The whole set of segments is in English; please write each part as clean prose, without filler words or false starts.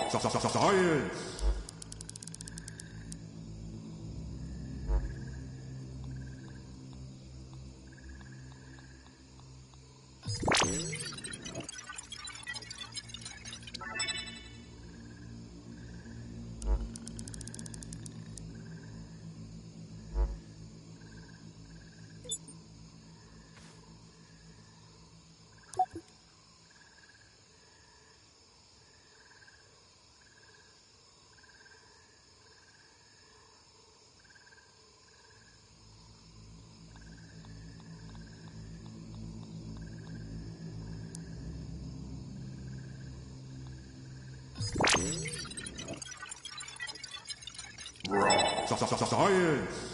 Science! Science!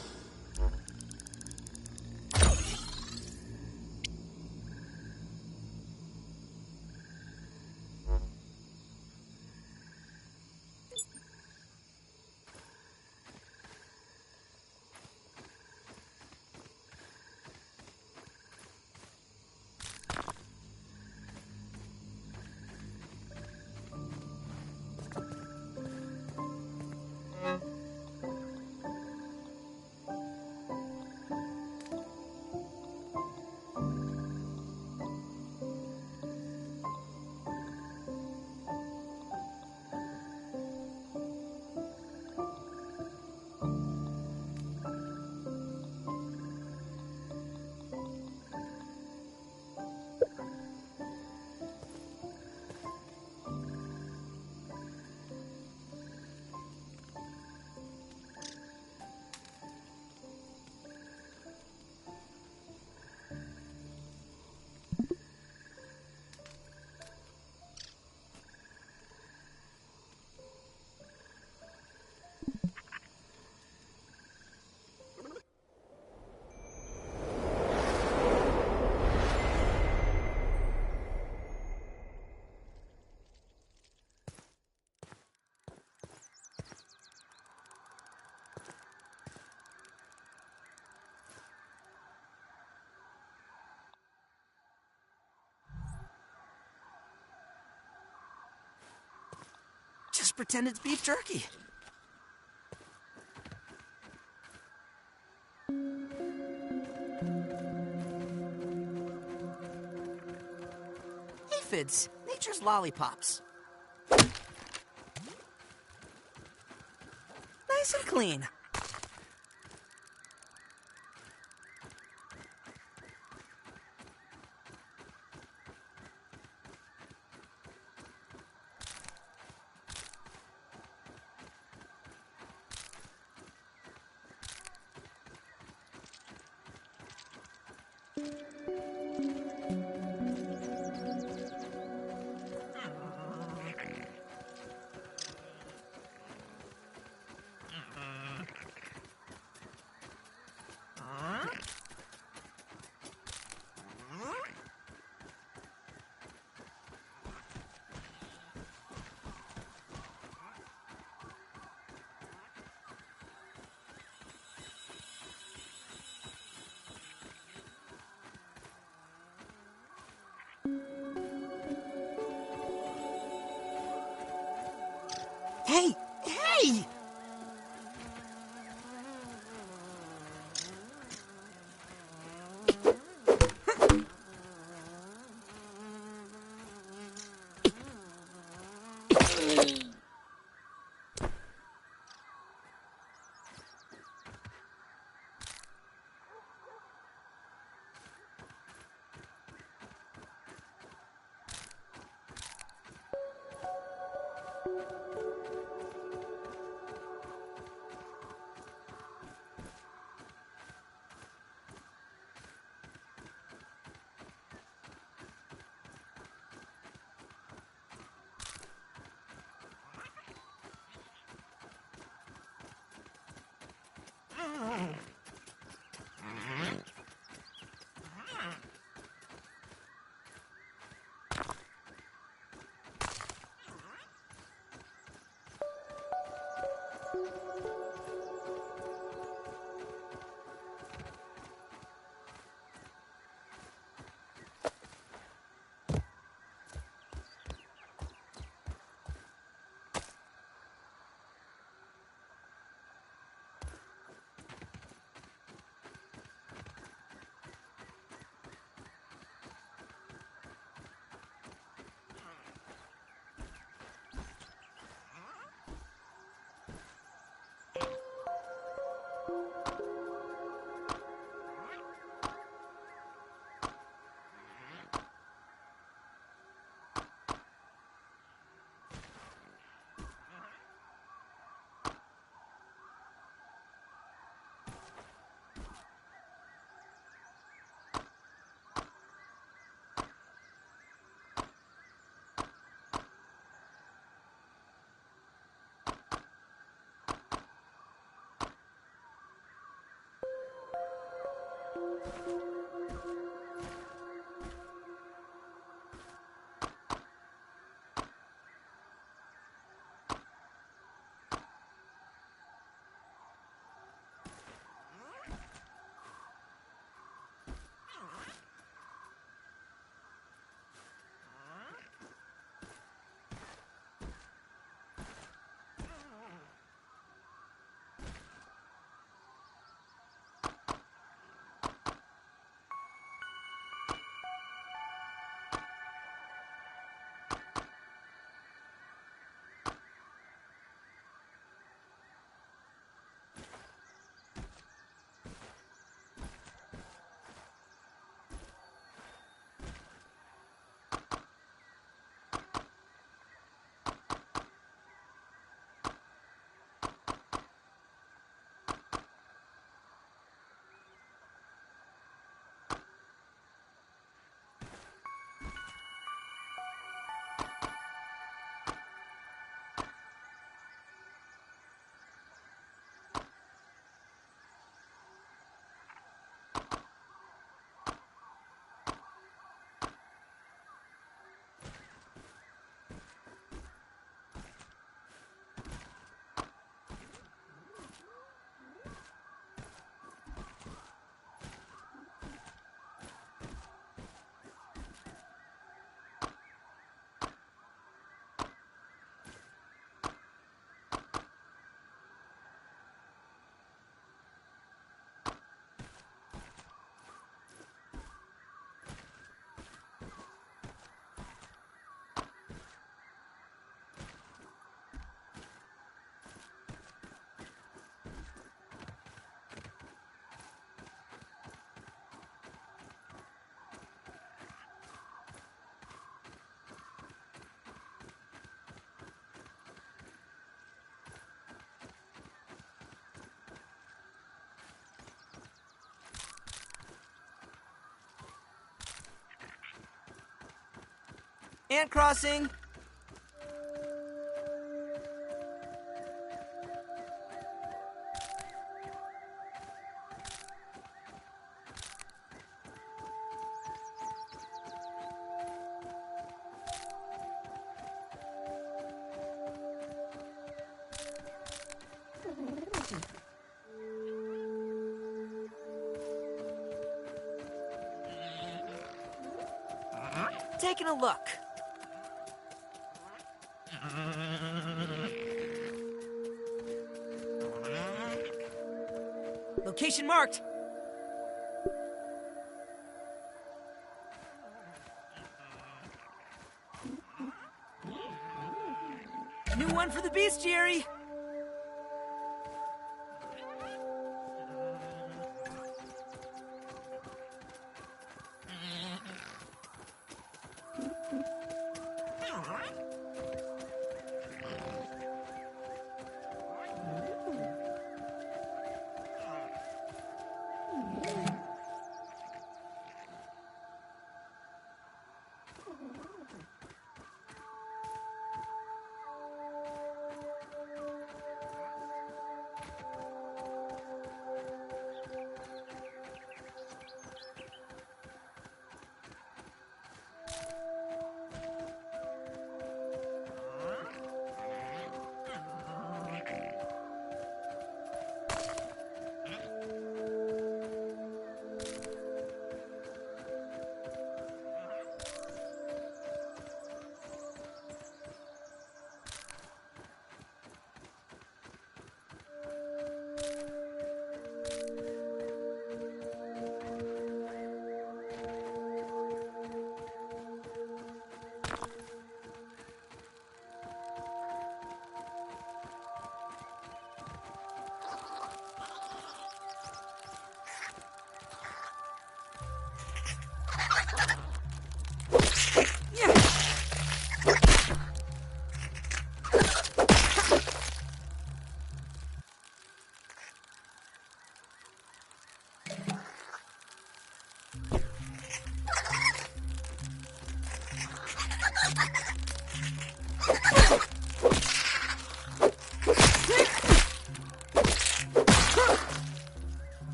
Just pretend it's beef jerky. Aphids, nature's lollipops. Nice and clean. Ant crossing. Taking a look. Location marked. New one for the bestiary.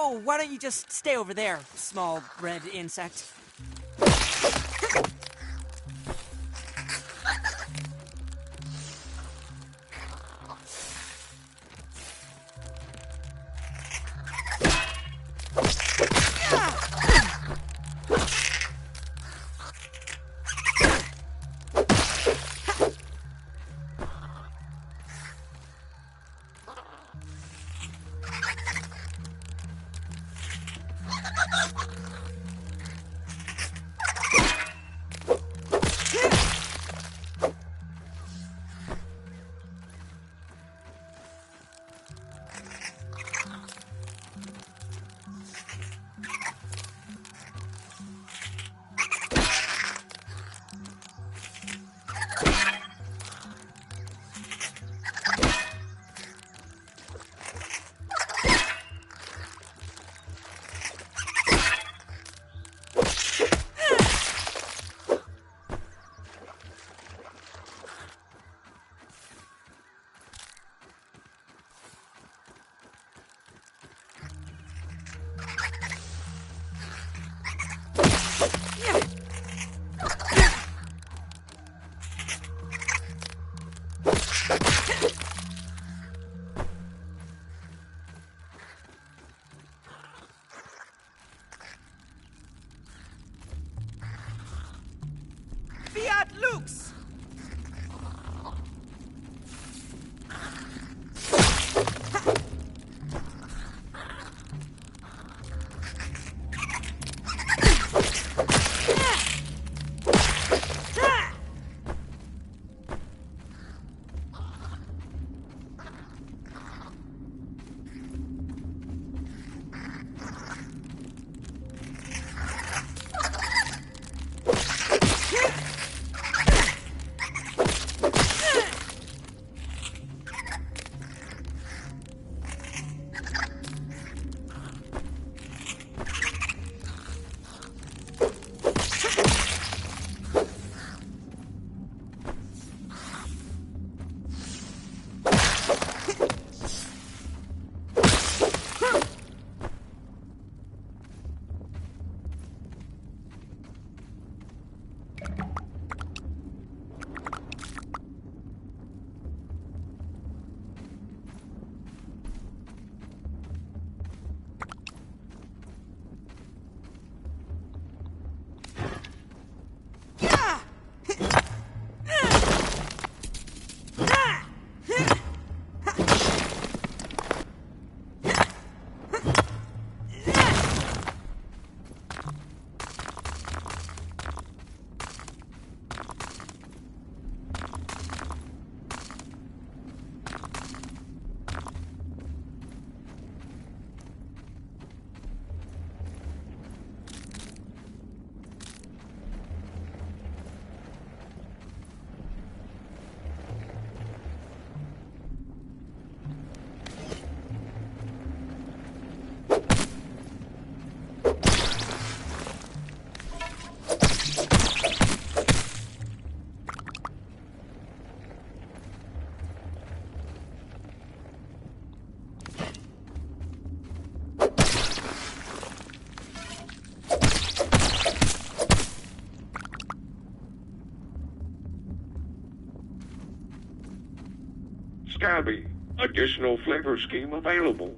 Oh, why don't you just stay over there, small red insect? Fiat Lux! Scabby. Additional flavor scheme available.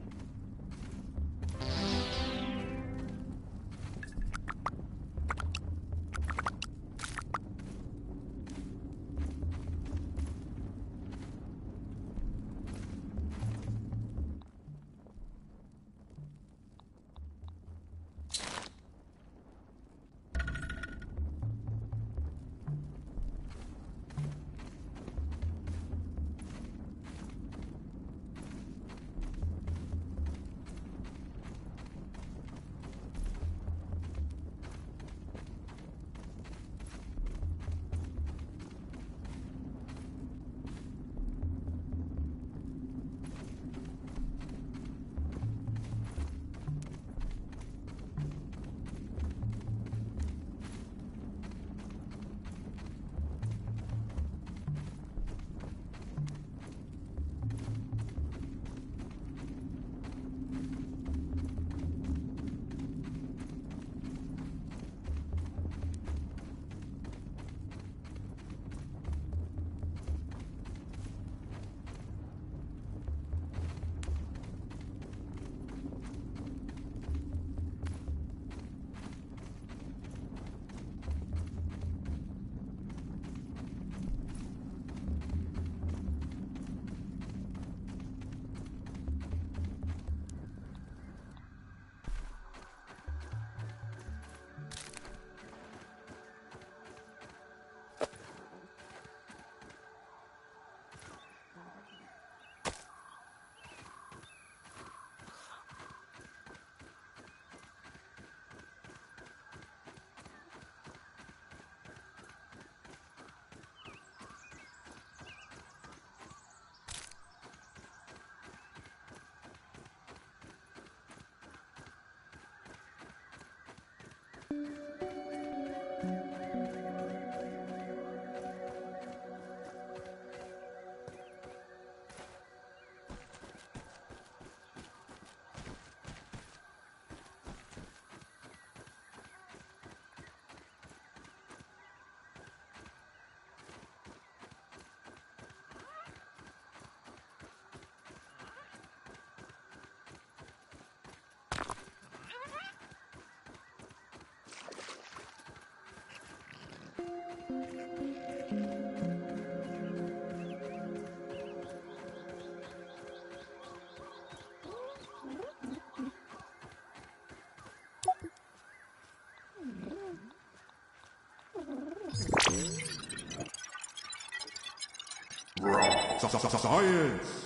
Science!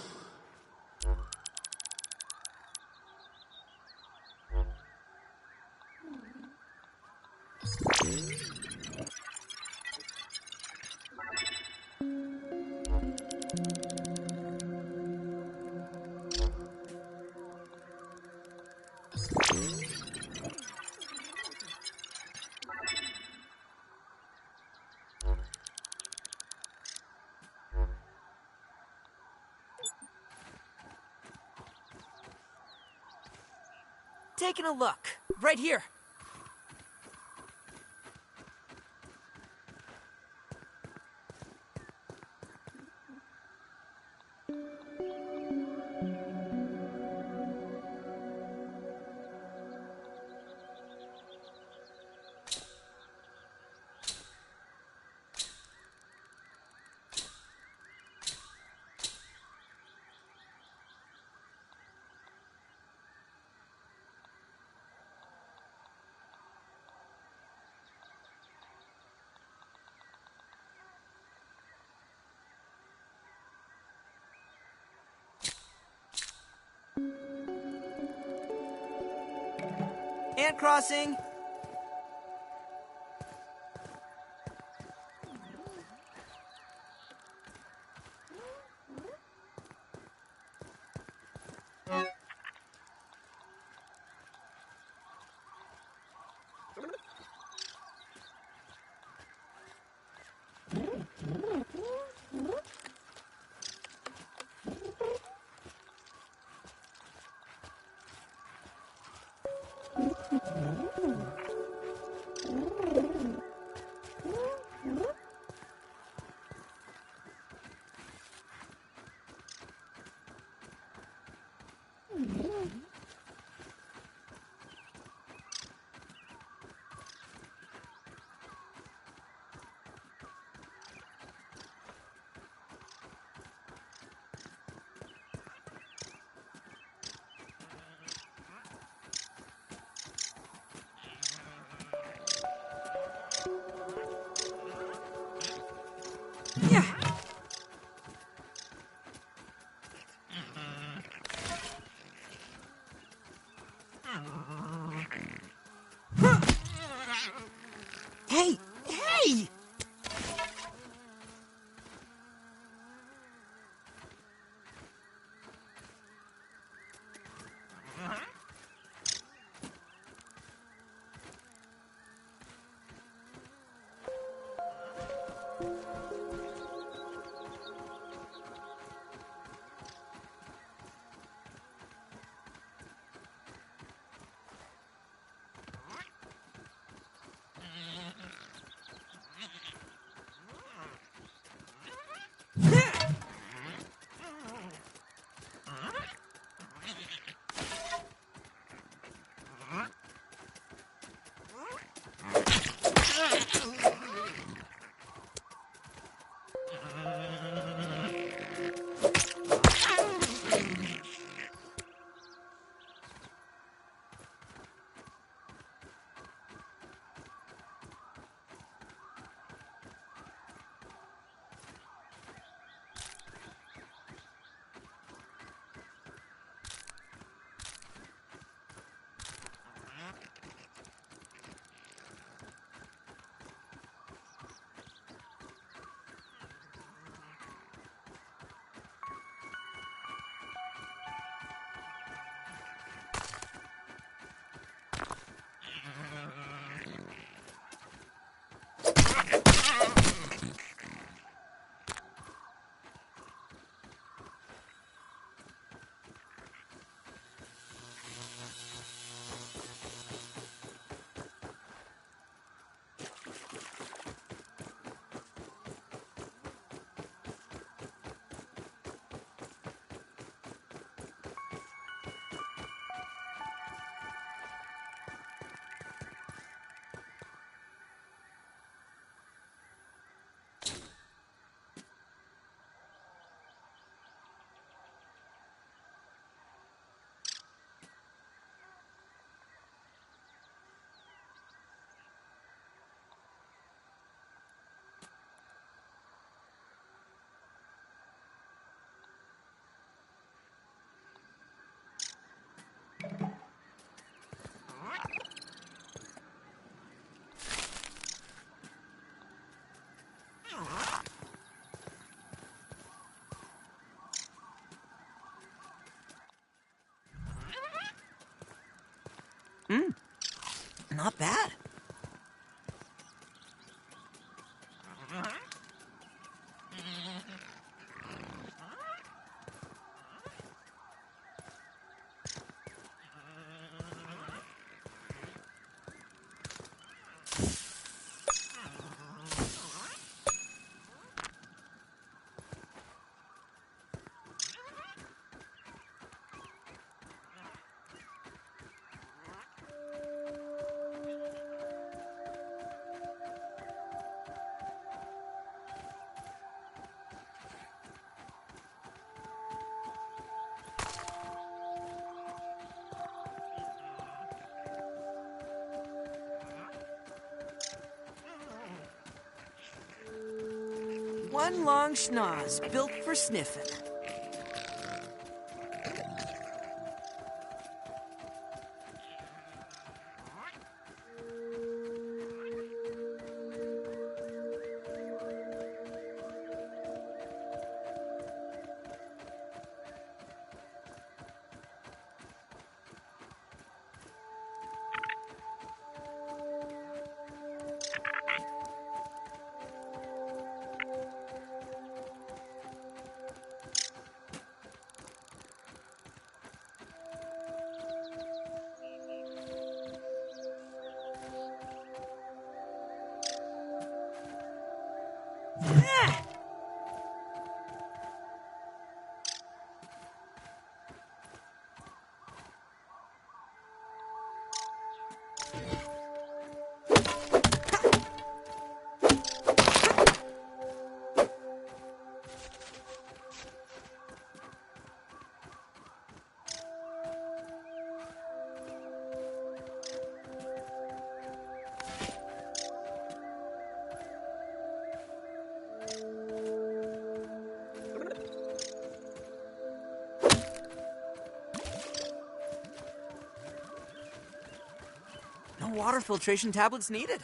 Taking a look. Right here. Ant crossing. Yeah. Hey! Hey! Not bad. One long schnoz built for sniffing. No water filtration tablets needed.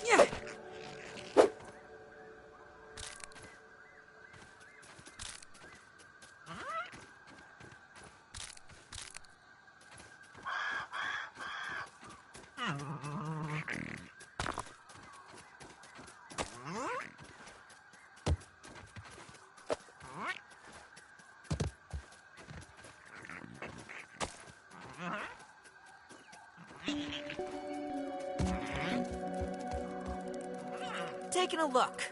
Yeah. Taking a look.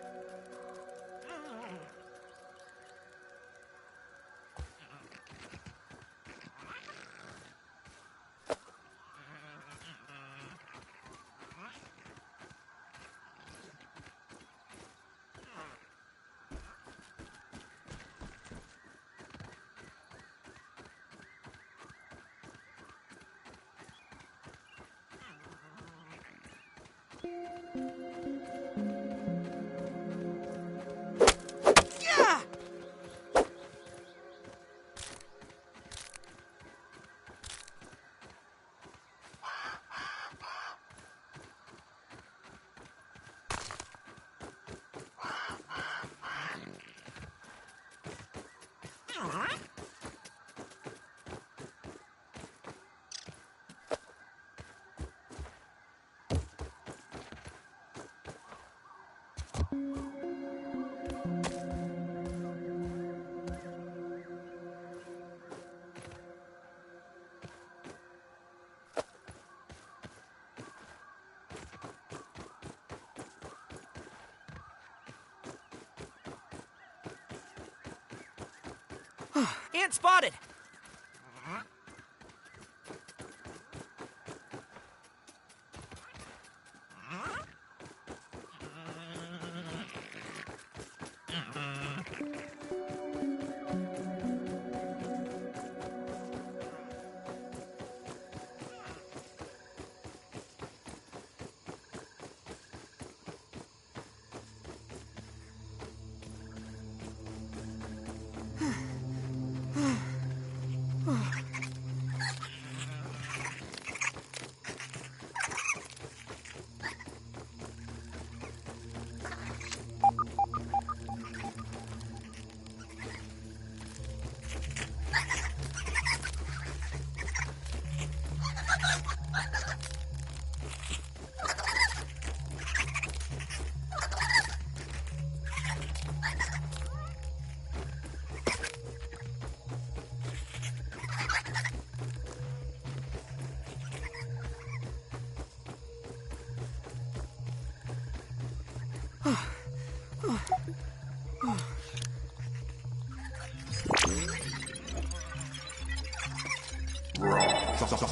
Ant spotted!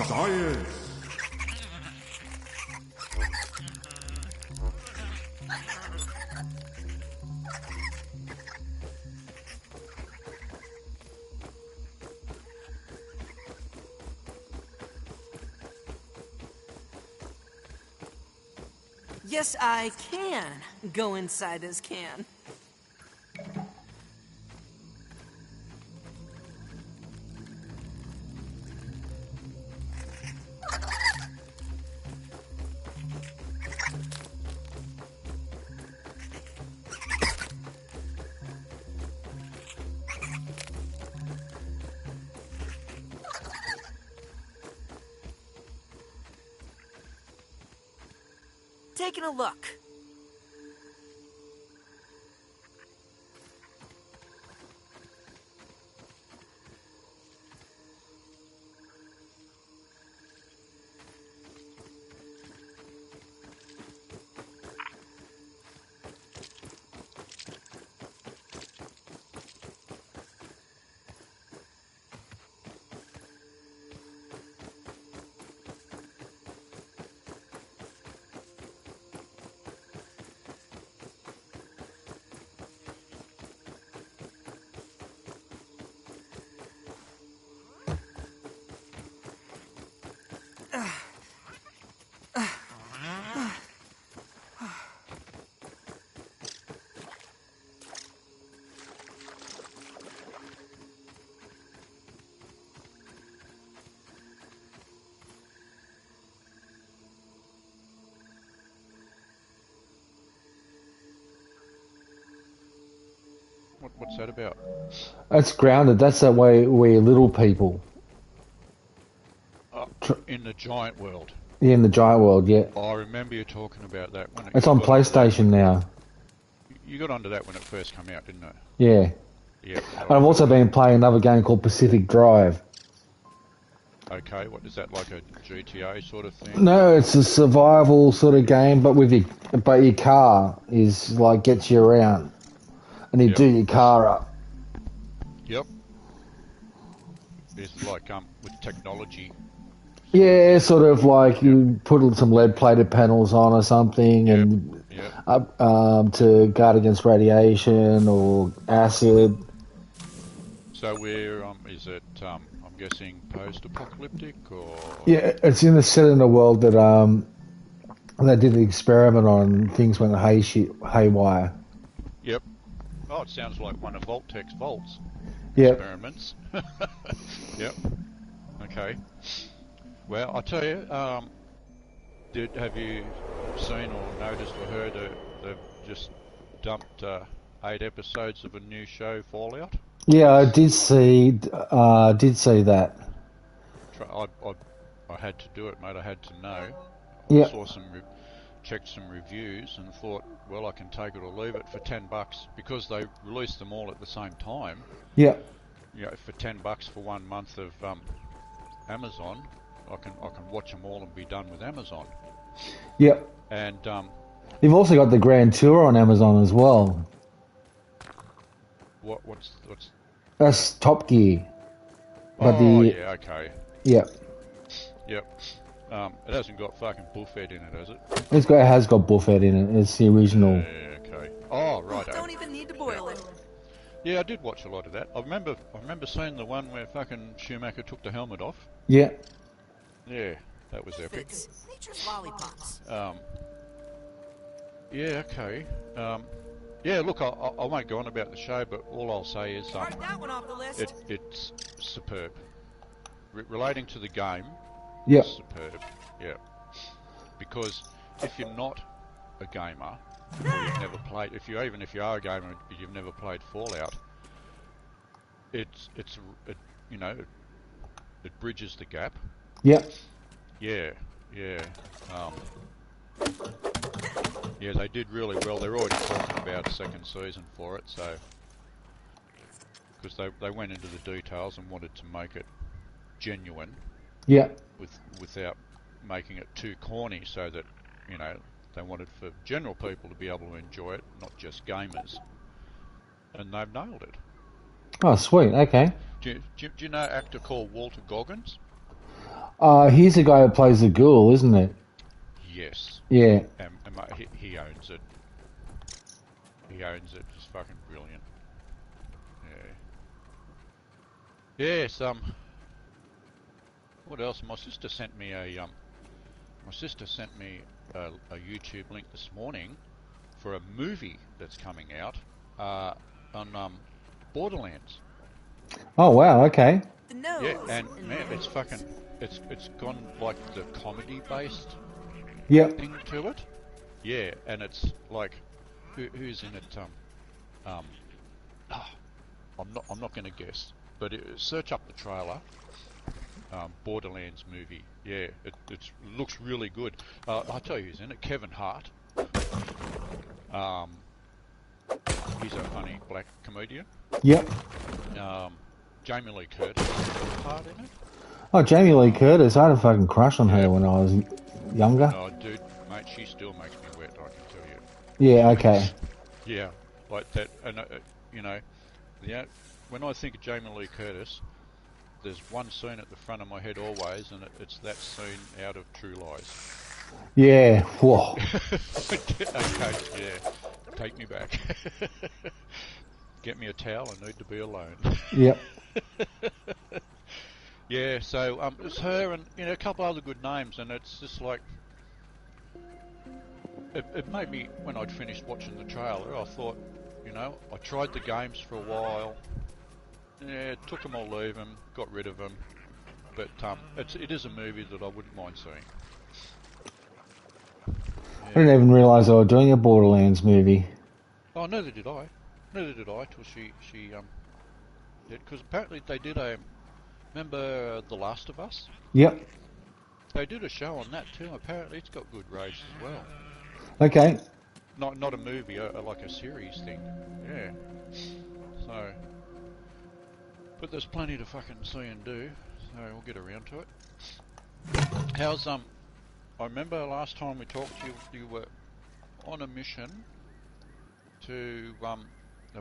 Science. Yes, I can go inside this can. Taking a look. What's that about? That's grounded. That's that way we're little people. In the giant world. Yeah, in the giant world, yeah. I remember you talking about that when It's on PlayStation now. You got onto that when it first came out, didn't it? Yeah. Yeah. And I've also been playing another game called Pacific Drive. Okay, what is that, like a GTA sort of thing? No, it's a survival sort of game, but your car is like gets you around, and you do your car up. Yep. It's like with technology. Yeah, sort of like you put some lead-plated panels on or something, and to guard against radiation or acid. So where is it? I'm guessing post-apocalyptic or? Yeah, it's set in a world that they did an experiment on. Things went haywire. Yep. Oh, it sounds like one of Vault-Tec's vaults. Yep. Experiments. Yep. Okay. Well, I'll tell you. Have you seen or noticed or heard that they've just dumped 8 episodes of a new show, Fallout? Yeah, I did see that. I had to do it, mate. I had to know. Yeah. I saw checked some reviews and thought, well, I can take it or leave it for $10 because they released them all at the same time. Yeah. You know, for $10 for 1 month of Amazon, I can watch them all and be done with Amazon. Yeah. And you've also got the Grand Tour on Amazon as well. What's That's Top Gear. But yeah, okay. Yeah. Yep. It hasn't got fucking Buffett in it, has it? It has got Buffett in it. It's the original. Yeah, okay. Oh, right. Don't even need to boil it. Yeah, I did watch a lot of that. I remember seeing the one where fucking Schumacher took the helmet off. Yeah. Yeah, that was epic. It's nature's lollipops. Yeah, okay. Yeah, look, I won't go on about the show, but all I'll say is Mark that one off the list. it's superb. Relating to the game, Yeah. it's superb. Yeah. Because if you're not a gamer, or you've never played, even if you are a gamer but you've never played Fallout, it bridges the gap. Yeah. Yeah. Yeah, they did really well. They're already talking about a second season for it, so because they went into the details and wanted to make it genuine. Yeah. Without making it too corny, so that they wanted for general people to be able to enjoy it, not just gamers. And they've nailed it. Oh, sweet. Okay. Do you know an actor called Walter Goggins? He's the guy that plays the ghoul, isn't it? Yes. Yeah. And he owns it. He owns it. It's fucking brilliant. Yeah. Yes. What else? My sister sent me a YouTube link this morning for a movie that's coming out on Borderlands. Oh wow. Okay. Yeah, and man, it's fucking it's gone like the comedy based thing to it. Yeah, and it's like who's in it? I'm not going to guess, but search up the trailer. Borderlands movie. Yeah, it looks really good. I'll tell you who's in it. Kevin Hart. He's a funny black comedian. Yep. Jamie Lee Curtis has a part in it. Oh, Jamie Lee Curtis. I had a fucking crush on her when I was younger. Oh, dude, mate, she still makes me wet, I can tell you. Yeah, okay. Yeah, like that. And, when I think of Jamie Lee Curtis, there's one scene at the front of my head always, and it's that scene out of True Lies. Yeah, whoa. Okay, yeah. Take me back. Get me a towel, I need to be alone. Yep. Yeah, so it's her and a couple other good names, and it's just like it made me, when I'd finished watching the trailer, I thought, I tried the games for a while. Yeah, took them or leave them, got rid of them, but it is a movie that I wouldn't mind seeing. Yeah. I didn't even realise they were doing a Borderlands movie. Oh, neither did I. Till she because apparently they did remember The Last of Us? Yep. They did a show on that too. Apparently it's got good ratings as well. Okay. Not a movie, like a series thing. Yeah. So, but there's plenty to fucking see and do, so we'll get around to it. How's I remember last time we talked, you were on a mission to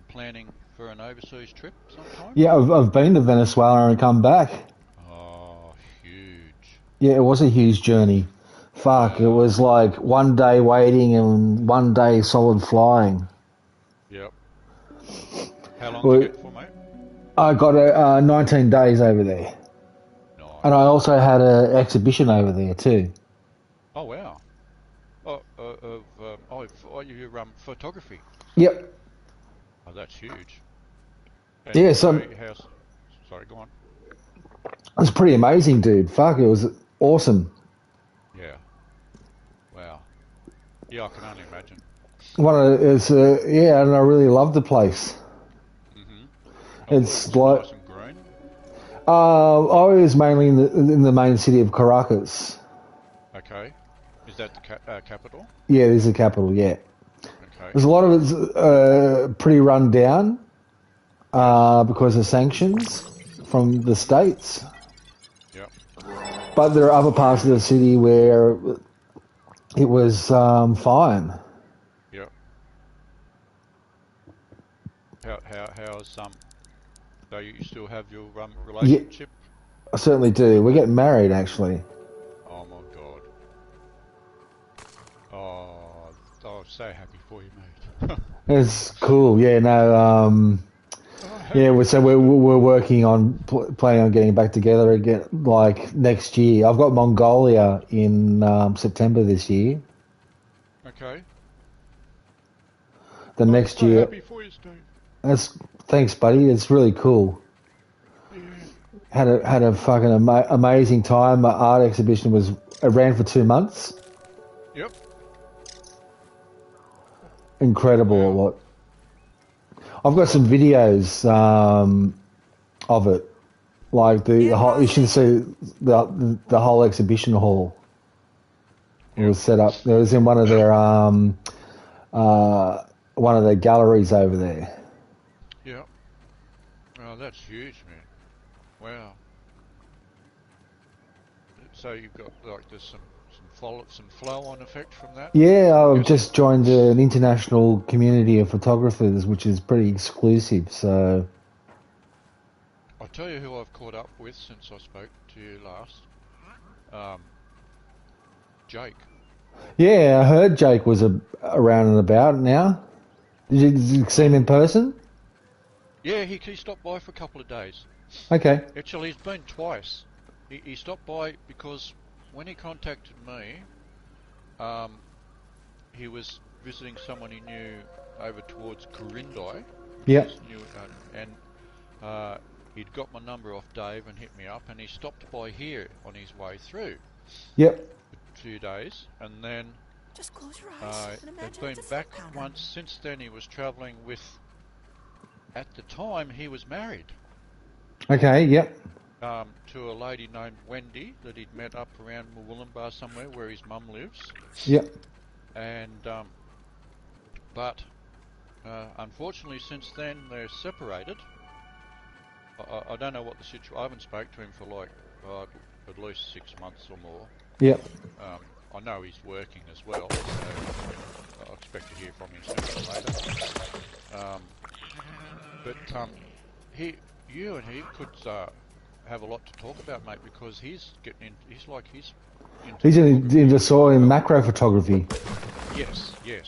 planning for an overseas trip sometime? Yeah, I've been to Venezuela and come back. Oh, huge. Yeah, it was a huge journey. Fuck, it was like 1 day waiting and 1 day solid flying. Yep. How long did you get for, mate? I got 19 days over there. Nice. And I also had an exhibition over there too. Oh, wow. Your photography. Yep. Oh, that's huge. And yeah, sorry, go on. It was pretty amazing, dude. Fuck, it was awesome. Yeah. Wow. Yeah, I can only imagine. And I really loved the place. Mm-hmm. It's like Nice and green. I was mainly in the main city of Caracas. Okay. Is that the capital? Yeah, this is the capital. Yeah, Okay. there's a lot of it's pretty run down because of sanctions from the states. Yep. But there are other parts of the city where it was fine. Yep. How's so you still have your relationship? I certainly do. We're getting married, actually. Oh my god. Oh, I'm so happy for you, mate. It's cool. Yeah, no. Yeah, we're working on planning on getting back together again, like next year. I've got Mongolia in September this year. Okay. The next so year. Happy for you, Steve. Thanks, buddy. It's really cool. Yeah. Had a fucking amazing time. My art exhibition it ran for 2 months. Yep. Incredible. What I've got some videos of it, like the whole. You should see the whole exhibition hall. It was set up. It was in one of their galleries over there. Yep. Oh, that's huge, man. Wow. So you've got like there's some flow on effect from that? Yeah, I've just joined an international community of photographers, which is pretty exclusive. So I'll tell you who I've caught up with since I spoke to you last. Jake. Yeah, I heard Jake was around and about now. Did you see him in person? Yeah, he stopped by for a couple of days. Okay. Actually, he's been twice. He stopped by because when he contacted me, he was visiting someone he knew over towards Corindai. Yep. And he'd got my number off Dave and hit me up, and he stopped by here on his way through. Yep. For 2 days, and then just close your eyes and he'd imagine been back once. Since then, he was travelling with. At the time, he was married. Okay. Yep. To a lady named Wendy that he'd met up around Murwillumbah somewhere where his mum lives. Yep. And but unfortunately, since then they're separated. I don't know what the situation. I haven't spoke to him for like at least 6 months or more. Yep. I know he's working as well, so I expect to hear from him sooner or later. But you and he could have a lot to talk about, mate, because he's getting in. He's into soil and macro photography. Yes. Yeah.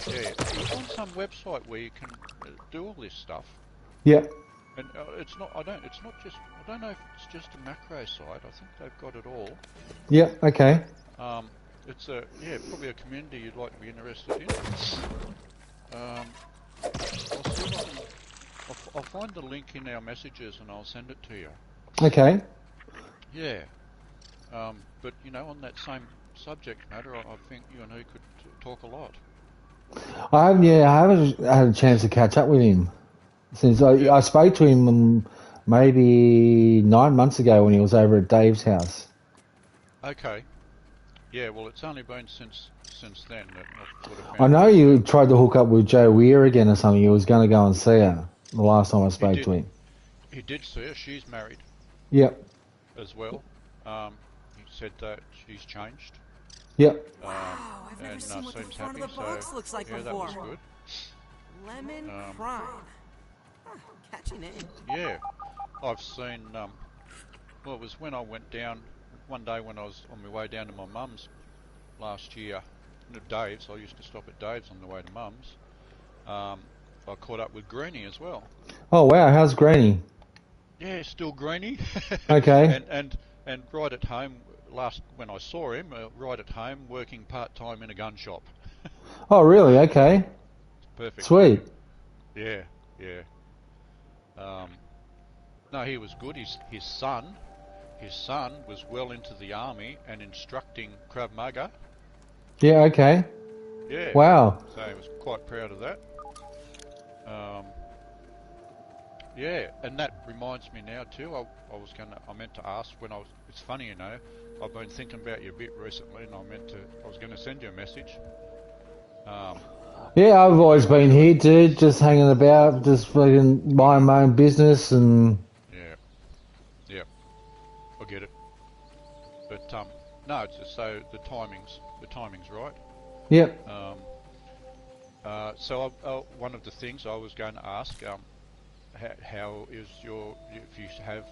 He's on some website where you can do all this stuff. Yep. And it's not. I don't know if it's just a macro site. I think they've got it all. Yeah. Okay. It's probably a community you'd like to be interested in. I'll find the link in our messages and I'll send it to you. Okay. Yeah. But on that same subject matter, I think you and he could talk a lot. I haven't had a chance to catch up with him since I spoke to him maybe 9 months ago when he was over at Dave's house. Okay. Yeah, well, it's only been since then that I've sort of I know you tried to hook up with Joe Weir again or something. You was going to go and see her the last time I spoke to him. He did see her. She's married. Yep. As well. He said that she's changed. Yep. Wow, I've never seen what the front of the box looks like before. That was good. Lemon Prime. Catchy name. Yeah. I've seen, well, it was when I went down, one day when I was on my way down to my mum's last year, Dave's. I used to stop at Dave's on the way to mum's. I caught up with Greenie as well. Oh, wow. How's Greenie? Yeah, still Greenie. Okay. and right at home, when I saw him, right at home, working part-time in a gun shop. Oh, really? Okay. Perfect. Sweet. Yeah. No, he was good. His son was well into the army and instructing Krav Maga. Yeah, okay. Yeah. Wow. So he was quite proud of that. Yeah, and that reminds me now too. I meant to ask when I was. It's funny, you know. I've been thinking about you a bit recently, and I was going to send you a message. Yeah, I've always been here, dude, just hanging about, just fucking minding my own business and... Yeah, I get it. But no, it's just so the timing's right. Yep. So one of the things I was going to ask, how is if you have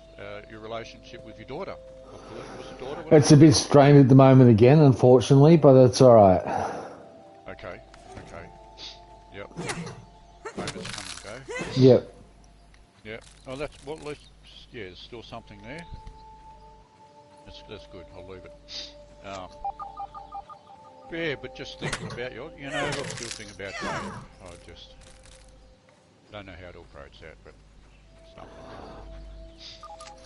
your relationship with your daughter? Was the daughter? It's a bit strained at the moment again, unfortunately, but it's alright. Okay. Yep. Moments come and go. Yep. Yeah. Oh, that's well. Yeah, there's still something there. That's good. I'll leave it. Yeah, but just thinking about I still think about Dave. I just don't know how it all grows out, but it's not.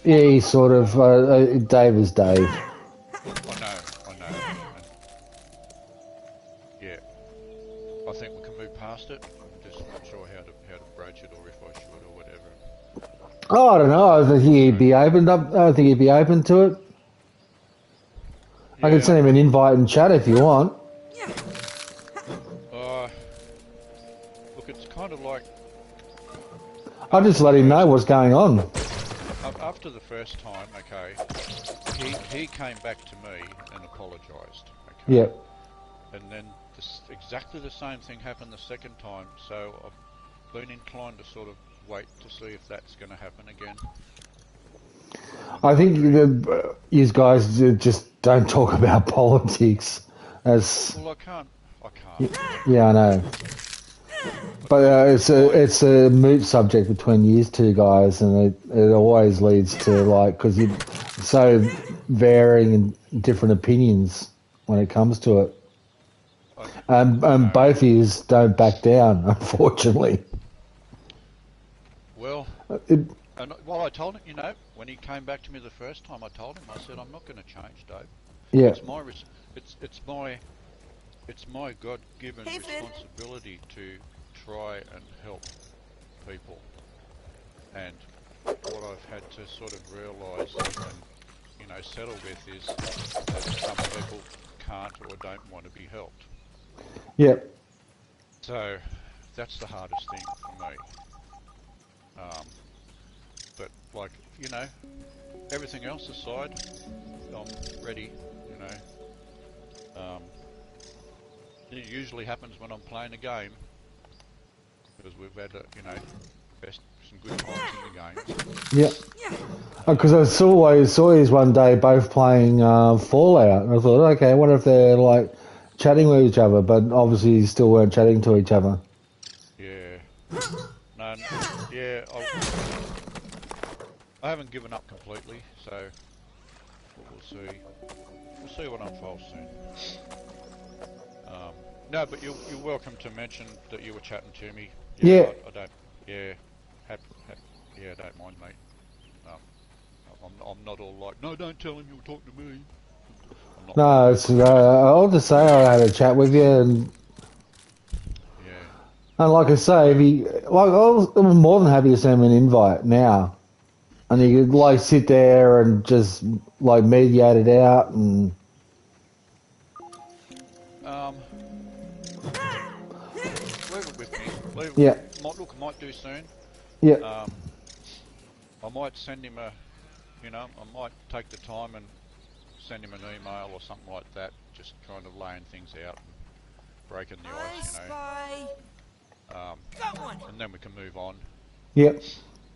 Yeah, he's sort of... Dave is Dave. I know. And, yeah, I think we can move past it. I'm just not sure how to broach it, or if I should, or whatever. Oh, I don't know. I think he'd be open up. I think he'd be open to it. I can send him an invite and chat if you want. Look, it's kind of like I'll just let him know what's going on. after the first time. Okay, he came back to me and apologised. Okay. Yep. And then exactly the same thing happened the second time. So I've been inclined to sort of wait to see if that's going to happen again. I think you guys just don't talk about politics. Well, I can't. Yeah, I know. But it's a moot subject between you two guys, and it always leads to because you're so varying and different opinions when it comes to it. And both of you don't back down, unfortunately. Well, I told him, when he came back to me the first time, I told him, I said, I'm not going to change, Dave. Yeah. It's my God-given responsibility to try and help people. And what I've had to sort of realise and settle with is that some people can't or don't want to be helped. Yep. So that's the hardest thing for me. But everything else aside, I'm ready. It usually happens when I'm playing a game because we've had some good times in the game. Yep. Because I saw you one day both playing Fallout, and I thought, okay, what if they're chatting with each other, but obviously you still weren't chatting to each other. Yeah. No. Yeah. I haven't given up completely, so we'll see. We'll see what unfolds soon. No, but you're welcome to mention that you were chatting to me. Yeah. I don't. Yeah. Yeah, I don't mind, mate. I'm not all like, no, don't tell him you were talking to me. No, it's. I'll just say I had a chat with you, and like I say, I was more than happy to send him an invite now, and you could sit there and just mediate it out and. Leave it with me. Yeah. Look, I might do soon. Yeah. I might send him I might take the time and send him an email or something like that, just kind of laying things out and breaking the ice, Got one. and then we can move on. Yep.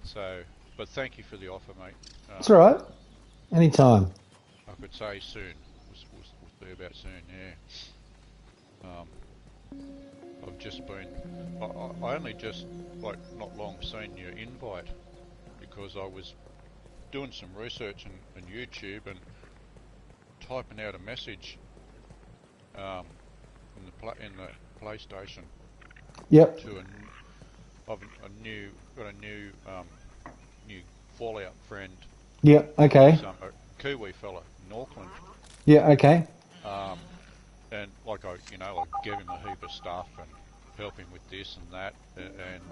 So, but thank you for the offer, mate. That's all right. Anytime. I could say soon. We'll see about soon, yeah. I've just been... I only just, not long seen your invite because I was doing some research on YouTube and typing out a message in the PlayStation. Yep. To a new Fallout friend. Yep. Okay. A Kiwi fella in Auckland. Yeah. Okay. And I gave him a heap of stuff and help him with this and that, and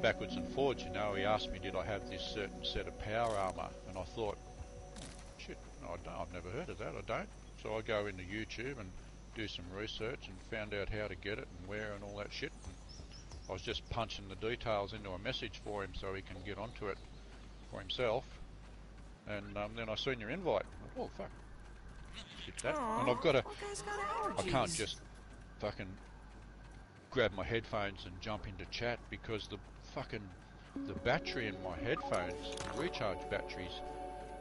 backwards and forwards, you know, he asked me did I have this certain set of power armour, and I thought, shit, no, I've never heard of that, I don't. So I go into YouTube and do some research and found out how to get it and where and all that shit. And I was just punching the details into a message for him so he can get onto it for himself. And then I seen your invite. Oh fuck! Hit that. And I've got to. I can't just fucking grab my headphones and jump into chat because the battery in my headphones, the recharge battery's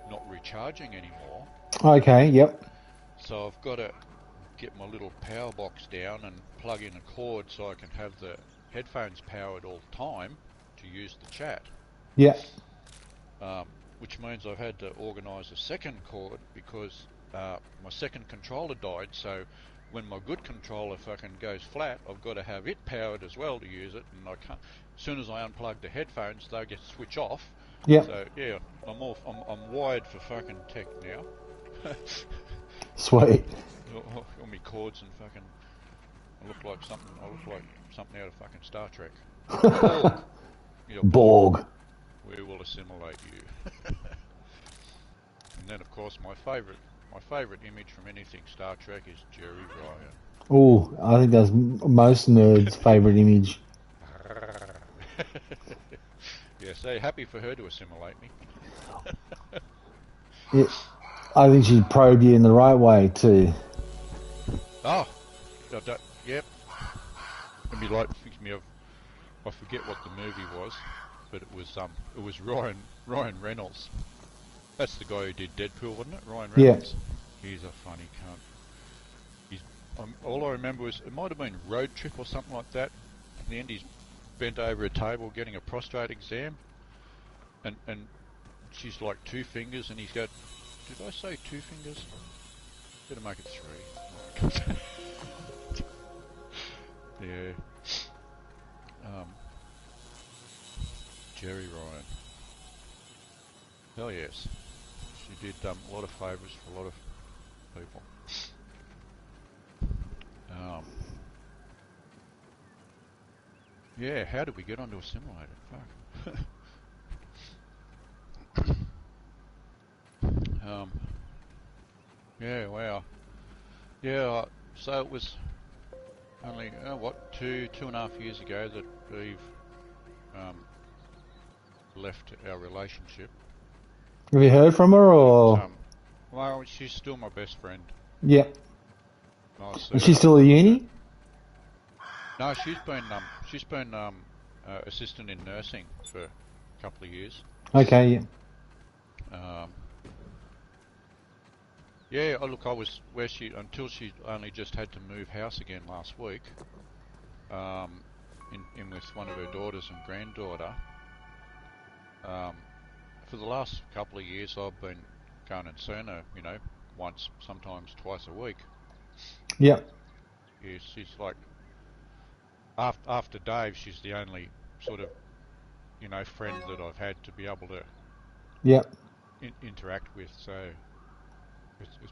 not recharging anymore. Okay, yep. So I've got to get my little power box down and plug in a cord so I can have the headphones powered all the time to use the chat. Yeah. Which means I've had to organise a second cord because my second controller died, so when my good controller fucking goes flat, I've got to have it powered as well to use it, and I can't. As soon as I unplug the headphones, they get switch off. Yeah. So yeah, I'm wired for fucking tech now. Sweet. All my cords and fucking. I look like something out of fucking Star Trek. Borg. Yeah, Borg. We will assimilate you. And then, of course, my favourite image from anything Star Trek is Jerry Ryan. Oh, I think that's most nerds' favourite image. Yeah, so happy for her to assimilate me. Yeah, I think she'd probe you in the right way too. Oh, yep. It'd be like thinks me of. I forget what the movie was, but it was Ryan Reynolds. That's the guy who did Deadpool, wasn't it? Ryan Reynolds. Yeah. He's a funny cunt. All I remember was it might have been Road Trip or something like that. In the end, he's bent over a table getting a prostate exam, and she's like 2 fingers, and he's got. Did I say 2 fingers? Better make it 3. Yeah. Jerry Ryan. Hell yes. She did a lot of favours for a lot of people. Yeah, how did we get onto Assimilated? Fuck. Yeah, wow. Yeah, so it was only, 2.5 years ago that we've left our relationship. Have you heard from her or? Well, she's still my best friend. Yeah. Is she still at uni? No, she's been assistant in nursing for a couple of years. Okay, yeah. Yeah, look, I was until she only just had to move house again last week, in with one of her daughters and granddaughter. For the last couple of years, I've been going and seeing her, once, sometimes twice a week. Yeah. Yeah, she's like, after Dave, she's the only sort of, friend that I've had to be able to interact with. So it's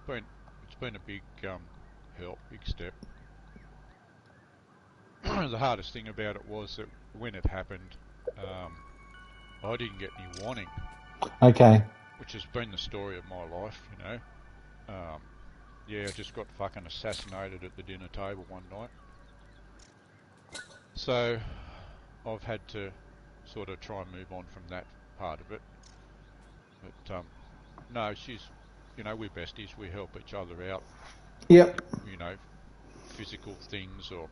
been a big help, big step. The hardest thing about it was that when it happened, I didn't get any warning. Okay. Which has been the story of my life, Yeah, I just got fucking assassinated at the dinner table one night. So I've had to sort of try and move on from that part of it. But no, she's, we're besties. We help each other out. Yep. Physical things or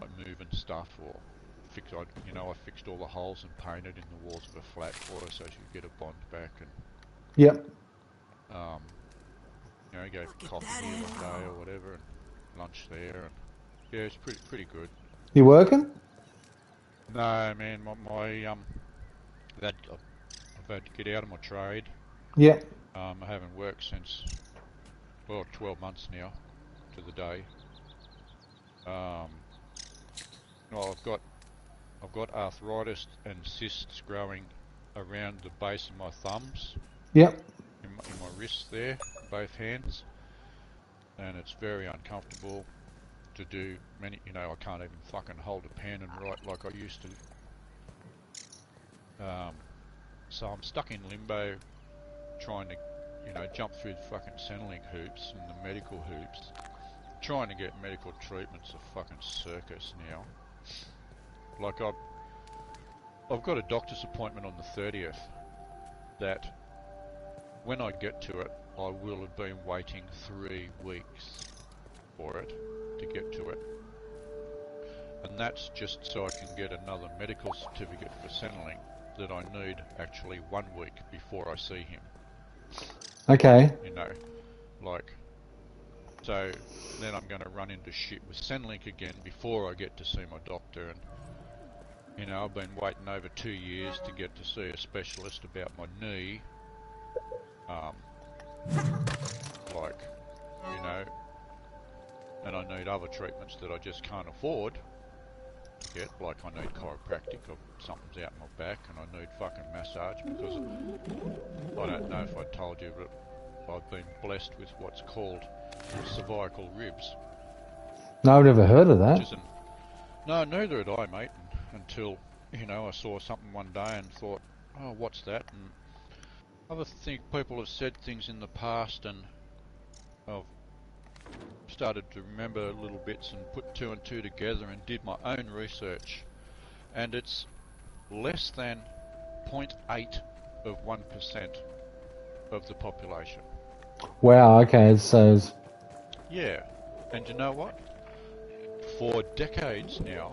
like moving stuff or I fixed all the holes and painted in the walls of a flat for her so she could get a bond back and. Yep. Go for coffee here one day or whatever and lunch there and yeah, it's pretty good. You working? No, man, I've had to get out of my trade. Yep. I haven't worked since 12 months now to the day. I've got arthritis and cysts growing around the base of my thumbs. Yep. In my wrists there, both hands, and it's very uncomfortable. to do many, you know, I can't even fucking hold a pen and write like I used to. So I'm stuck in limbo, trying to, you know, jump through the fucking Centrelink hoops and the medical hoops, trying to get medical treatment's a fucking circus now. Like I've got a doctor's appointment on the 30th that when I get to it, I will have been waiting 3 weeks for it, to get to it. And that's just so I can get another medical certificate for Centrelink that I need actually 1 week before I see him. Okay. You know, like, so then I'm going to run into shit with Centrelink again before I get to see my doctor. And, you know, I've been waiting over 2 years to get to see a specialist about my knee. Like, you know, and I need other treatments that I just can't afford to get, like I need chiropractic or something's out my back, and I need fucking massage because I don't know if I told you, but I've been blessed with what's called cervical ribs. No, I've never heard of that. No, neither had I, mate, until, you know, I saw something one day and thought, oh, what's that? And I think people have said things in the past, and I've started to remember little bits and put 2 and 2 together and did my own research, and it's less than 0.8 of 1% of the population. Wow, okay, so... Yeah, and you know what? For decades now,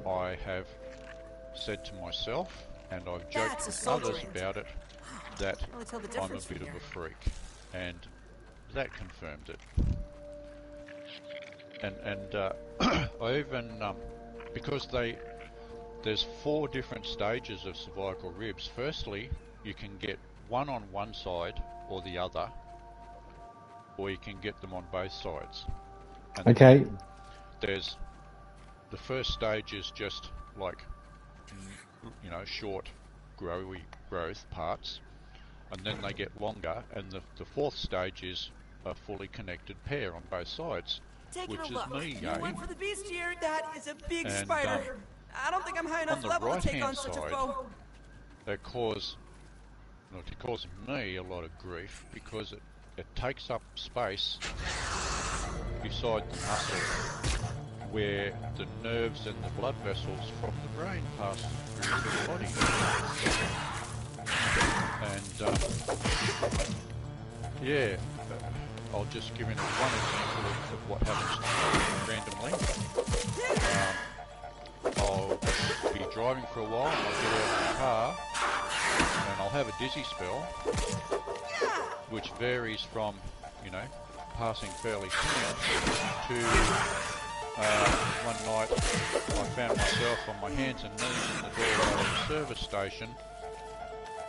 I have said to myself, and I've joked with others about it, that I'm a bit of a freak, and that confirms it. And I even, because there's 4 different stages of cervical ribs. Firstly, you can get one on one side or the other, or you can get them on both sides. And okay. There's, the first stage is just like, you know, short, growth parts, and then they get longer, and the 4th stage is a fully connected pair on both sides, which is me, You went for the beast here. That is a big and, spider. I don't think I'm high enough on the level to take right-hand on such a side, foe. it caused me a lot of grief because it takes up space beside the muscle where the nerves and the blood vessels from the brain pass through the body. And yeah, I'll just give you one example of what happens randomly. I'll be driving for a while, and I'll get out of the car, and I'll have a dizzy spell, which varies from, you know, passing fairly soon to one night I found myself on my hands and knees in the doorway of the service station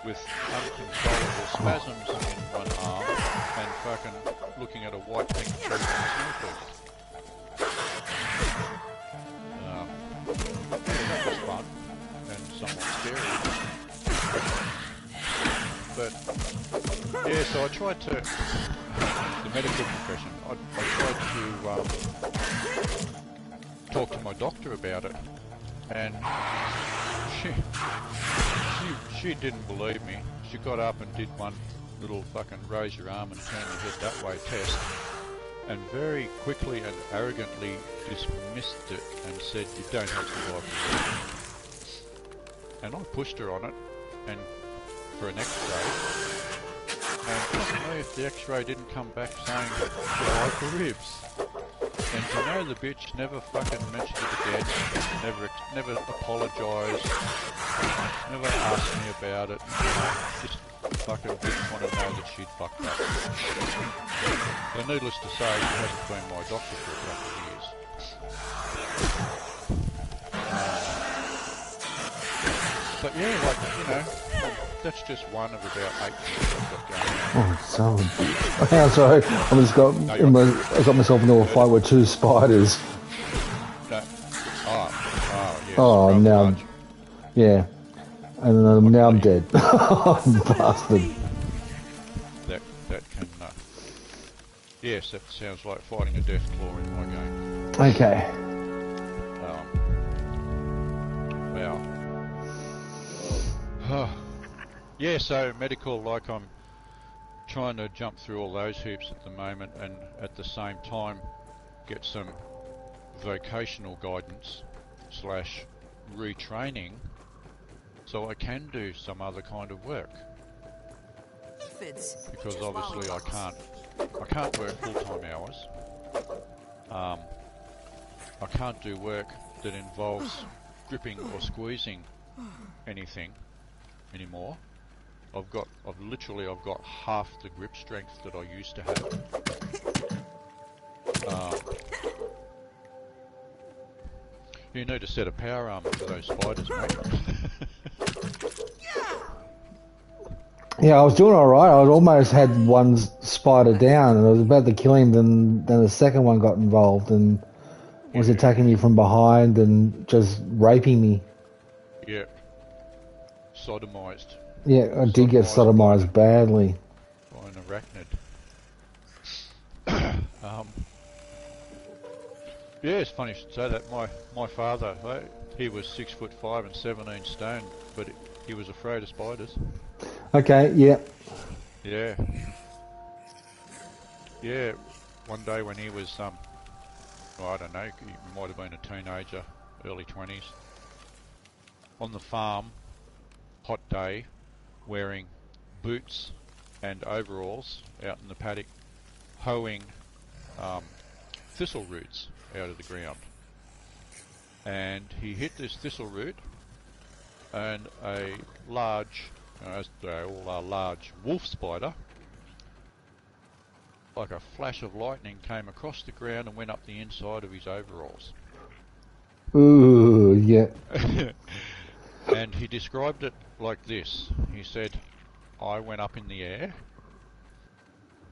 with uncontrollable spasms in one arm and fucking looking at a white pink tree from that was fun and somewhat scary. But yeah, so I tried to, the medical profession, I tried to talk to my doctor about it, and she didn't believe me. She got up and did one little fucking raise your arm and turn your head that way test, and very quickly and arrogantly dismissed it and said, you don't have cervical ribs. And I pushed her on it, and for an x-ray, and fuck me if the x-ray didn't come back saying cervical ribs. And to know the bitch never fucking mentioned it again, never apologised, never asked me about it, just fucking didn't want to know that she'd fucked up. But needless to say, she hasn't been my doctor for a couple of years. But yeah, like, you know, that's just one of about 8 things I've got going on. Oh, so... I'm sorry, I got myself into a fight with 2 spiders. No. Yes. Oh, now... Yeah. And now I'm dead. Bastard. That can... Yes, that sounds like fighting a death claw in my game. Okay. Wow. Yeah, so medical, like I'm trying to jump through all those hoops at the moment and at the same time get some vocational guidance / retraining so I can do some other kind of work. Aphids. Because Just obviously I can't work full-time hours. I can't do work that involves gripping or squeezing anything anymore. I've got half the grip strength that I used to have. You need a set of power armor for those spiders, mate. Yeah, I was doing all right. I almost had one spider down, and I was about to kill him. Then the second one got involved and was attacking me from behind and just raping me. Yeah. Sodomized. Yeah, I did get sodomized badly. By an arachnid. Yeah, it's funny you should say that. My father, he was 6'5" and 17 stone, but he was afraid of spiders. Okay, yeah. Yeah. Yeah, one day when he was, well, I don't know, he might have been a teenager, early 20s, on the farm, hot day, wearing boots and overalls out in the paddock, hoeing thistle roots out of the ground. And he hit this thistle root, and a large, as they all are, large wolf spider, like a flash of lightning, came across the ground and went up the inside of his overalls. Ooh, yeah. And he described it like this. He said, I went up in the air.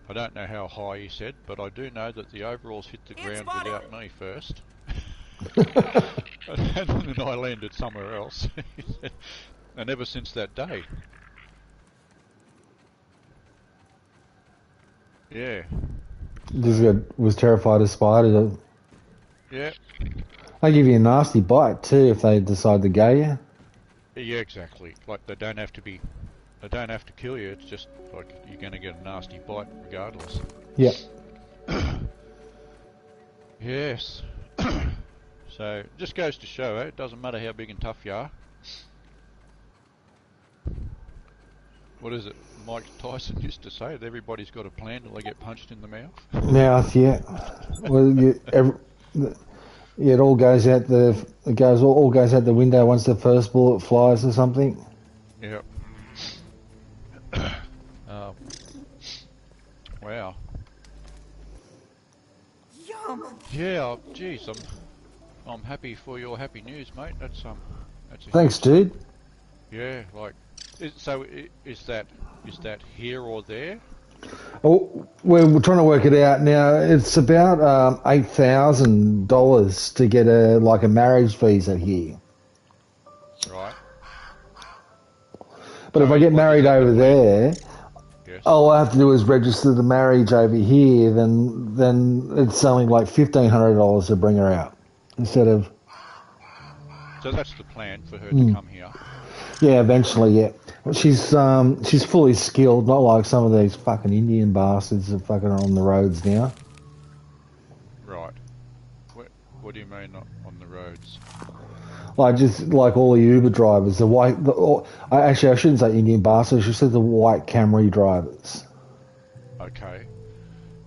I don't know how high, he said, but I do know that the overalls hit the ground without me first. And then I landed somewhere else. He said, and ever since that day. Yeah. Was terrified of spiders. Yeah. They give you a nasty bite too if they decide to go you. Yeah, exactly. Like they don't have to kill you, it's just like you're going to get a nasty bite regardless. Yep. Yes. So, it just goes to show, it doesn't matter how big and tough you are. What is it? Mike Tyson used to say, that everybody's got a plan till they get punched in the mouth. Mouth, yeah. Well, it all goes out all goes out the window once the first bullet flies or something. Yep. Wow. Yum. Yeah, geez, I'm happy for your happy news, mate. That's a Thanks, dude. Yeah, like, is that here or there? Oh, we're trying to work it out now. It's about $8,000 to get a marriage visa here. Right. But if I get married over there, yes. all I have to do is register the marriage over here. Then it's only like $1,500 to bring her out instead of. So that's the plan for her to come here. Yeah, eventually, yeah. She's fully skilled, not like some of these fucking Indian bastards that fucking are on the roads now. Right. What do you mean not on the roads? Like just like all the Uber drivers, I shouldn't say Indian bastards. I should say the white Camry drivers. Okay.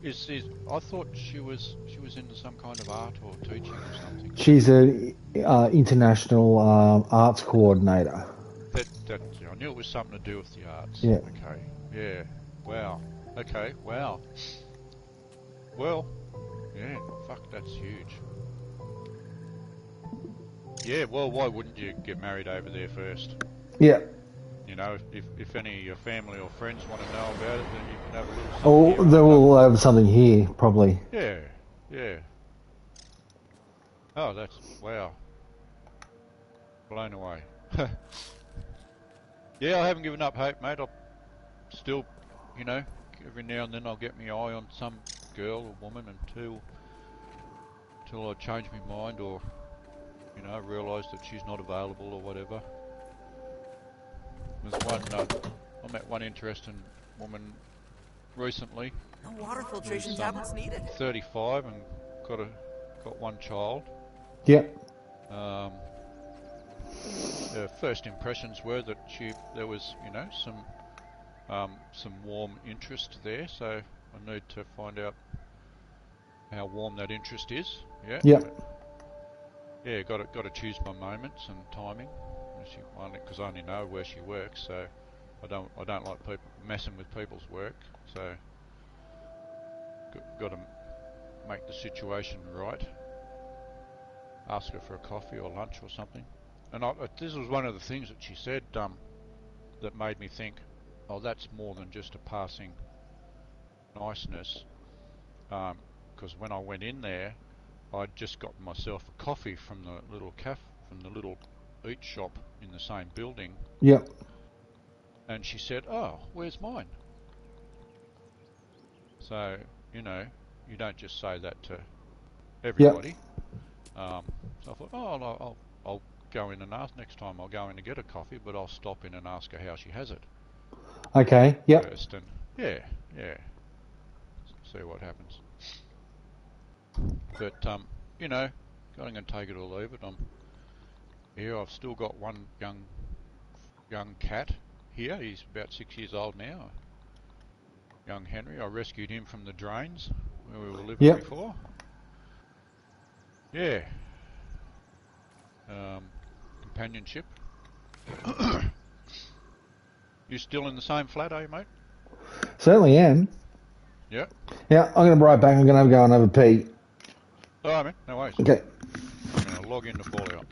I thought she was into some kind of art or teaching or something. She's a international arts coordinator. That I knew it was something to do with the arts. Yeah. Okay. Yeah. Wow. Okay. Wow. Well. Yeah. Fuck. That's huge. Yeah. Well, why wouldn't you get married over there first? Yeah. You know, if any of your family or friends want to know about it, then you can have a little. Oh, they will have something here probably. Yeah. Yeah. Oh, that's wow. Blown away. Yeah, I haven't given up hope, mate. I'll still, every now and then I'll get my eye on some girl or woman until till I change my mind or, you know, realise that she's not available or whatever. There's one, I met one interesting woman recently. No water filtration who's, tablets needed. 35 and got one child. Yep. The first impressions were that there was, you know, some warm interest there. So I need to find out how warm that interest is. Yeah. Yep. Yeah, got to choose my moments and timing. Because I only know where she works, so I don't like people messing with people's work. So got to make the situation right. Ask her for a coffee or lunch or something. And this was one of the things that she said that made me think, oh, that's more than just a passing niceness. Because when I went in there, I'd just gotten myself a coffee from the little eat shop in the same building. Yep. And she said, oh, where's mine? So, you know, you don't just say that to everybody. Yep. So I thought, oh, I'll go in and ask next time. I'll go in to get a coffee, but I'll stop in and ask her how she has it. Okay. Yep. First, and yeah. See what happens. But you know, going and take it or leave it. Here I've still got one young cat here. He's about 6 years old now. Young Henry. I rescued him from the drains where we were living before. Yeah. Companionship. You still in the same flat, are you, mate? Certainly am. Yeah. Yeah, I'm going to be right back. I'm going to go and have a pee. All right, man. No worries. Okay. I'm going to log into Folio.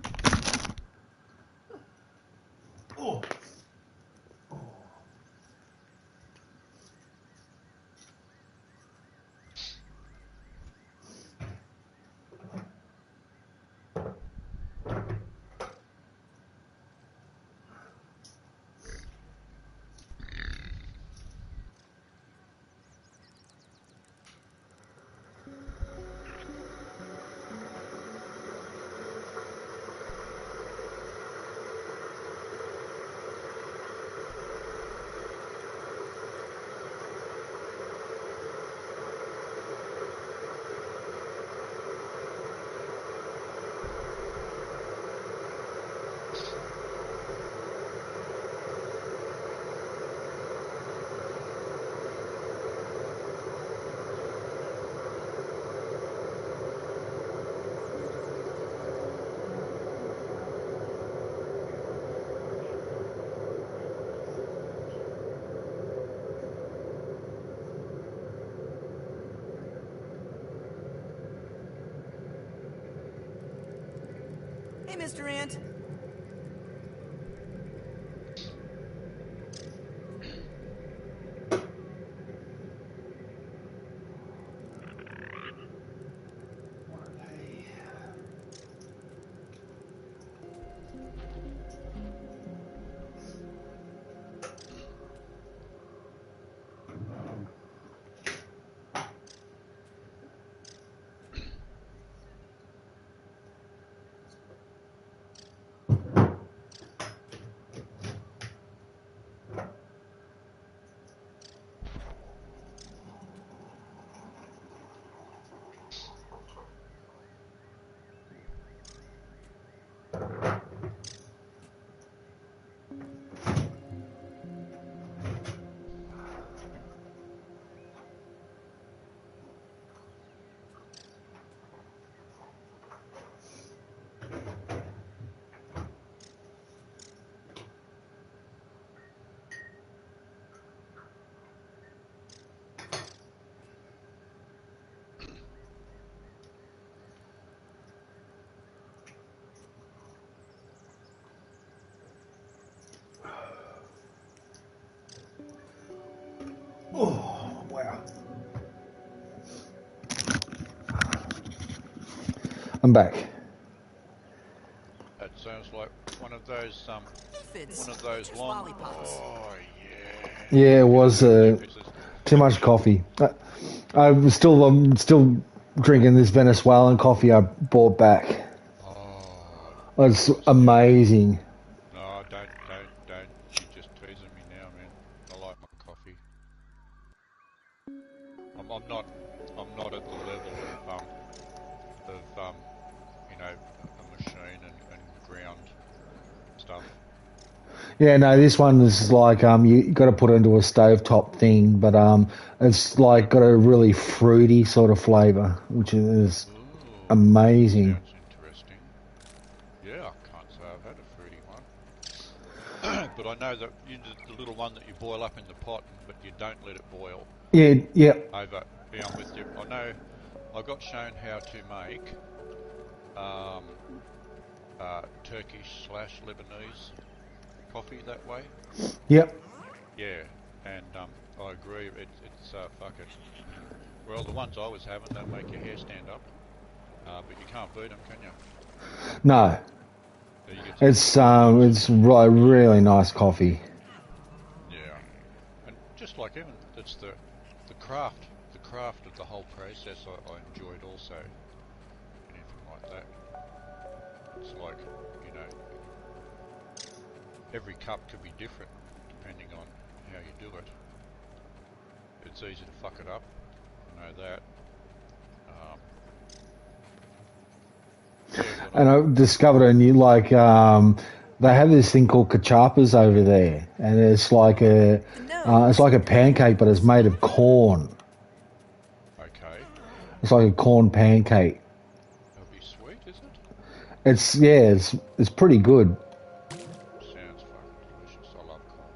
Hey, Mr. Ant. Oh, wow. I'm back. That sounds like one of those Fids. Just long. lollipops. Oh yeah. Yeah, it was too much coffee. I'm still drinking this Venezuelan coffee I bought back. Oh, It's amazing. no, don't. You're just teasing me now, man. I like my coffee. I'm not at the level of you know, a machine and ground stuff. Yeah, no, this one is like you got to put it into a stovetop thing, but it's like got a really fruity sort of flavour, which is Ooh, amazing. sounds interesting. Yeah, I can't say I've had a fruity one. But I know that the little one that you boil up in the pot, but you don't let it boil Yeah, yeah, over. Yeah, I'm with you. I know I got shown how to make Turkish / Lebanese coffee that way. yep. Yeah, and I agree. It's fucking. Well, the ones I was having, they make your hair stand up, but you can't beat them, can you? No, So you get it's really nice coffee. yeah, and just like even it's the craft of the whole process. I enjoyed also. Anything like that. It's like, you know, every cup could be different depending on how you do it. It's easy to fuck it up. I know that. Yeah, but And I discovered a new they have this thing called cachapas over there, and it's like a pancake, but it's made of corn. okay, It's like a corn pancake. that'll be sweet, is it? It's pretty good. Sounds fucking delicious. I love corn.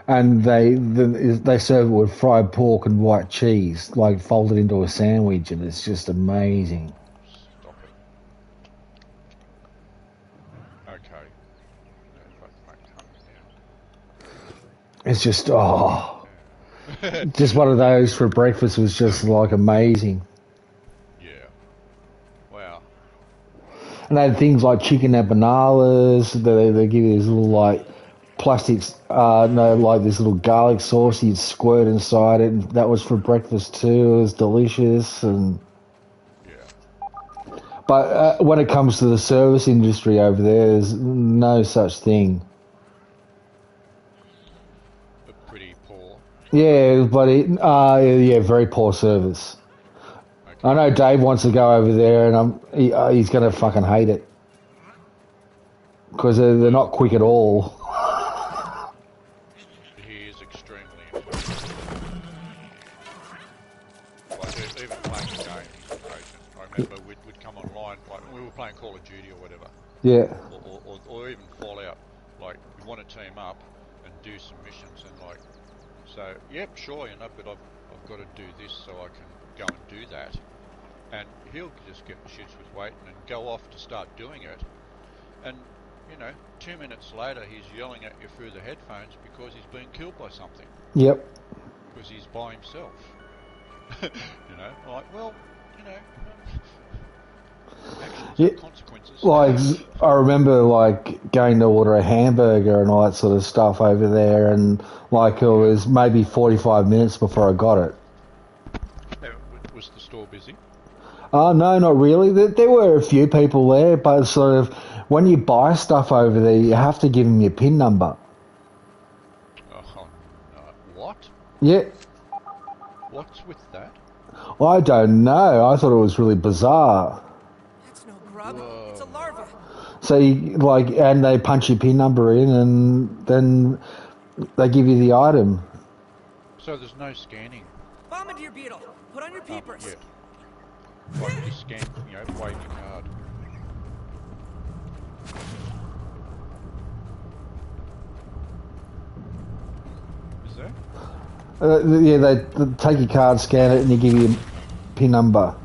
And they serve it with fried pork and white cheese, like folded into a sandwich, and it's just amazing. Stop it. Okay. No, fuck, hungry It's just oh, now. just one of those for breakfast was just like amazing. Yeah. Wow. And they had things like chicken empanadas. They give you these little like plastics, like this little garlic sauce you'd squirt inside it. And that was for breakfast too. It was delicious. And Yeah. but when it comes to the service industry over there, there's no such thing. But pretty poor. Yeah, but very poor service. Okay. I know Dave wants to go over there, and he's going to fucking hate it because they're not quick at all. He is extremely impatient. Like even playing a game, he's impatient. I remember we'd come online, like we were playing Call of Duty or whatever, Yeah, or even Fallout. Like we want to team up and do some missions, and like, so yep, sure, you know, but I've got to do this so I can go and do that. And he'll just get the shits with waiting and go off to start doing it. And, you know, 2 minutes later he's yelling at you through the headphones because he's being killed by something. yep. Because he's by himself. You know, like, well, you know, actions Yeah, have consequences. Like I remember like going to order a hamburger and all that sort of stuff over there, and like it was maybe 45 minutes before I got it. Was the store busy? No, not really. There were a few people there, but sort of when you buy stuff over there, you have to give them your PIN number. Oh, no. What? Yeah, What's with that? I don't know. I thought it was really bizarre. That's no grub. It's a larva. So you, and they punch your PIN number in, and then they give you the item. So there's no scanning. Bombardier beetle. Put on your peepers. Yeah. Like you scan, you know, wave your card. Is there? Yeah, they take your card, scan it, and they give you a PIN number.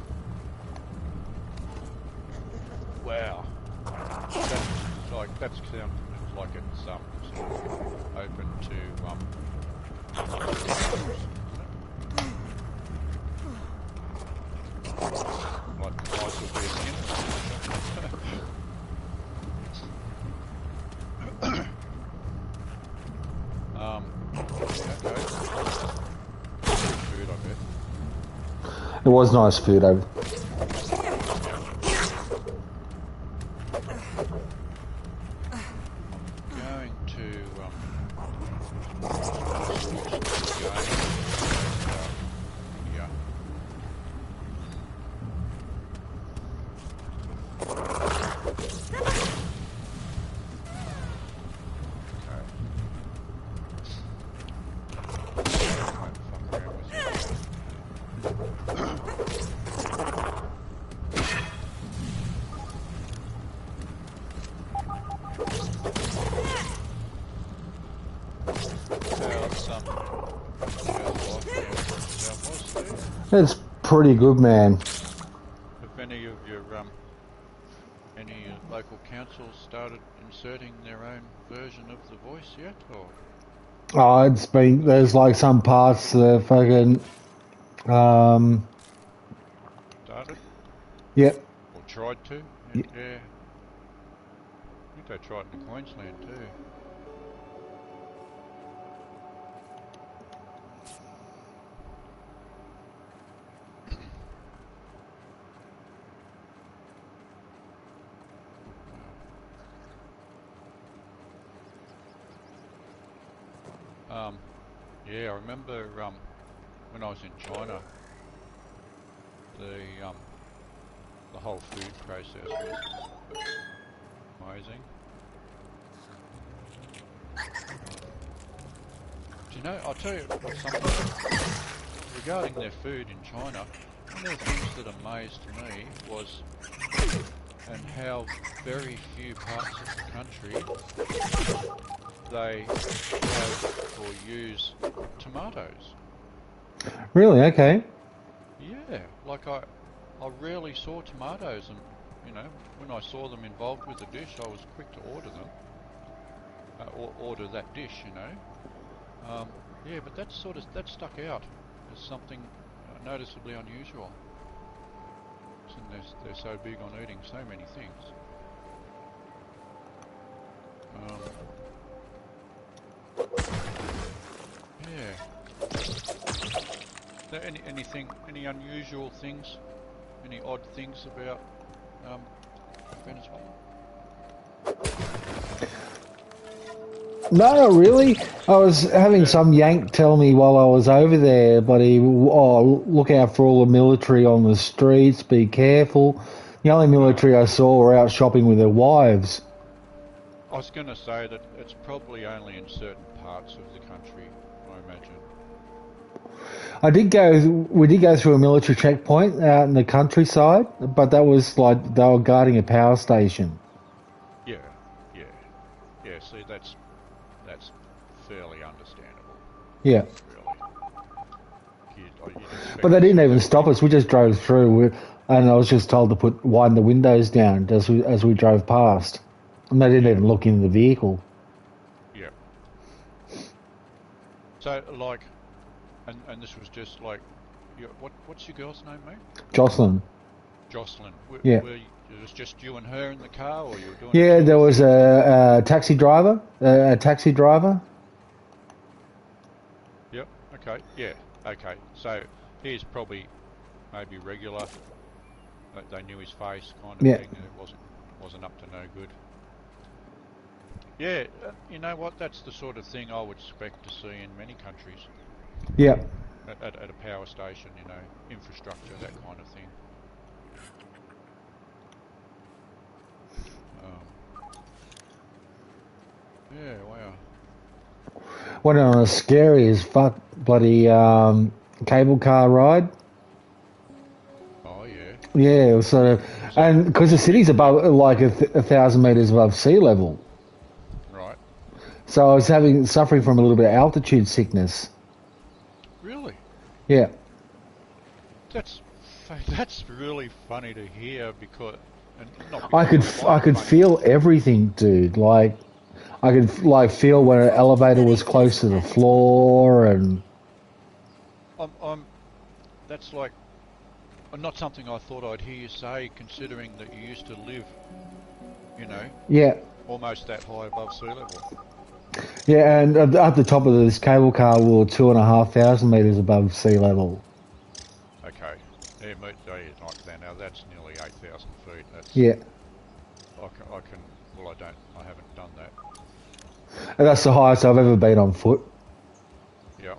Wow. That sounds like it's sort of open to like the price will be yeah, okay. Food, I bet. It was nice food over. Yeah. It's pretty good, man. Have any of your any local councils started inserting their own version of the voice yet, or? Oh, it's been, there's like some parts that fucking, Started? yep. Or tried to? Yeah. Yeah. I think they tried in Queensland too. Yeah, I remember when I was in China, the whole food process was amazing. Do you know, I'll tell you something regarding their food in China. One of the things that amazed me was and how very few parts of the country they have or use tomatoes. Really? Okay. Yeah, like I rarely saw tomatoes, and you know, when I saw them involved with the dish, I was quick to order them, or order that dish, you know. Yeah, but that stuck out as something noticeably unusual. And they're so big on eating so many things. Yeah. Is there any unusual things, any odd things about Venezuela? No, not really. I was having some yank tell me while I was over there, but look out for all the military on the streets, be careful. The only military I saw were out shopping with their wives. I was going to say that it's probably only in certain parts of the country, I imagine. We did go through a military checkpoint out in the countryside, but that was like they were guarding a power station. Yeah. See, that's fairly understandable. Yeah. Really. But they didn't even stop us. We just drove through, and I was just told to wind the windows down as we drove past, and they didn't even look in the vehicle. Yeah. So, like, and this was just like, what's your girl's name, mate? Jocelyn. Jocelyn. Yeah. It was just you and her in the car, or you were doing? Yeah, there was a taxi driver. Yep. Okay. Yeah. Okay. So he's probably maybe regular. They knew his face, kind of thing, and it wasn't up to no good. Yeah. You know what? That's the sort of thing I would expect to see in many countries. Yeah. At a power station, you know, infrastructure, that kind of thing. Yeah, wow. Went on a scary as fuck bloody cable car ride. Oh yeah. Yeah, it was sort of, and because the city's above like 1,000 meters above sea level. Right. So I was suffering from a little bit of altitude sickness. Really? Yeah. That's really funny to hear because I could feel everything, dude. Like I could like feel when an elevator was close to the floor, and that's like not something I thought I'd hear you say, considering that you used to live, you know, yeah, almost that high above sea level. Yeah, and at the top of this cable car, we were 2,500 meters above sea level. Okay, yeah, like that. Now that's nearly 8,000 feet. That's yeah. I can. Well, I haven't done that. And that's the highest I've ever been on foot. Yeah.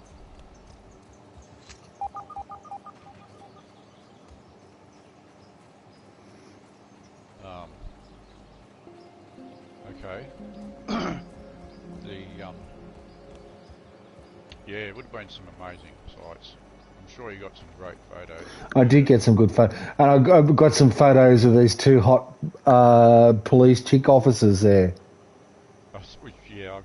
Okay. Yeah, it would have been some amazing sights. I'm sure you got some great photos. I did get some good photos. And I got some photos of these two hot police chick officers there. Yeah,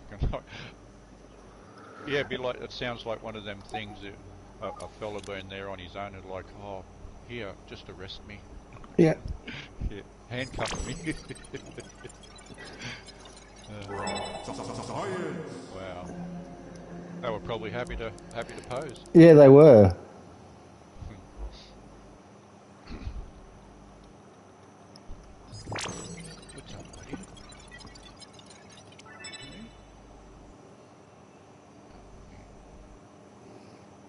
yeah, it'd be like, it sounds like one of them things that a fella been there on his own and like, oh, here, just arrest me. Yeah. Yeah, handcuff me. Wow. They were probably happy to pose. Yeah, they were. What's up, buddy?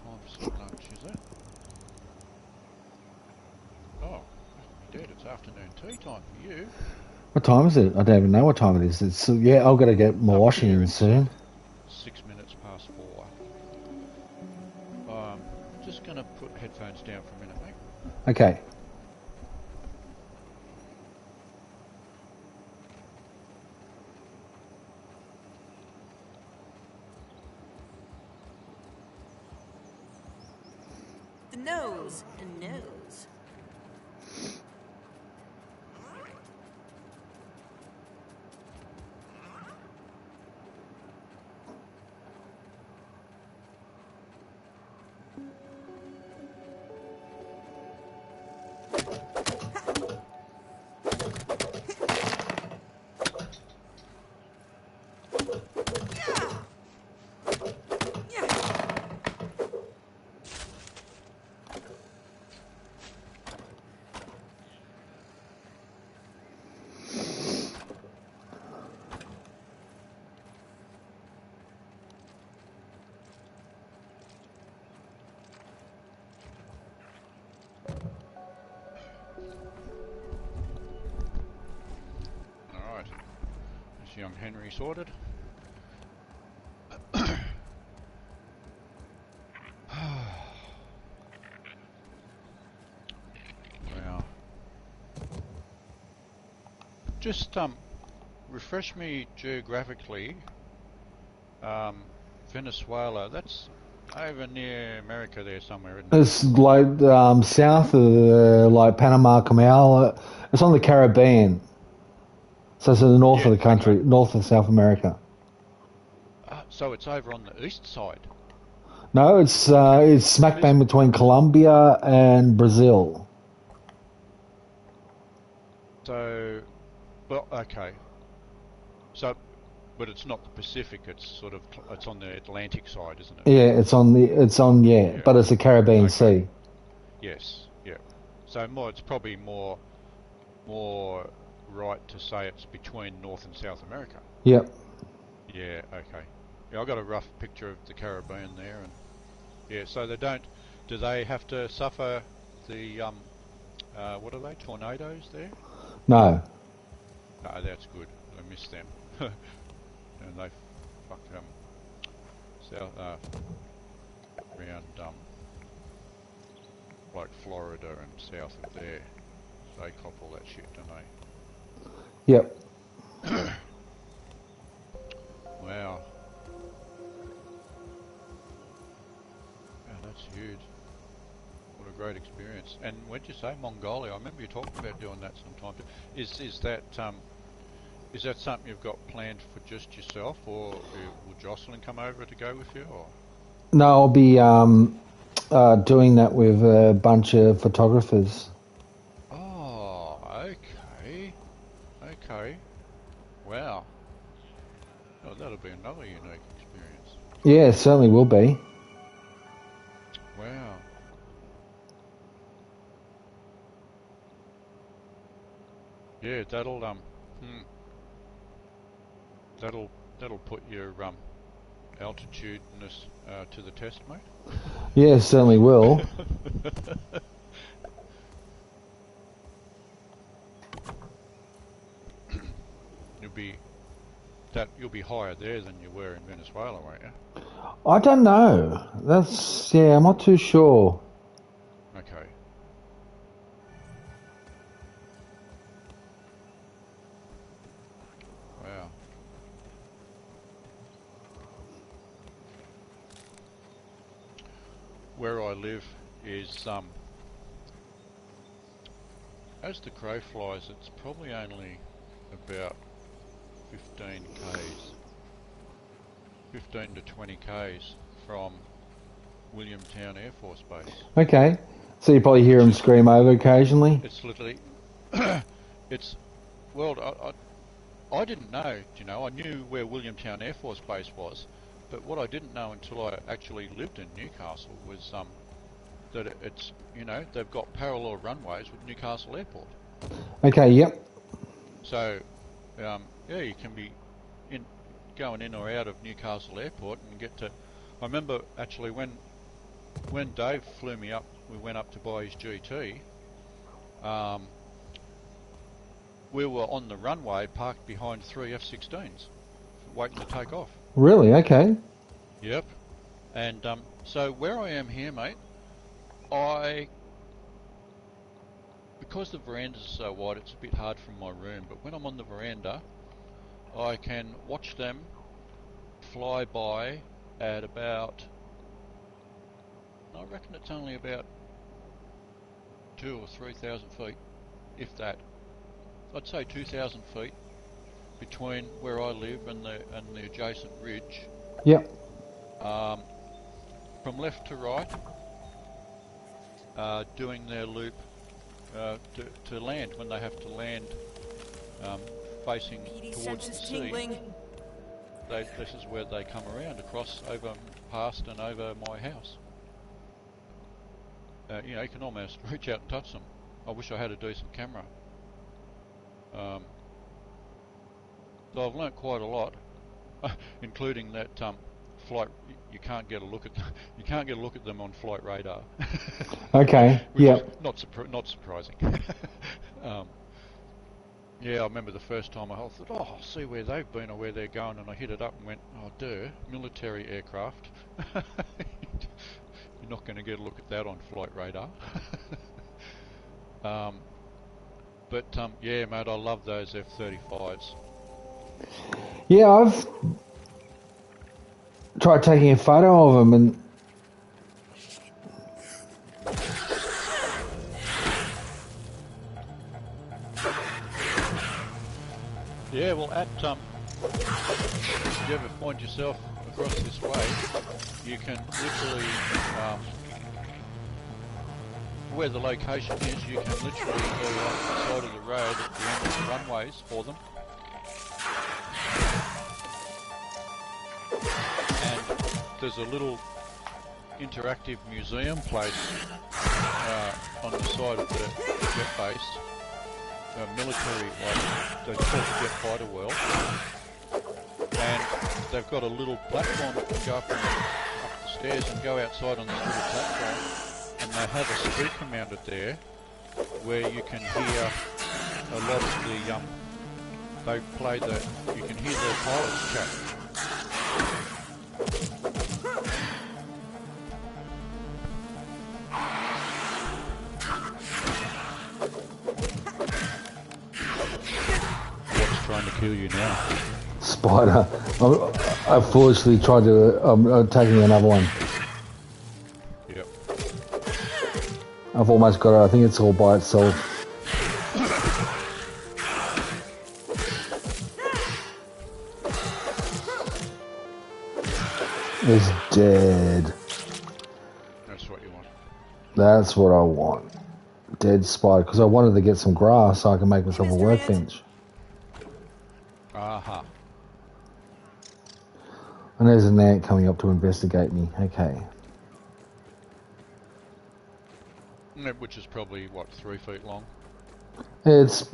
Time for some lunch, is it? Oh, Dad, it's afternoon tea time for you. What time is it? I don't even know what time it is. It's yeah, I've got to get my washing in soon. 6 minutes past 4. Just gonna put headphones down for a minute, mate. Okay. The nose and nose. Alright. Is young Henry sorted? Wow. Just refresh me geographically. Venezuela, that's over near America there somewhere, isn't it? It's like south of like Panama Canal. It's on the Caribbean. So it's in the north Yeah, of the country, okay. north of South America. So it's over on the east side. No, it's smack bang between Colombia and Brazil. So, well, okay. So, but it's not the Pacific. It's sort of it's on the Atlantic side, isn't it? Yeah, Yeah. but it's the Caribbean Okay. Sea. Yes. Yeah. So it's probably more right to say it's between North and South America. Yep. Yeah. Okay. Yeah, I got a rough picture of the Caribbean there, and yeah. So they don't. Do they have to suffer the what are they? Tornadoes there? No. No, that's good. I miss them. And they fuck south around like Florida and south of there. They cop all that shit, don't they? Yep. Wow. Yeah, that's huge. What a great experience. And what'd you say, Mongolia? I remember you talking about doing that sometime. Is that something you've got planned for just yourself, or will Jocelyn come over to go with you? Or No, I'll be doing that with a bunch of photographers. oh, okay, okay, wow. Oh, that'll be another unique experience. Yeah, it certainly will be. Wow. Yeah, that'll put your altitudeness to the test, mate. Yeah, it certainly will. that you'll be higher there than you were in Venezuela, won't you? I don't know. I'm not too sure. Okay. Wow. Where I live is as the crow flies, it's probably only about 15 to 20 k's from Williamtown Air Force Base. Okay. So you probably hear them scream over occasionally? It's literally, well, I didn't know, I knew where Williamtown Air Force Base was, but what I didn't know until I actually lived in Newcastle was that it's, they've got parallel runways with Newcastle Airport. Okay, yep. So, yeah, you can be going in or out of Newcastle Airport and get to... I remember actually when Dave flew me up, we went up to buy his GT, we were on the runway parked behind 3 F-16s waiting to take off. Really? Okay. Yep. And so where I am here, mate, because the verandas are so wide, it's a bit hard from my room, but when I'm on the veranda, I can watch them fly by at about, I reckon it's only about 2,000 or 3,000 feet, if that. I'd say 2,000 feet between where I live and the adjacent ridge. Yep. From left to right, doing their loop to land when they have to land, facing towards the sea. This is where they come around, across, over, past and over my house. You can almost reach out and touch them. I wish I had a decent camera. So I've learnt quite a lot, including that flight. You can't get a look at them on flight radar. Okay. Yeah. Not surprising. Yeah, I remember the first time I thought, I'll see where they've been or where they're going, and I hit it up and went, military aircraft. You're not going to get a look at that on flight radar. Yeah, mate, I love those F-35s. Yeah, I've tried taking a photo of them, and yeah, well, if you ever find yourself across this way, you can literally, where the location is, you can literally go up the side of the road at the end of the runways for them. And there's a little interactive museum place on the side of the jet base, military, like they call it Jet Fighter World, and they've got a little platform that can go up the stairs and go outside on this little platform, and they have a speaker mounted there where you can hear a lot of you can hear the pilots chat. What's trying to kill you now? spider. I foolishly tried to taking another one. Yep. I've almost got it. I think it's all by itself. It's dead. That's what you want. That's what I want. Dead spider. Because I wanted to get some grass so I can make myself a workbench. Aha. And there's an ant coming up to investigate me. Okay. Which is probably, what, 3 feet long? It's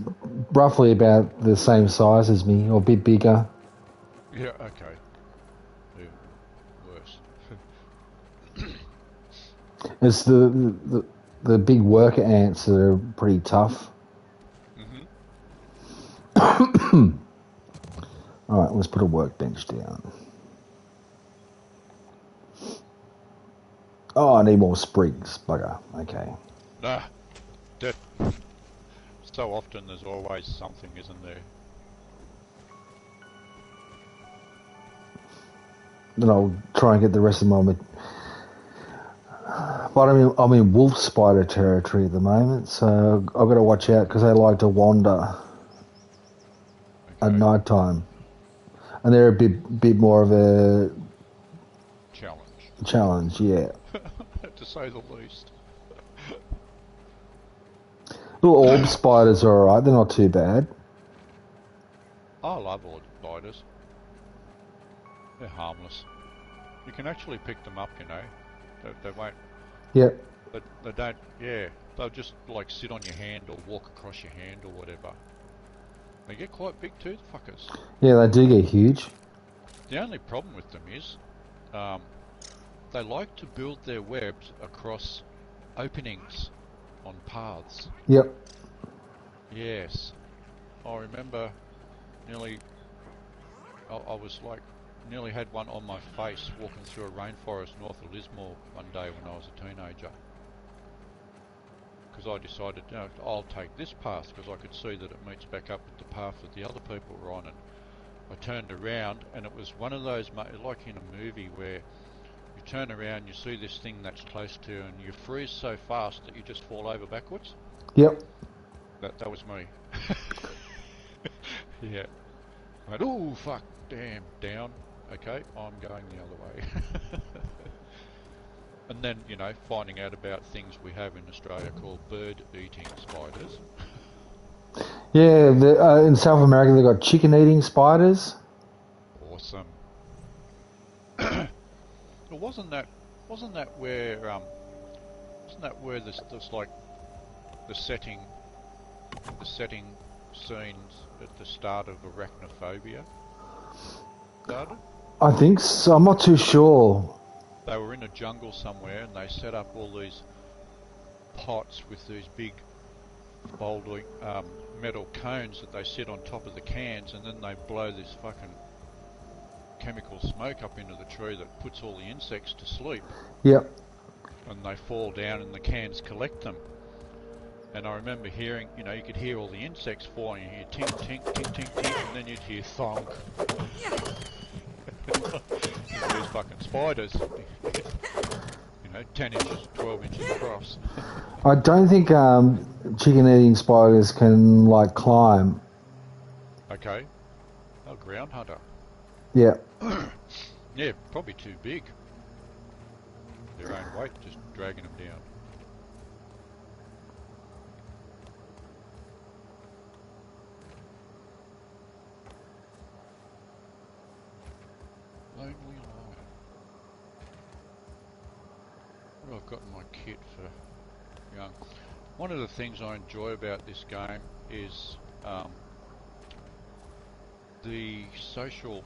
roughly about the same size as me, or a bit bigger. Yeah, okay. Yeah, worse. It's the big worker ants that are pretty tough. Mm-hmm. Alright, let's put a workbench down. Oh, I need more sprigs. Bugger. Okay. Nah, that, so often there's always something, isn't there? Then I'll try and get the rest of my... But I'm in wolf spider territory at the moment, so I've got to watch out because they like to wander at night time. And they're a bit more of a challenge, yeah. To say the least. Little orb spiders are alright, they're not too bad. I love orb spiders. They're harmless. You can actually pick them up, you know. They won't... Yep. They don't... Yeah. They'll just, like, sit on your hand or walk across your hand or whatever. They get quite big too, the fuckers. Yeah, they do get huge. The only problem with them is... they like to build their webs across openings on paths. Yep. Yes. I remember nearly... I was like... Nearly had one on my face walking through a rainforest north of Lismore one day when I was a teenager. Because I decided, you know, I'll take this path because I could see that it meets back up with the path that the other people were on. And I turned around and it was one of those, like in a movie where you turn around, you see this thing that's close to you and you freeze so fast that you just fall over backwards. Yep. That was me. Yeah. I went, oh fuck, damn, down. Okay, I'm going the other way. And then, you know, finding out about things we have in Australia called bird-eating spiders. Yeah, in South America they've got chicken-eating spiders. Awesome. Well, wasn't that where this like the setting scenes at the start of Arachnophobia started? I think so. I'm not too sure. They were in a jungle somewhere and they set up all these pots with these big bouldering metal cones that they sit on top of the cans, and then they blow this fucking chemical smoke up into the tree that puts all the insects to sleep. Yep. And they fall down and the cans collect them. And I remember hearing, you know, you could hear all the insects falling. You hear tink, tink, tink, tink, tink, and then you'd hear thonk. These fucking spiders, you know, 10 inches, 12 inches across. I don't think chicken-eating spiders can, like, climb. Okay. Oh, ground hunter. Yeah. Yeah, probably too big. Their own weight just dragging them down. Lonely Lion. What have I got in my kit for young? One of the things I enjoy about this game is the social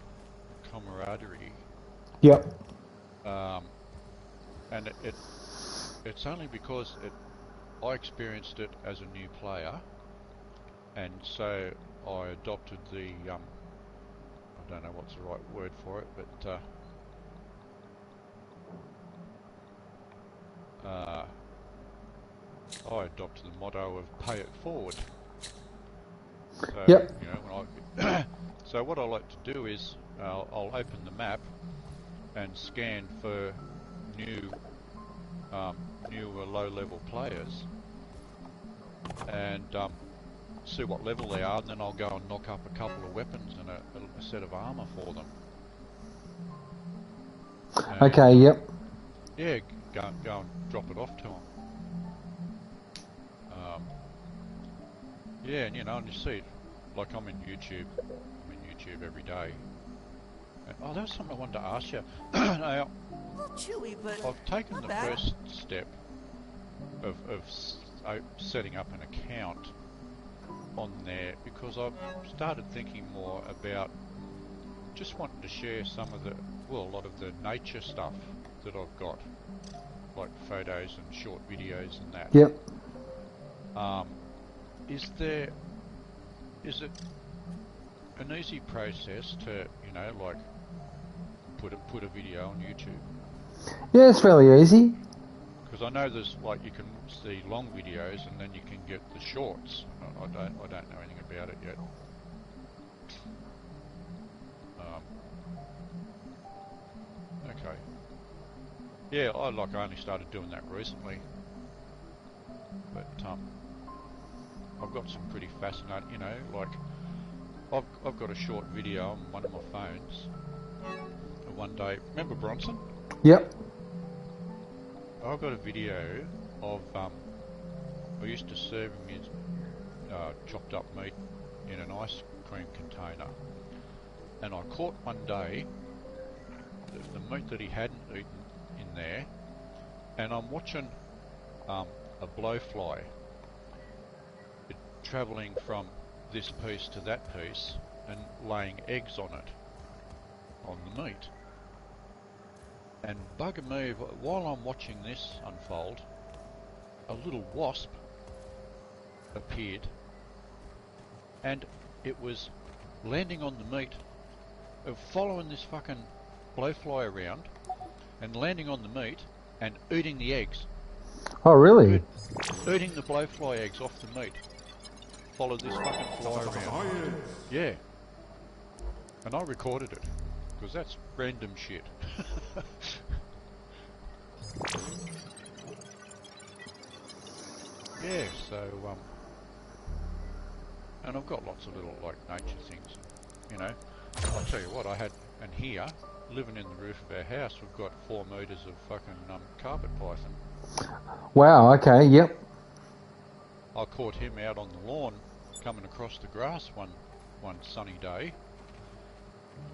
camaraderie. Yep. And it's only because I experienced it as a new player, and so I adopted the I don't know what's the right word for it, but I adopted the motto of "pay it forward." So, yep. You know, when so what I like to do is I'll open the map and scan for new low-level players and see what level they are, and then I'll go and knock up a couple of weapons and a set of armour for them. And, okay, yep. Yeah, go and drop it off to them. Yeah, and you know, and you see, like I'm in YouTube every day. And, oh, that was something I wanted to ask you. Now, A little chewy, but I've taken not the bad. first step of setting up an account on there because I've started thinking more about just wanting to share some of a lot of the nature stuff that I've got, like photos and short videos and that. Yep. Is an easy process to, you know, like put a video on YouTube? Yeah, it's fairly easy. Because I know there's like you can see long videos and then you can get the shorts. I don't know anything about it yet. Okay. Yeah, I only started doing that recently. But I've got some pretty fascinating, you know, like I've got a short video on one of my phones. One day, remember Bronson? Yep. I've got a video of I used to serve him his chopped up meat in an ice cream container, and I caught one day the meat that he hadn't eaten in there, and I'm watching a blowfly travelling from this piece to that piece and laying eggs on it, on the meat. And bugger me, while I'm watching this unfold, a little wasp appeared, and it was landing on the meat, following this fucking blowfly around, and landing on the meat, and eating the eggs. Oh, really? Eating the blowfly eggs off the meat. Followed this fucking fly around. Yeah. And I recorded it, because that's random shit. Yeah, so, and I've got lots of little, like, nature things, you know. I'll tell you what, and here, living in the roof of our house, we've got 4 metres of fucking carpet python. Wow, okay, yep. I caught him out on the lawn, coming across the grass one sunny day,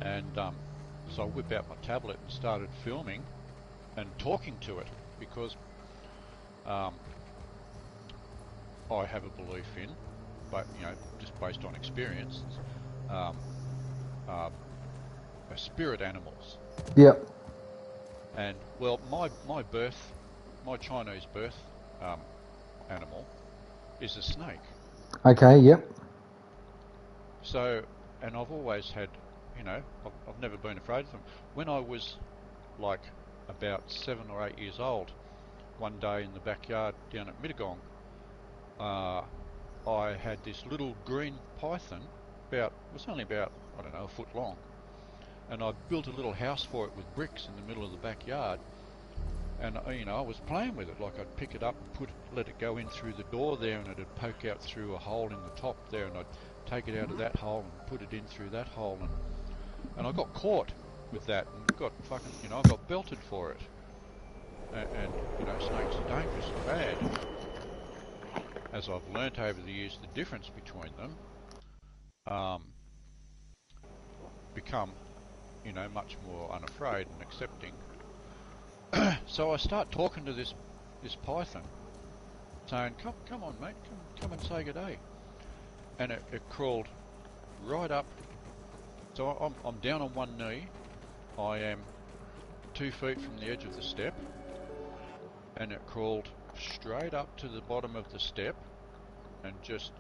and so I whipped out my tablet and started filming and talking to it, because I have a belief in, but you know, just based on experience, spirit animals. Yep. And well, my Chinese birth animal is a snake. Okay, yep. So, and I've always had, you know, I've never been afraid of them. When I was like about 7 or 8 years old, one day in the backyard down at Mittagong, I had this little green python, it was only about, I don't know, a foot long, and I built a little house for it with bricks in the middle of the backyard, and you know, I was playing with it, like I'd pick it up and let it go in through the door there, and it'd poke out through a hole in the top there, and I'd take it out of that hole and put it in through that hole, and I got caught with that and got fucking, you know, I got belted for it. And you know, snakes are dangerous and bad. As I've learnt over the years, the difference between them, become, you know, much more unafraid and accepting. So I start talking to this python, saying, "Come on, mate, come and say good day." And it crawled right up. So I'm down on one knee. I am 2 feet from the edge of the step, and it crawled straight up to the bottom of the step and just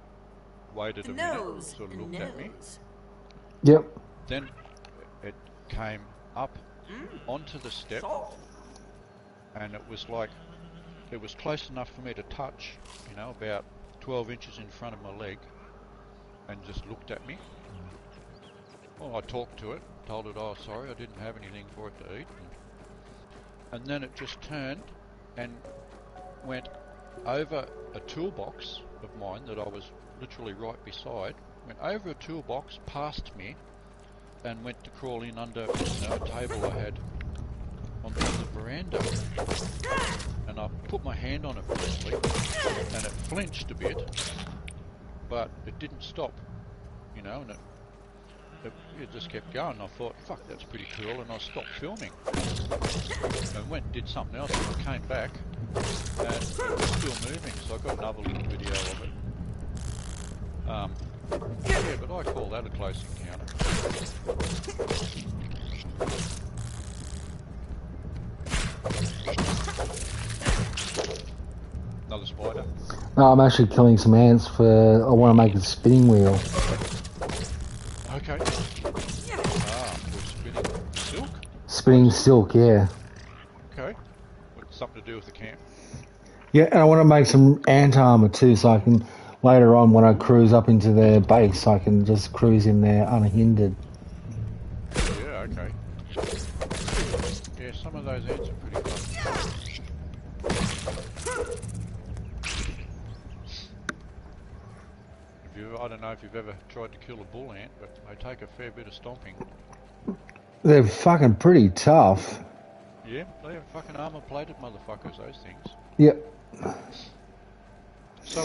waited a minute, sort of looked at me. Yep. Then it came up onto the step, and it was like, it was close enough for me to touch, you know, about 12 inches in front of my leg, and just looked at me. Well, I talked to it, told it, oh, sorry, I didn't have anything for it to eat. And then it just turned and went over a toolbox of mine that I was literally right beside, went over a toolbox, past me, and went to crawl in under, you know, a table I had on the veranda. And I put my hand on it briefly, and it flinched a bit, but it didn't stop, you know, and it just kept going. I thought, fuck, that's pretty cool, and I stopped filming. And went and did something else, and I came back, and it was still moving, so I got another little video of it. Yeah, but I call that a close encounter. Another spider. No, I'm actually killing some ants I want to make a spinning wheel. Okay. silk? Spinning silk, yeah. Okay. What's something to do with the camp? Yeah, and I want to make some ant armor too, so I can later on when I cruise up into their base, I can just cruise in there unhindered. Yeah, okay. Yeah, some of those ants are pretty fun. I don't know if you've ever tried to kill a bull ant, but they take a fair bit of stomping. They're fucking pretty tough. Yeah, they are fucking armor-plated motherfuckers, those things. Yep. So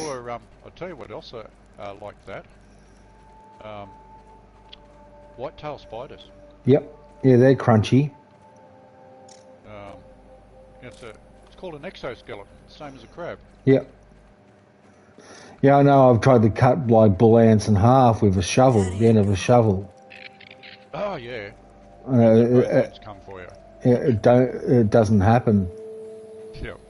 I'll tell you what else are like that. White-tailed spiders. Yep. Yeah, they're crunchy. It's called an exoskeleton, same as a crab. Yep. Yeah, I know. I've tried to cut like bull ants in half with a shovel, the end of a shovel. Oh yeah. It, Ants come for you. it doesn't happen. Yep.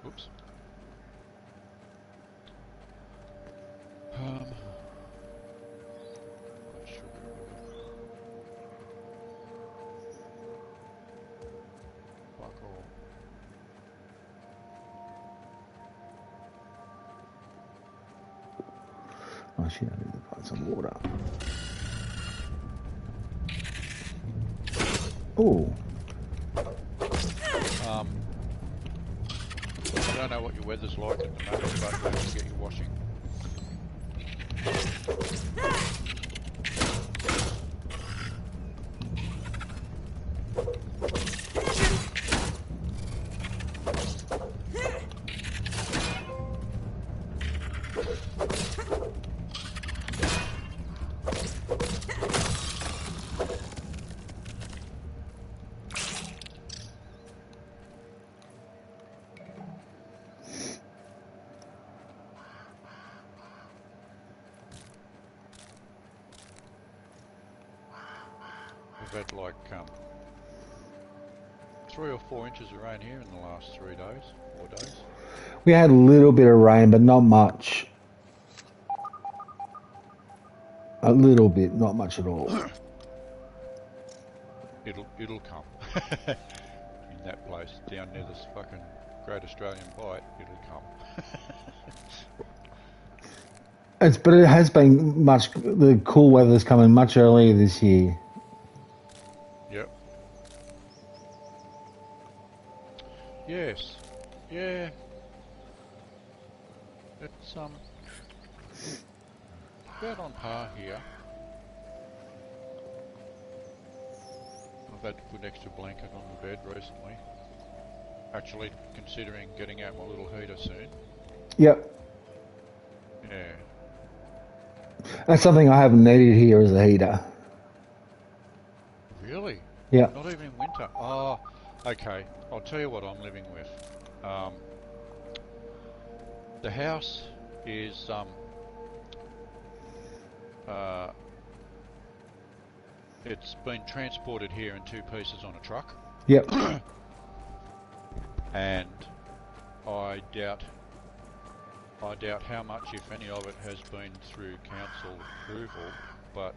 Oops. Fuck all. Oh shit, I need to find some water. Oh. I don't know what your weather's like at the moment, but don't forget your washing. We've had like 3 or 4 inches of rain here in the last 3 days, 4 days. We had a little bit of rain, but not much. A little bit, not much at all. It'll come. In that place, down near this fucking Great Australian Bight, it'll come. But it has been the cool weather's coming much earlier this year. Yep. Yes. Yeah. It's about on par here. I've had to put an extra blanket on the bed recently. Actually considering getting out my little heater soon. Yep. Yeah. That's something I haven't needed here as a heater. Really? Yeah. Not even in winter? Oh, okay. I'll tell you what I'm living with. The house is it's been transported here in 2 pieces on a truck. Yep. And I doubt how much, if any of it, has been through council approval, but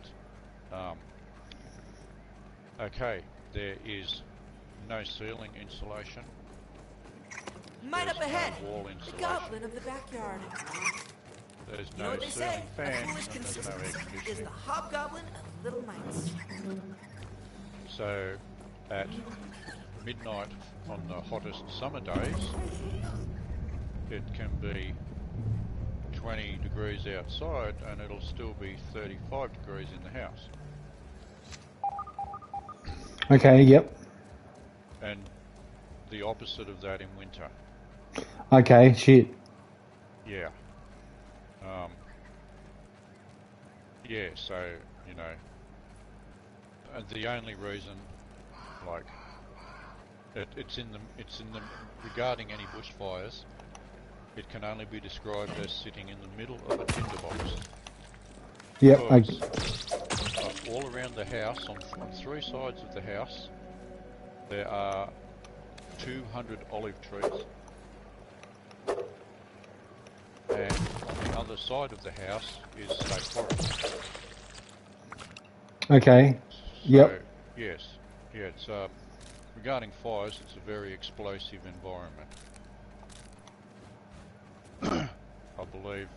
okay, there is no ceiling insulation. Might up There's ahead. no wall The insulation. goblin of the backyard. There's You know no what they say? ceiling A fans, foolish and there's no air consistency is the conditioning. hobgoblin of little mites. So, at midnight on the hottest summer days, it can be 20 degrees outside and it'll still be 35 degrees in the house. Okay, yep. And the opposite of that in winter. Okay, shit. Yeah. Yeah, so, you know, the only reason, like, it's in the, regarding any bushfires, it can only be described as sitting in the middle of a tinderbox. Yep. Because all around the house, on 3 sides of the house, there are 200 olive trees. And on the other side of the house is state forest. Okay. Yep. So, yes. Yeah, it's regarding fires, it's a very explosive environment. I believe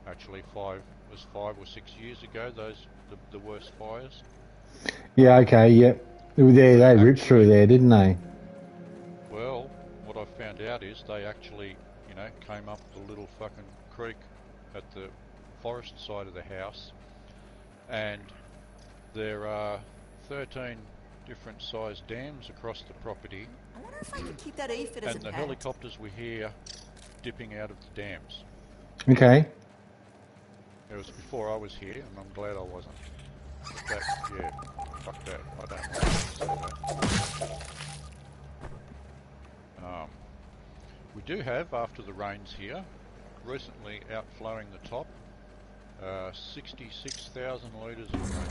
actually 5 or 6 years ago, the worst fires. Yeah, okay, yep. They ripped through there, didn't they? Well, what I found out is they actually, you know, came up the little fucking creek at the forest side of the house, and there are 13 different sized dams across the property, I wonder if I could keep that aphid as and a the pet. helicopters were here dipping out of the dams. Okay. It was before I was here, and I'm glad I wasn't. That, yeah, fuck that. I don't want to say that. We do have, after the rains here, recently outflowing the top, 66,000 litres of rain.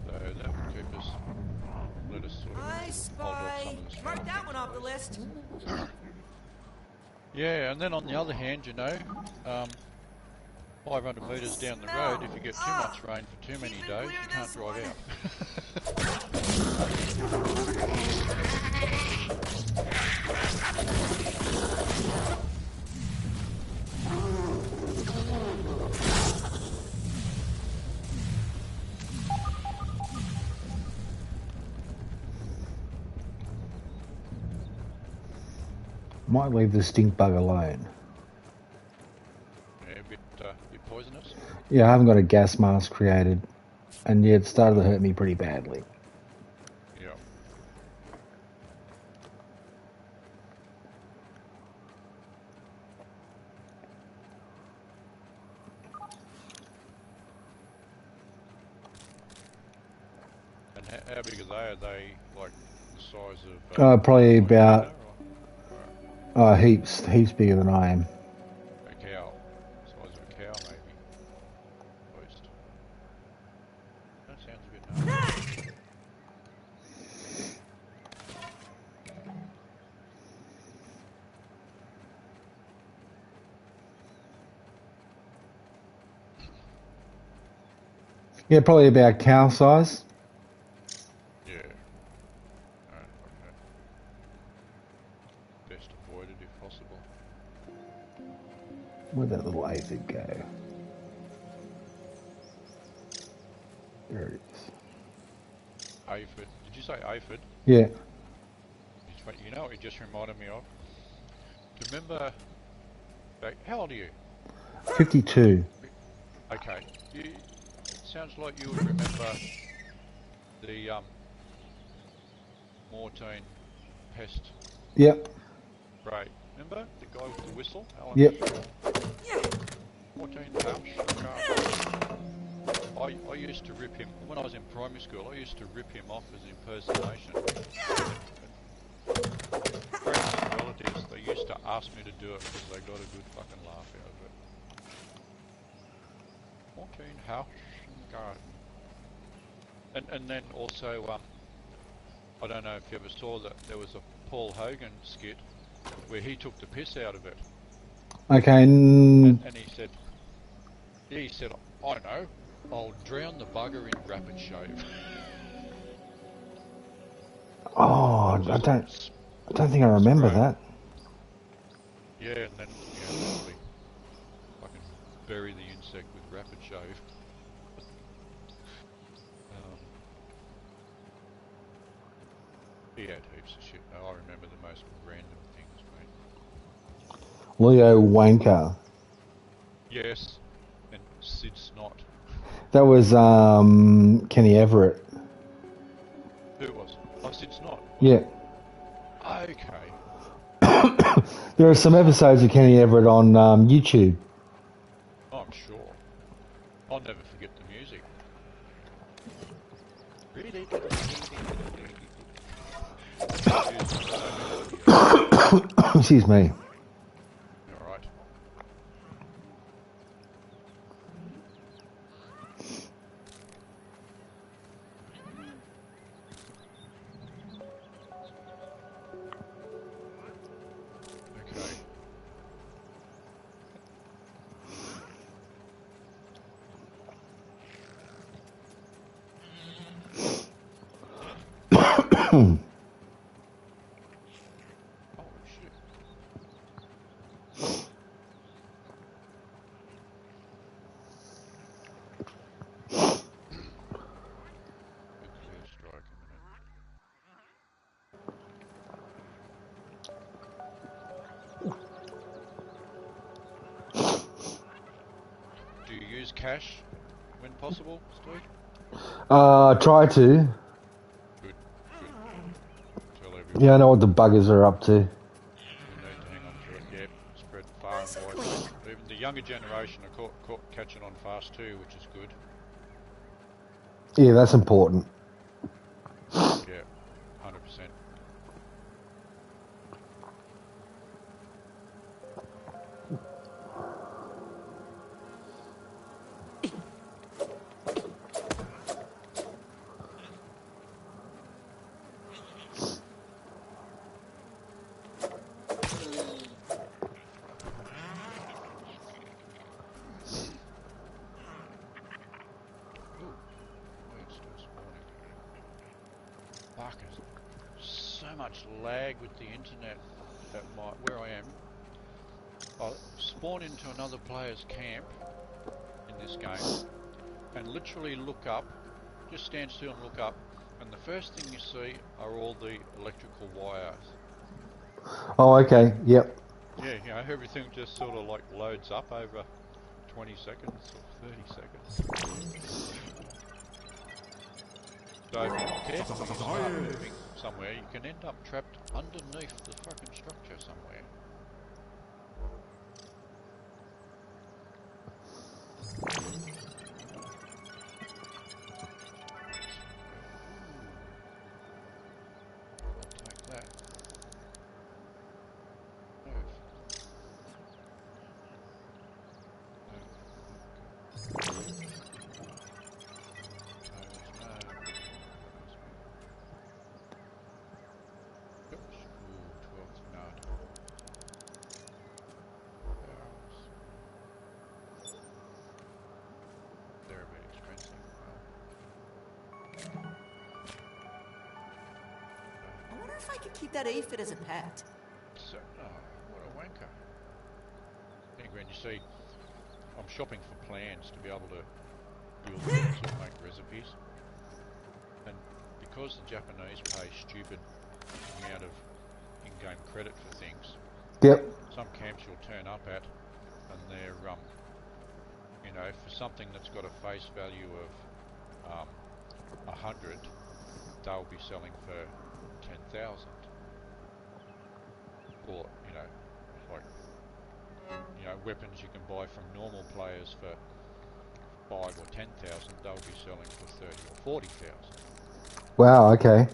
So that will keep us, let us sort of I hold off spy. some of the Mark storm. that one off the list. Yeah, and then on the other hand, you know, 500 metres down the road, if you get too much rain for too many days, you can't drive out. Might leave the stink bug alone. Yeah, a bit poisonous. Yeah, I haven't got a gas mask created, and yeah, it started to hurt me pretty badly. Yeah. And how big are they? Are they like the size of... Probably like about Peter heaps bigger than I am. or a cow? Size of a cow, maybe. At least. That sounds a bit nasty. Yeah, probably about cow size. Yeah. Okay. Best avoided if possible. Where'd that little aphid go? There it is. Aphid. Did you say aphid? Yeah. You know what it just reminded me of? Do you remember... How old are you? 52. Okay. It sounds like you would remember the Mortine pest Yep. spray. Remember the guy with the whistle? Alan Yep. Mortine I used to rip him when I was in primary school. I used to rip him off as impersonation. Friends and relatives, they used to ask me to do it because they got a good fucking laugh out of it. Mortine House Garden. And then also, I don't know if you ever saw that there was a Paul Hogan skit where he took the piss out of it. Okay. And he said, I know, I'll drown the bugger in rapid shave. Oh, I don't think I remember that. Yeah, and then literally fucking bury the insect with rapid shave. He had heaps of shit. I remember the most random things, mate. Leo Wanker. Yes, and Sid Snot. That was Kenny Everett. Who was? Oh, Sid Snot. Yeah. Okay. There are some episodes of Kenny Everett on YouTube. I'm sure. I'll never forget the music. Really? Excuse me. Alright. Holy shit. Nuclear strike imminent. Do you use cash when possible, Stu? Try to. Good. Good. Tell everyone. Yeah, I know what the buggers are up to. We need to hang on to it. Yep, spread far and wide. Even the younger generation are catching on fast too, which is good. Yeah, that's important. Yeah, 100%. So much lag with the internet at where I am. I'll spawn into another player's camp in this game and literally look up, just stand still and look up, and the first thing you see are all the electrical wires. Oh, okay. Yep. Yeah, you know, everything just sort of like loads up over 20 seconds or 30 seconds. So if you're not careful, you start moving somewhere, you can end up trapped underneath the fucking structure somewhere. I'll take that. Move. They're a bit expensive. I wonder if I could keep that aphid as a pet. So, what a wanker. Anyway, you see, I'm shopping for plans to be able to build things or make recipes. And because the Japanese pay stupid amount of in-game credit for things, Yep. some camps you'll turn up at and they're, you know, for something that's got a face value of 100, they'll be selling for 10,000. Or, you know, like, you know, weapons you can buy from normal players for 5 or 10,000, they'll be selling for 30 or 40,000. Wow, okay.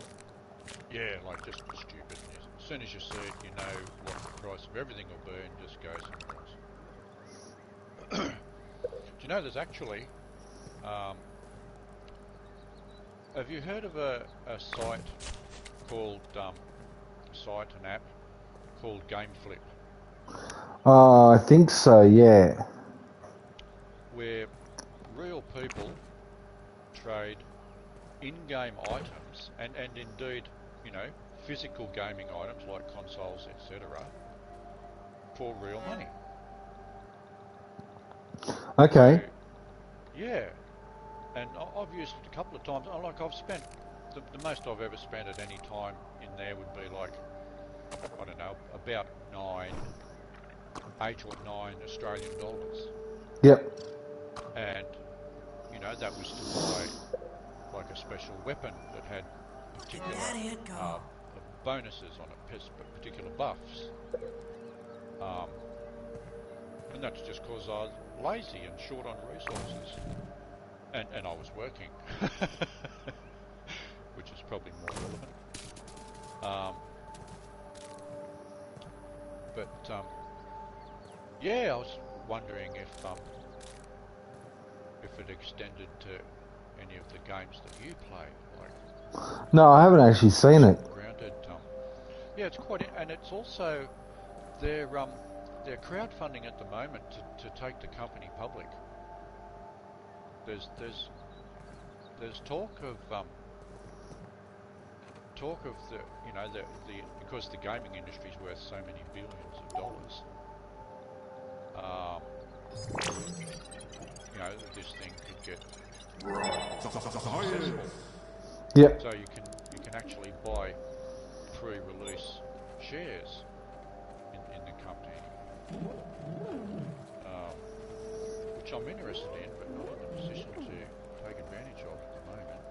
Yeah, like just stupid. As soon as you see it, you know what the price of everything will be and just go somewhere else. Do you know there's actually, have you heard of a site called, an app called GameFlip? I think so, yeah. Where real people trade in-game items and indeed, you know, physical gaming items like consoles, etc., for real money. Okay. So, yeah, and I've used it a couple of times. Like I've spent the most I've ever spent at any time in there would be like, I don't know, about 8 or 9 Australian dollars. Yep. And you know, that was to buy like a special weapon that had particular bonuses on it, particular buffs. And that's just because I was lazy and short on resources. And I was working. Which is probably more relevant. Yeah, I was wondering if it extended to any of the games that you play, like. No, I haven't actually seen it. Grounded, yeah, it's quite, and it's also they're crowdfunding at the moment to take the company public. There's talk of talk of the, you know, the because the gaming industry is worth so many billions of dollars. You know, this thing could get successful. Yep. So you can actually buy pre-release shares in the company, which I'm interested in, but not in a position to take advantage of at the moment.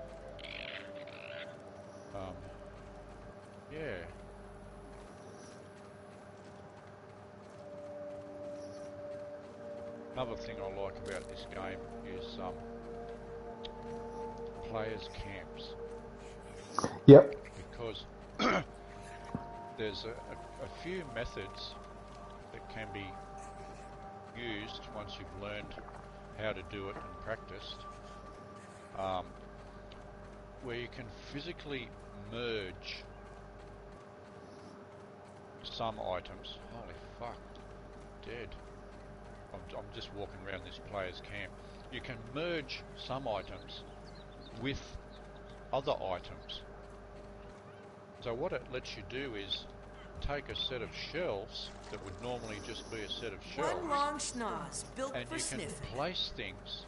Yeah. Another thing I like about this game is players' camps. Yep. Because there's a few methods that can be used once you've learned how to do it and practiced, where you can physically merge some items. Holy fuck, dead. I'm just walking around this player's camp. You can merge some items with other items. So what it lets you do is take a set of shelves that would normally just be a set of shelves, One long schnoz built and for you can sniffing. place things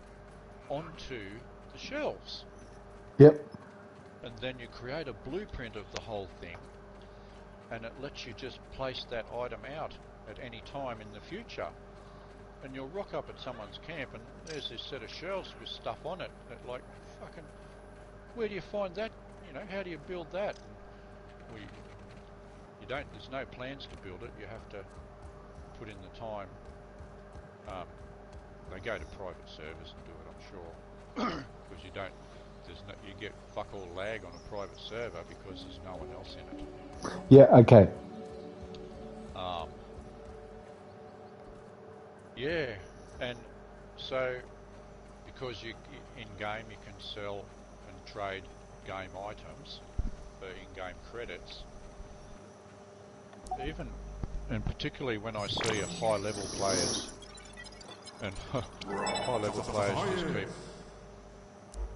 onto the shelves. Yep. And then you create a blueprint of the whole thing, and it lets you just place that item out at any time in the future. And you'll rock up at someone's camp and there's this set of shelves with stuff on it. That, like, fucking, where do you find that? You know, how do you build that? Well, you don't, there's no plans to build it. You have to put in the time. They go to private servers and do it, I'm sure. Because you don't, you get fuck all lag on a private server because there's no one else in it. Yeah, okay. Yeah, and so because in game you can sell and trade game items for in-game credits. Even and particularly when I see high-level players, and high-level players just keep,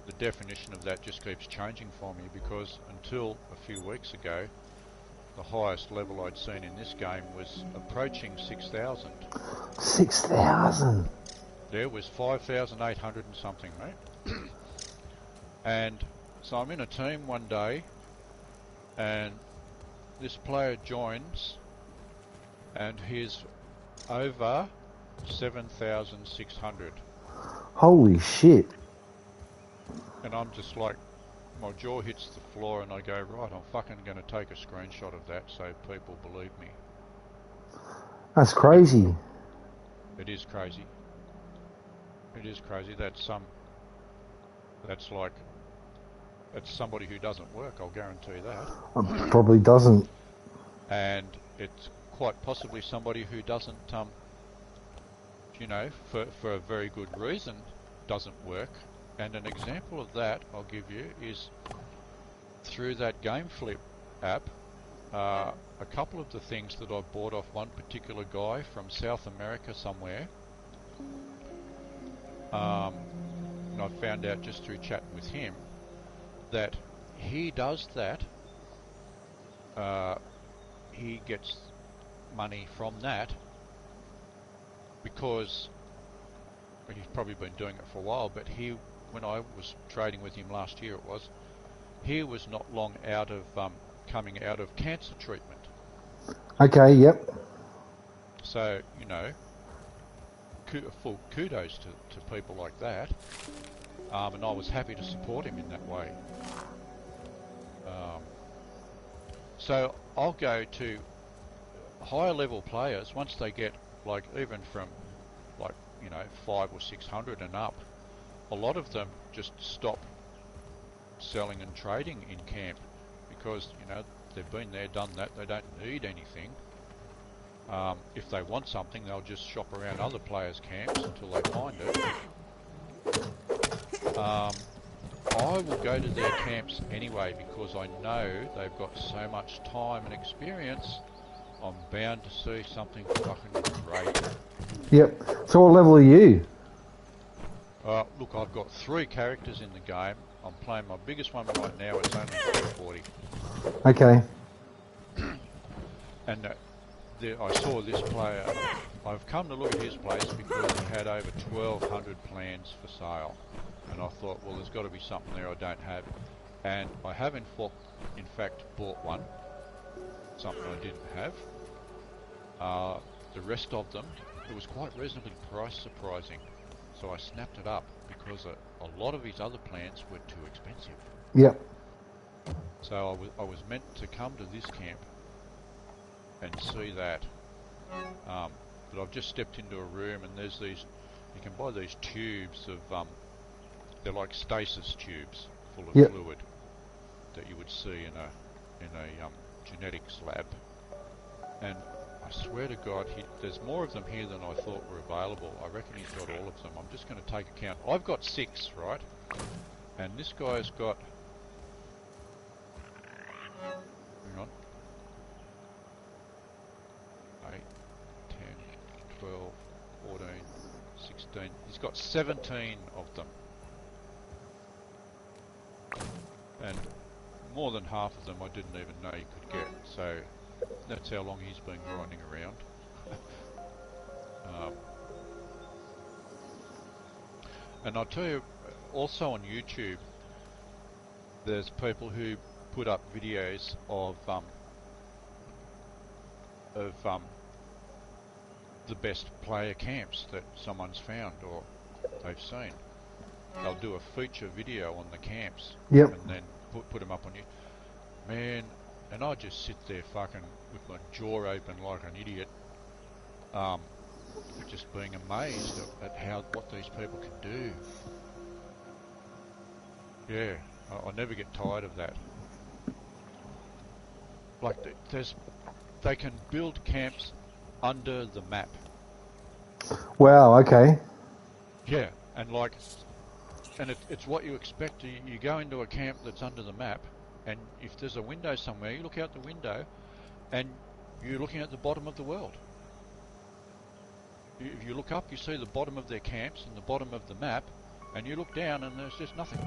the definition of that just keeps changing for me, because until a few weeks ago, the highest level I'd seen in this game was approaching 6,000. 6,000. There was 5,800 and something, mate. And so I'm in a team one day, and this player joins, and he's over 7,600. Holy shit. And I'm just like, my jaw hits the floor, and I go, right, I'm fucking going to take a screenshot of that so people believe me. That's crazy. It is crazy. It is crazy. That's somebody who doesn't work, I'll guarantee that. Probably doesn't. And it's quite possibly somebody who doesn't, you know, for a very good reason, doesn't work. And an example of that I'll give you is through that GameFlip app, a couple of the things that I bought off one particular guy from South America somewhere, and I found out just through chatting with him that he does that, he gets money from that because he's probably been doing it for a while, but when I was trading with him last year, he was not long out of coming out of cancer treatment. Okay, yep. So, you know, full kudos to people like that, and I was happy to support him in that way. So I'll go to higher level players once they get, like, even from, like, you know, 500 or 600 and up. A lot of them just stop selling and trading in camp because, you know, they've been there, done that, they don't need anything. If they want something, they'll just shop around other players' camps until they find it. I will go to their camps anyway because I know they've got so much time and experience. I'm bound to see something fucking great. Yep. So what level are you? Look, I've got 3 characters in the game. I'm playing my biggest one right now. It's only 240. Okay. And I saw this player. I've come to look at his place because he had over 1,200 plans for sale. And I thought, well, there's got to be something there I don't have. And I have in fact bought one. Something I didn't have. The rest of them, it was quite reasonably priced, surprising. So I snapped it up because a lot of his other plans were too expensive. Yep. So I was meant to come to this camp and see that. But I've just stepped into a room and there's these, you can buy these tubes of, they're like stasis tubes full of Yep. fluid that you would see in a genetics lab. And I swear to God, there's more of them here than I thought were available. I reckon he's got all of them. I'm just going to take account. I've got 6, right? And this guy's got... Hang on. 8, 10, 12, 14, 16. He's got 17 of them. And more than half of them I didn't even know you could get. So that's how long he's been grinding around. And I'll tell you, also on YouTube, there's people who put up videos of the best player camps that someone's found or they've seen. They'll do a feature video on the camps. Yep. And then put them up on you. Man, and I just sit there fucking with my jaw open like an idiot, just being amazed at what these people can do. Yeah, I never get tired of that. Like they can build camps under the map. Wow, okay. Yeah, and it's what you expect. You go into a camp that's under the map, and if there's a window somewhere, you look out the window, and you're looking at the bottom of the world. If you look up, you see the bottom of their camps and the bottom of the map, and you look down, and there's just nothing.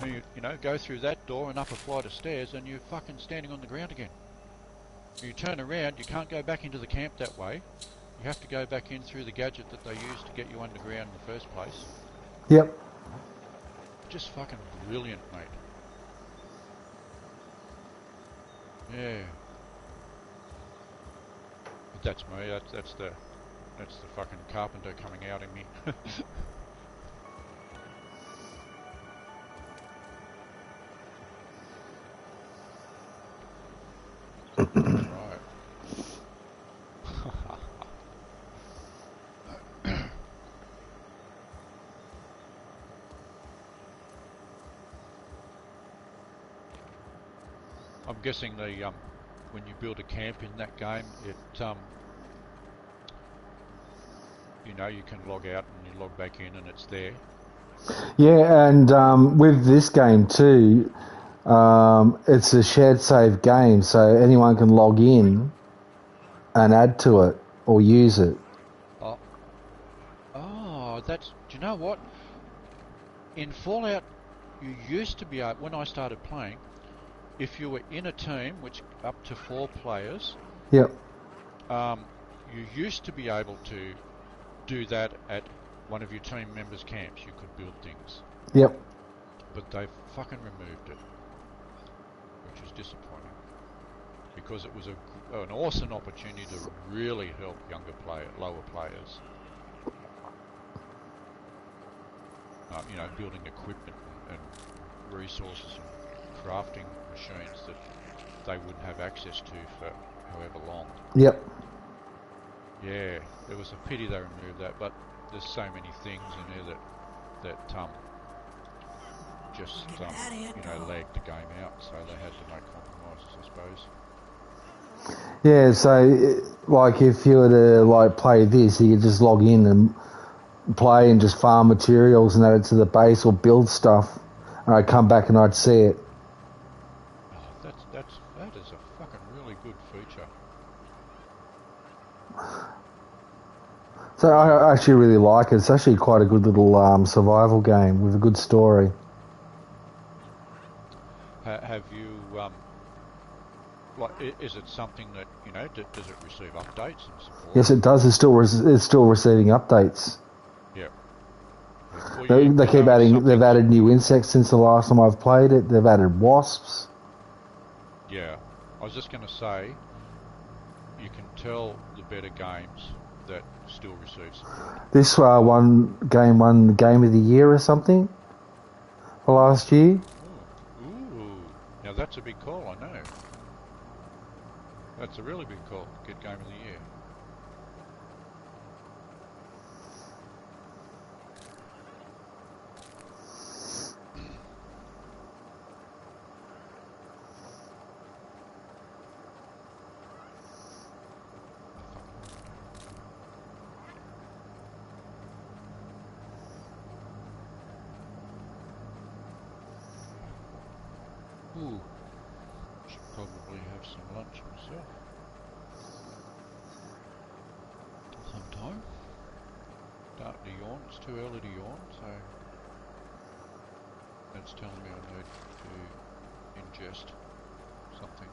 And you know, go through that door and up a flight of stairs, and you're fucking standing on the ground again. You turn around, you can't go back into the camp that way. You have to go back in through the gadget that they used to get you underground in the first place. Yep. Just fucking brilliant, mate. Yeah. But that's me. That's the fucking carpenter coming out in me. Right. I'm guessing when you build a camp in that game, it you know, you can log out and you log back in and it's there. Yeah, and with this game too, it's a shared save game, so anyone can log in and add to it or use it. Oh, do you know what? In Fallout, you used to be able, when I started playing, if you were in a team, which up to 4 players, Yep. you used to be able to do that at one of your team members' camps. You could build things. Yep. But they've fucking removed it, which is disappointing, because it was an awesome opportunity to really help lower players. You know, building equipment and resources and crafting machines that they wouldn't have access to for however long. Yep. Yeah, it was a pity they removed that, but there's so many things in there that just you know, lagged the game out, so they had to make compromises, I suppose. Yeah, so like if you were to like play this, you could just log in and play and just farm materials and add it to the base or build stuff, and I'd come back and I'd see it. Oh, that is a fucking really good feature. So I actually really like it. It's actually quite a good little survival game with a good story. have you, like, is it something that, you know, does it receive updates and support? Yes, it does. It's still receiving updates. Yeah. Well, They keep know, adding. They've added new insects since the last time I've played it. They've added wasps. Yeah. I was just going to say, you can tell the better games that still receive support. This won the game of the year or something for last year. Ooh. Now that's a big call, I know. That's a really big call. Get game of the year. Ooh. Should probably have some lunch myself. Sometime. Start to yawn. It's too early to yawn, so that's telling me I need to ingest something.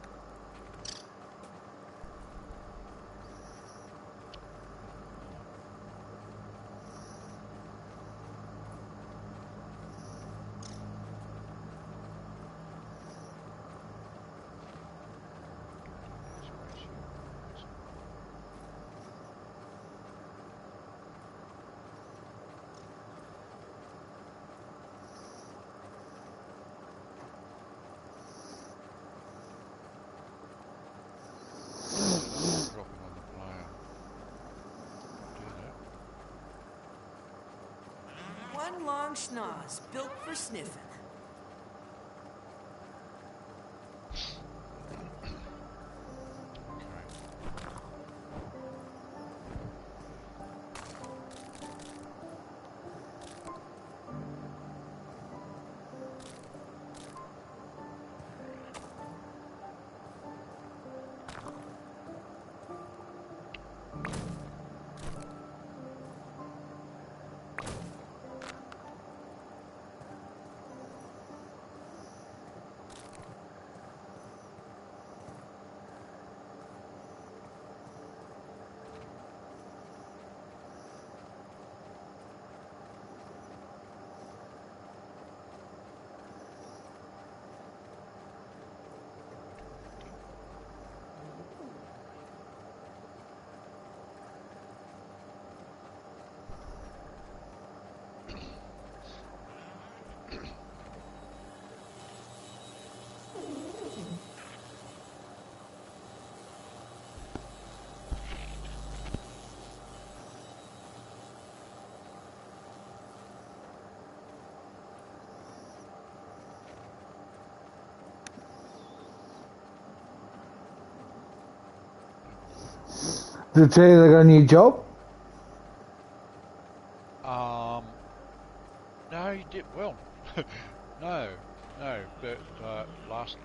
Dropping on the player. Do that. One long schnoz built for sniffing. Okay. Did they tell you they got a new job? No, you did well. no, but last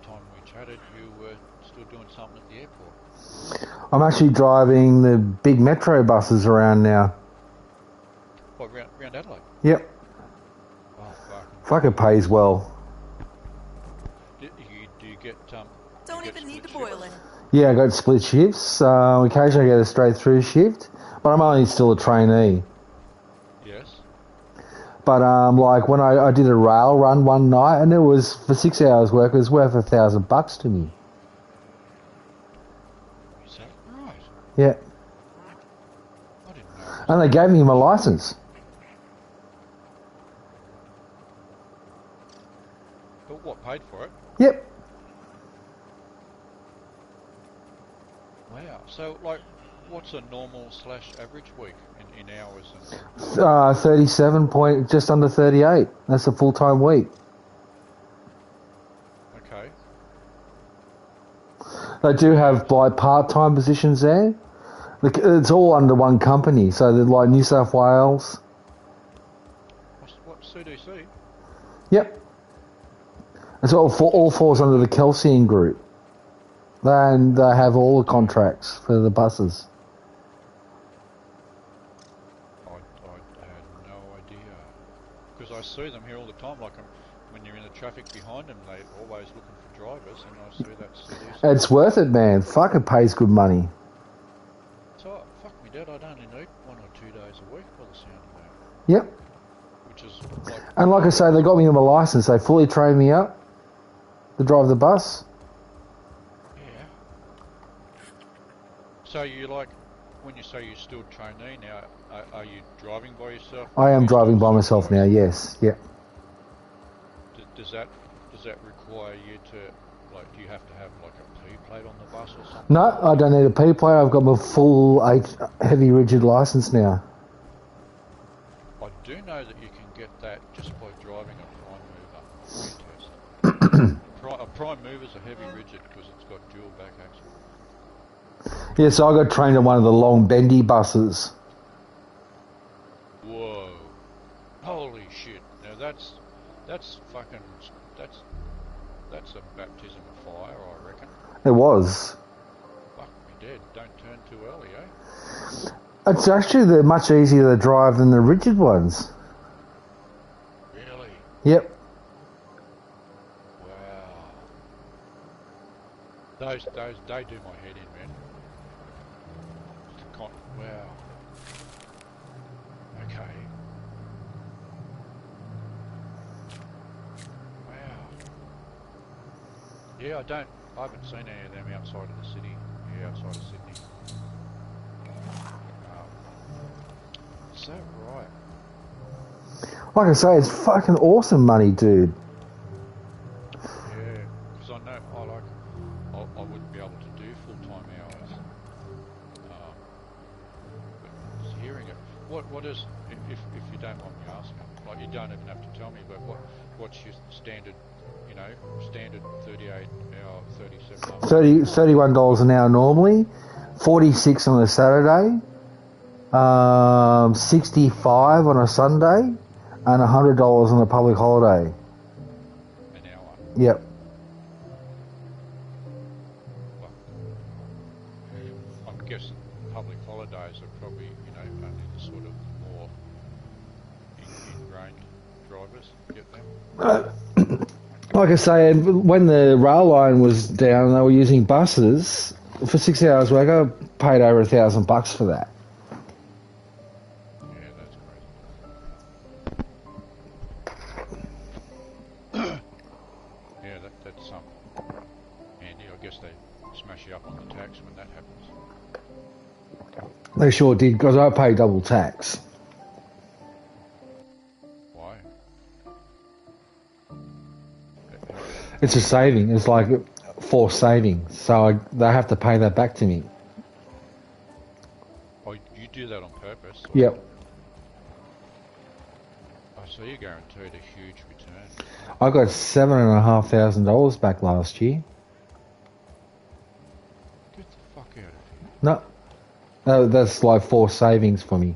time we chatted, you were still doing something at the airport. I'm actually driving the big metro buses around now. What, round Adelaide? Yep. Oh, Fuck, it pays well. Do you get Don't you get even need to split boil it. shifts? Yeah, I got split shifts. Occasionally I get a straight through shift, but I'm only still a trainee. Yes. But like when I did a rail run one night, and it was for 6 hours work, it was worth $1,000 to me. Is that right? Yeah, I didn't know. and they gave me my license. But what, paid for it? Yep. Wow. So, like, what's a normal / average week in hours and? 37 point, just under 38. That's a full-time week. Okay. They do have like part-time positions there. It's all under one company, so they're like New South Wales. What CDC? Yep. It's all falls under the Kelsian group. And they have all the contracts for the buses. I had no idea. Because I see them here all the time. Like, when you're in the traffic behind them, they're always looking for drivers, and I see that's the reason. It's worth it, man. Fuck, it pays good money. So, fuck me dead, I'd only need 1 or 2 days a week by the sound of that. Yep. Which is like, And like I say, they got me on my license. They fully trained me up to drive the bus. yeah. So you like, when you say you're still trainee now, are you driving by yourself? I am driving by myself now, yes. Yep. Does that require you to, like, do you have to have like a P plate on the bus or something? No, I don't need a P plate. I've got my full heavy rigid license now. I do know that you can get that just by driving a prime mover test. A prime mover's a heavy rigid because it's got dual back axle. Yeah, so I got trained on one of the long bendy buses. Whoa. Holy shit. Now that's fucking, that's a baptism of fire, I reckon. It was. Fuck me dead. Don't turn too early, eh? It's actually much easier to drive than the rigid ones. Really? Yep. Wow. Those, they do my head in, man. Wow. Okay. Wow. Yeah, I haven't seen any of them outside of the city. Yeah, outside of Sydney. Is that right? Like I say, it's fucking awesome money, dude. Yeah, because I know I wouldn't be able to do full-time hours. But just hearing it, what is, if you don't mind me asking, like you don't even have to tell me, but what's your standard, standard 38 hour, 37 hour? $31 an hour normally, 46 on a Saturday, 65 on a Sunday, and $100 on a public holiday. An hour. Yep. Well, I'm guessing public holidays are probably, only the sort of more ingrained drivers get them. Like I say, when the rail line was down, they were using buses for 6 hours work. I paid over $1,000 for that. Yeah, that's crazy. Yeah, that's handy. I guess they smash you up on the tax when that happens. They sure did, because I paid double tax. Why? It's a saving. It's like forced savings. So they have to pay that back to me. Oh, you do that on purpose? Or? Yep. Oh, so you're guaranteed a huge return. I got $7,500 back last year. Get the fuck out of here. No, that's like forced savings for me.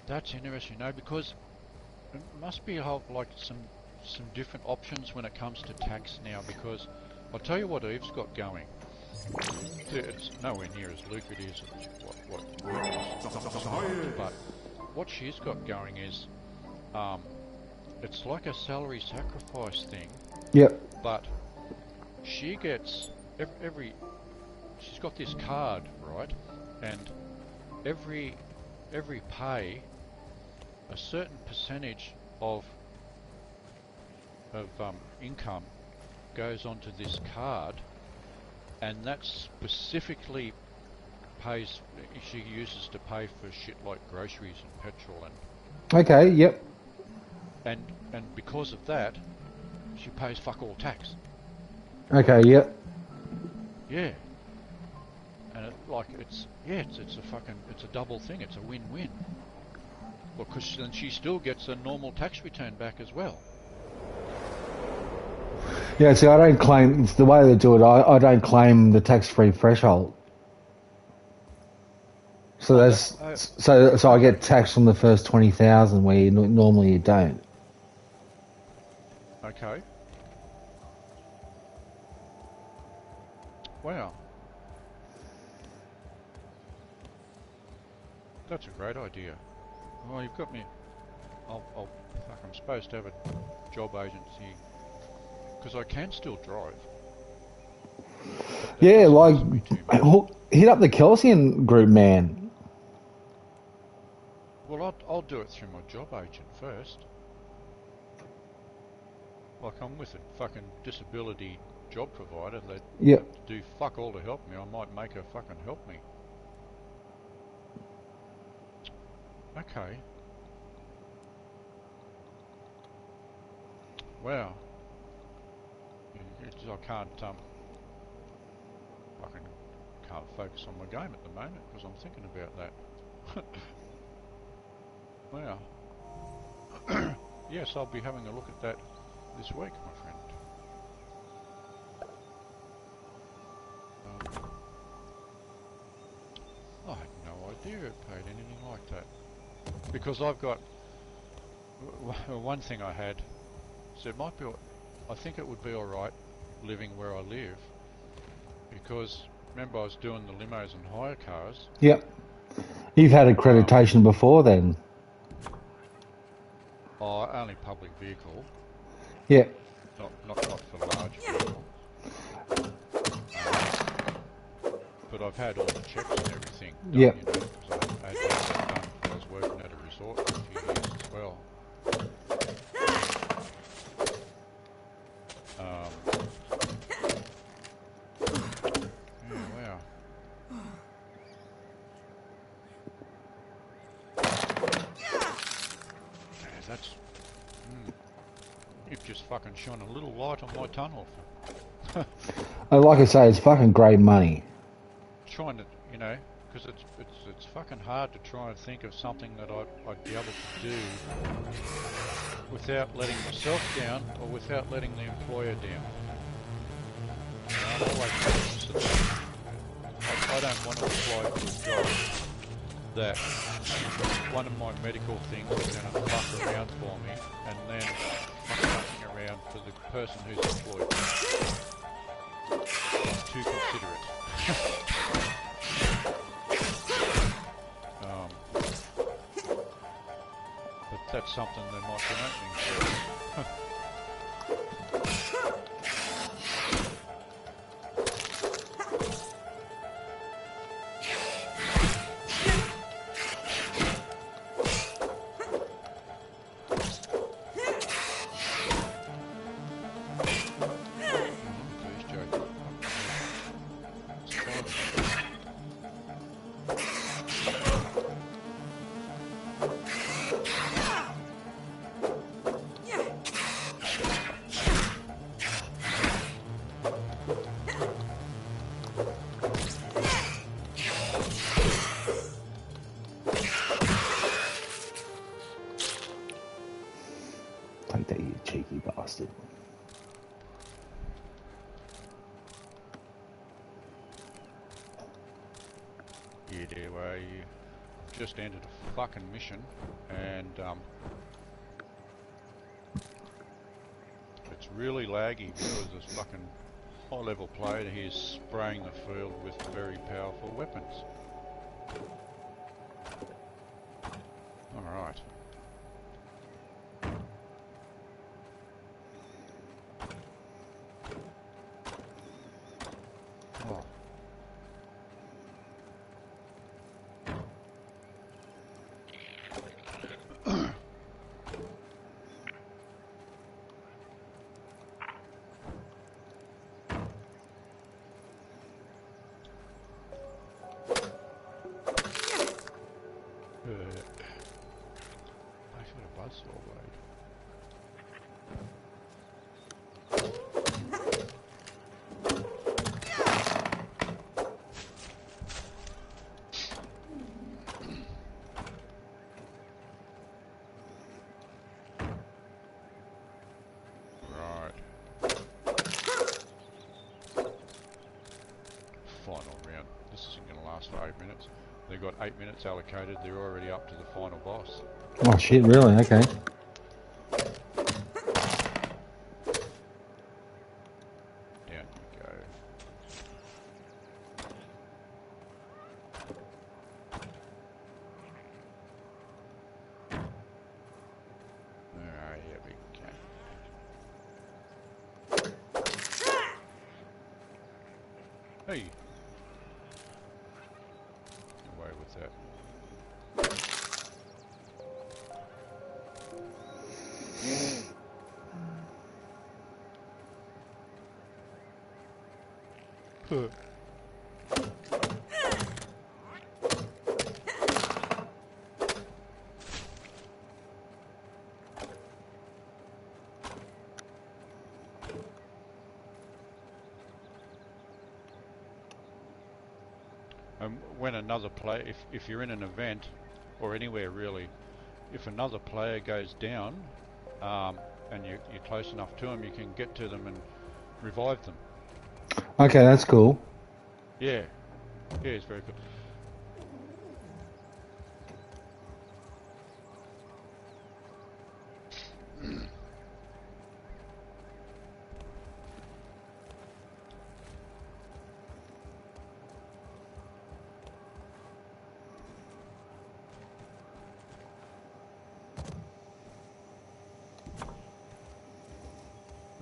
That's interesting, because it must be some different options when it comes to tax now, because I'll tell you what Eve's got going. It's nowhere near as lucrative as what but what she's got going is it's like a salary sacrifice thing. Yep. But she gets she's got this card, right? And every pay, a certain percentage of income goes onto this card, and that specifically she uses to pay for shit like groceries and petrol Okay, yep. and because of that, she pays fuck all tax. Okay, yep. Yeah. And it's a double thing. It's a win-win. Because then she still gets a normal tax return back as well. Yeah, see, I don't claim, it's the way they do it, I don't claim the tax-free threshold. So so I get taxed on the first 20,000 where normally you don't. Okay. Wow. That's a great idea. Well, you've got me. Fuck, I'm supposed to have a job agency because I can still drive. That Yeah, doesn't like cost me too much. hit up the Kelsian group, man. Well, I'll do it through my job agent first. Like I'm with a fucking disability job provider that Yep. do fuck all to help me. I might make her fucking help me. Okay. Wow. I can't fucking can't focus on my game at the moment because I'm thinking about that. Wow. Yes, I'll be having a look at that this week, my friend. I had no idea it paid anything like that. Because I've got one thing I had, so it might be, I think it would be alright living where I live, because remember I was doing the limos and hire cars. Yep. You've had accreditation before then. Oh, only public vehicle, Yeah. not for large vehicle. But I've had all the checks and everything done, Yep. you know, because I had that done when I was working at a resort for a few years as well. Yeah, wow. Yeah, that's... You've just fucking shone a little light on my tunnel. Like I say, it's fucking great money. Trying to, you know, because it's fucking hard to try and think of something that I'd be able to do without letting myself down or without letting the employer down. You know, I'm always conscious of that. I don't want to apply for a job that one of my medical things is going to fuck around for me and then fuck fucking around for the person who's employed me. I'm too considerate. But that's something there might be an opening for. Please, Joe. It's fine. Take that, you cheeky bastard. Yeah, well, you've just entered a fucking mission, and it's really laggy because this fucking high-level player here is spraying the field with very powerful weapons. All right. Oh. I should have buzzsaw blade. Right. Final round. This isn't going to last for 8 minutes. They've got 8 minutes allocated. They're already up to the final boss. Oh shit, really? Okay. Down you go. Hey. Away with that. Huh. When another player, if you're in an event, or anywhere really, if another player goes down, and you're close enough to them, you can get to them and revive them. Okay, that's cool. Yeah. Yeah, it's very good.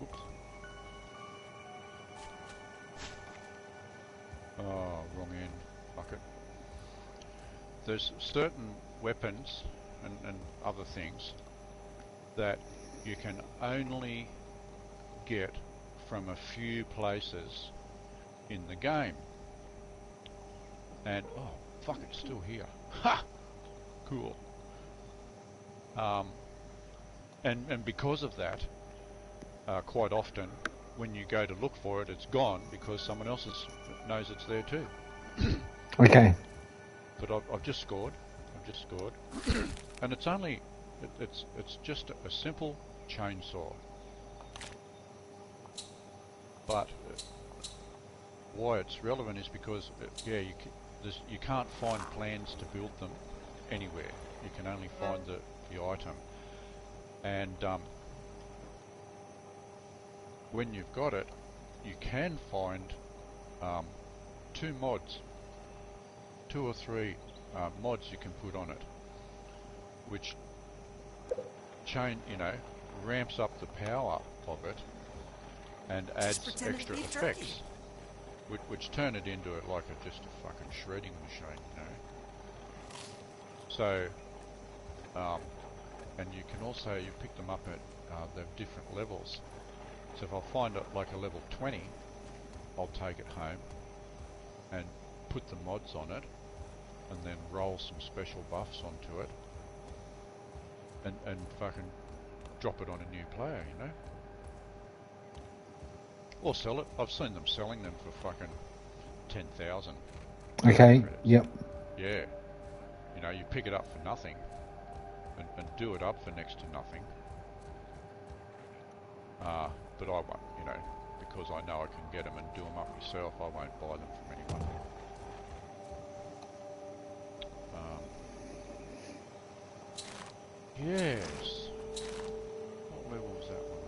Oops. Oh, wrong end. Fuck it. There's certain weapons and other things that you can only get from a few places in the game. And, oh, fuck, it's still here. Ha! Cool. And because of that, quite often, when you go to look for it, it's gone because someone else knows it's there too. Okay. But I've just scored. And it's only, it's just a simple chainsaw. But why it's relevant is because, yeah, you can't find plans to build them anywhere. You can only find the item. And when you've got it, you can find 2 or 3 mods you can put on it, which ramps up the power of it and adds extra effects, which turn it into just a fucking shredding machine, you know. So, and you can also, you pick them up at the different levels. So if I find it like a level 20, I'll take it home and put the mods on it and then roll some special buffs onto it and fucking drop it on a new player, you know? Or sell it. I've seen them selling them for fucking 10,000. Okay, yep. Yeah. You know, you pick it up for nothing and do it up for next to nothing. But I won't, you know, because I know I can get them and do them up myself, I won't buy them from anyone. Yes. What level was that one?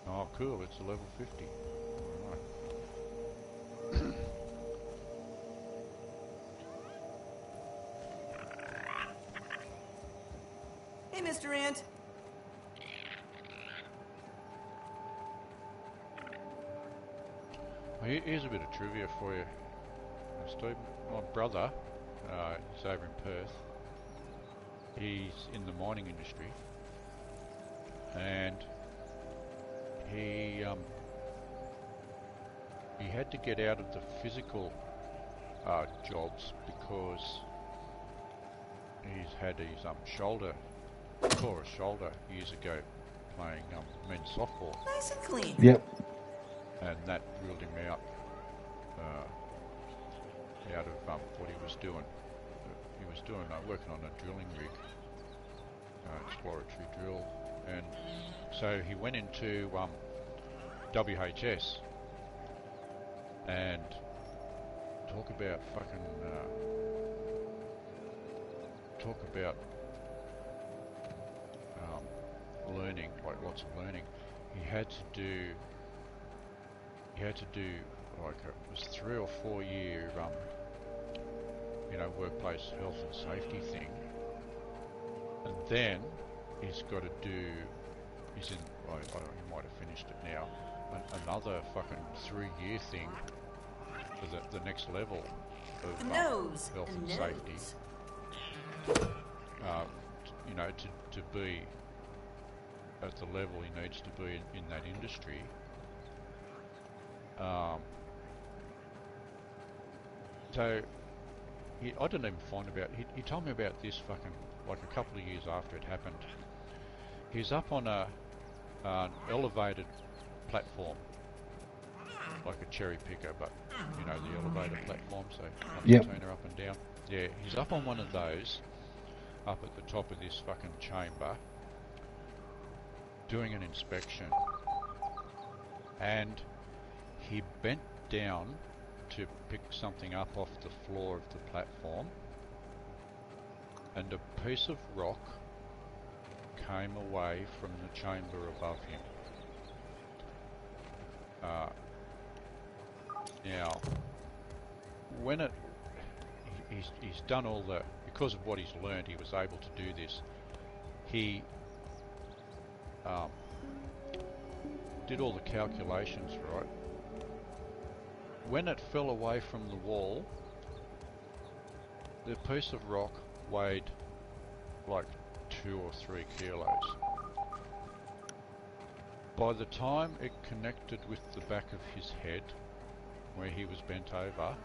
Oh, cool, it's a level 50. Alright. Hey, Mr. Ant. Here's a bit of trivia for you, Steve. My brother, he's over in Perth. He's in the mining industry, and he had to get out of the physical jobs because he's had his tore his shoulder years ago playing men's softball. Nice and clean. Yep. And that ruled him out of what he was doing. He was doing working on a drilling rig, exploratory drill, and so he went into WHS, and talk about learning, like lots of learning. He had to do like it was 3 or 4 year workplace health and safety thing, and then he's got to do he's in. He might have finished it now. Another fucking 3-year thing for the next level of Nose. health and safety. You know, to be at the level he needs to be in that industry. So I didn't even find about. He told me about this fucking like a couple of years after it happened. He's up on an elevated platform, like a cherry picker, but you know the elevator platform, so you can turn her up and down. Yeah, he's up on one of those, up at the top of this fucking chamber, doing an inspection, and he bent down to pick something up off the floor of the platform, and a piece of rock came away from the chamber above him. Now, when he's done all the, because of what he's learned, he was able to do this. He did all the calculations, right? When it fell away from the wall, the piece of rock weighed like 2 or 3 kilos. By the time it connected with the back of his head, where he was bent over,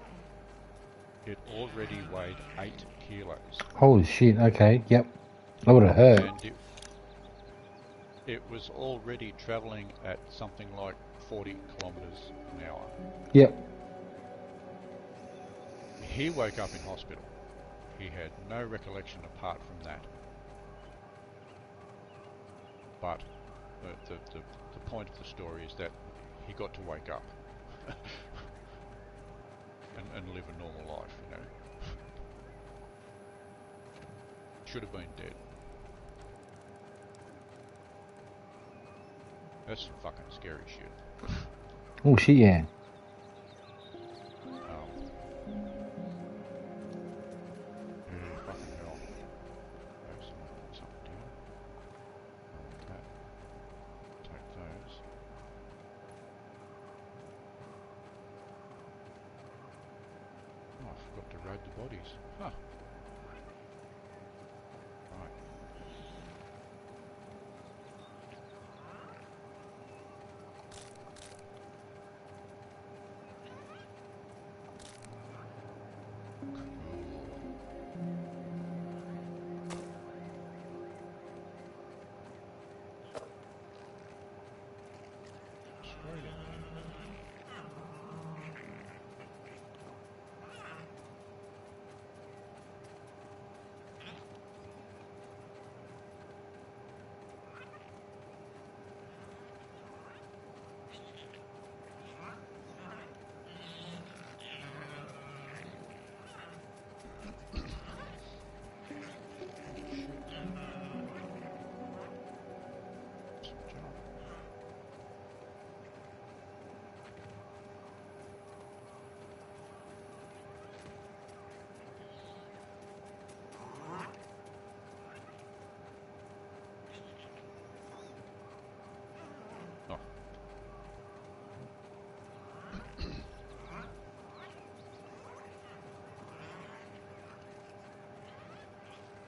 it already weighed 8 kilos. Holy shit, okay, yep. I would have heard. And it was already travelling at something like 40 kilometres an hour. Yep. He woke up in hospital. He had no recollection apart from that. But the point of the story is that he got to wake up and live a normal life, you know. Should have been dead. That's some fucking scary shit. Oh shit, yeah. Fucking hell. There's something down. Like that. Take those. Oh, I forgot to raid the bodies. Huh. Right.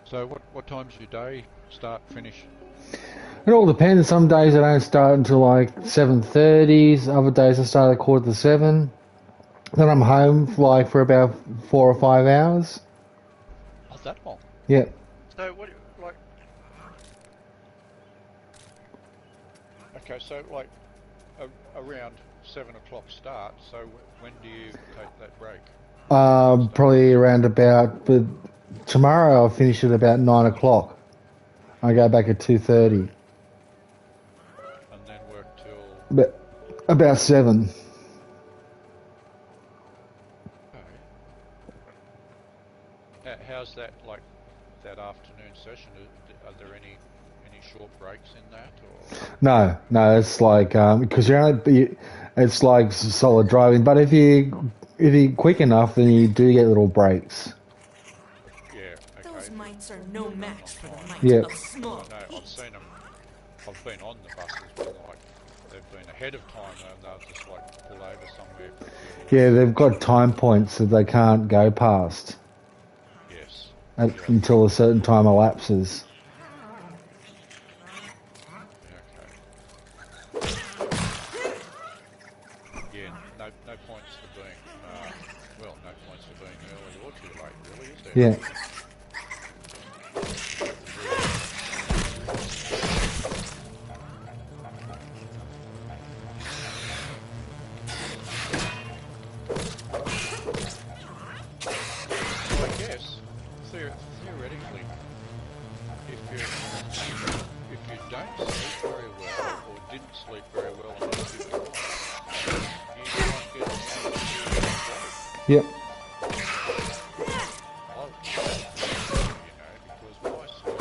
So what time's your day start, finish? It all depends. Some days I don't start until like 7:30. Other days I start at 6:45. Then I'm home for about 4 or 5 hours. Oh, that long? Yeah. So what, like... Okay, so like around 7 o'clock start, so when do you take that break? Probably around about, but tomorrow I'll finish at about 9 o'clock. I go back at 2:30. And then work till... About 7. Okay. How's that, like, that afternoon session? Are there any short breaks in that, or...? No, it's like, because it's like solid driving, but if you're quick enough, then you do get little breaks. Those mites are no match for the might Yeah. of small No, I've seen them I've been on the buses when like they've been ahead of time and they'll just like pull over somewhere for a few Yeah, minutes. they've got time points that they can't go past Yes. until a certain time elapses. Okay. Yeah, no points for being, well, no points for being early or too late, really, is there? Yeah. So I guess, theoretically, if you don't sleep very well or didn't sleep very well on the 50 you might get an hour Yep. because my sleep,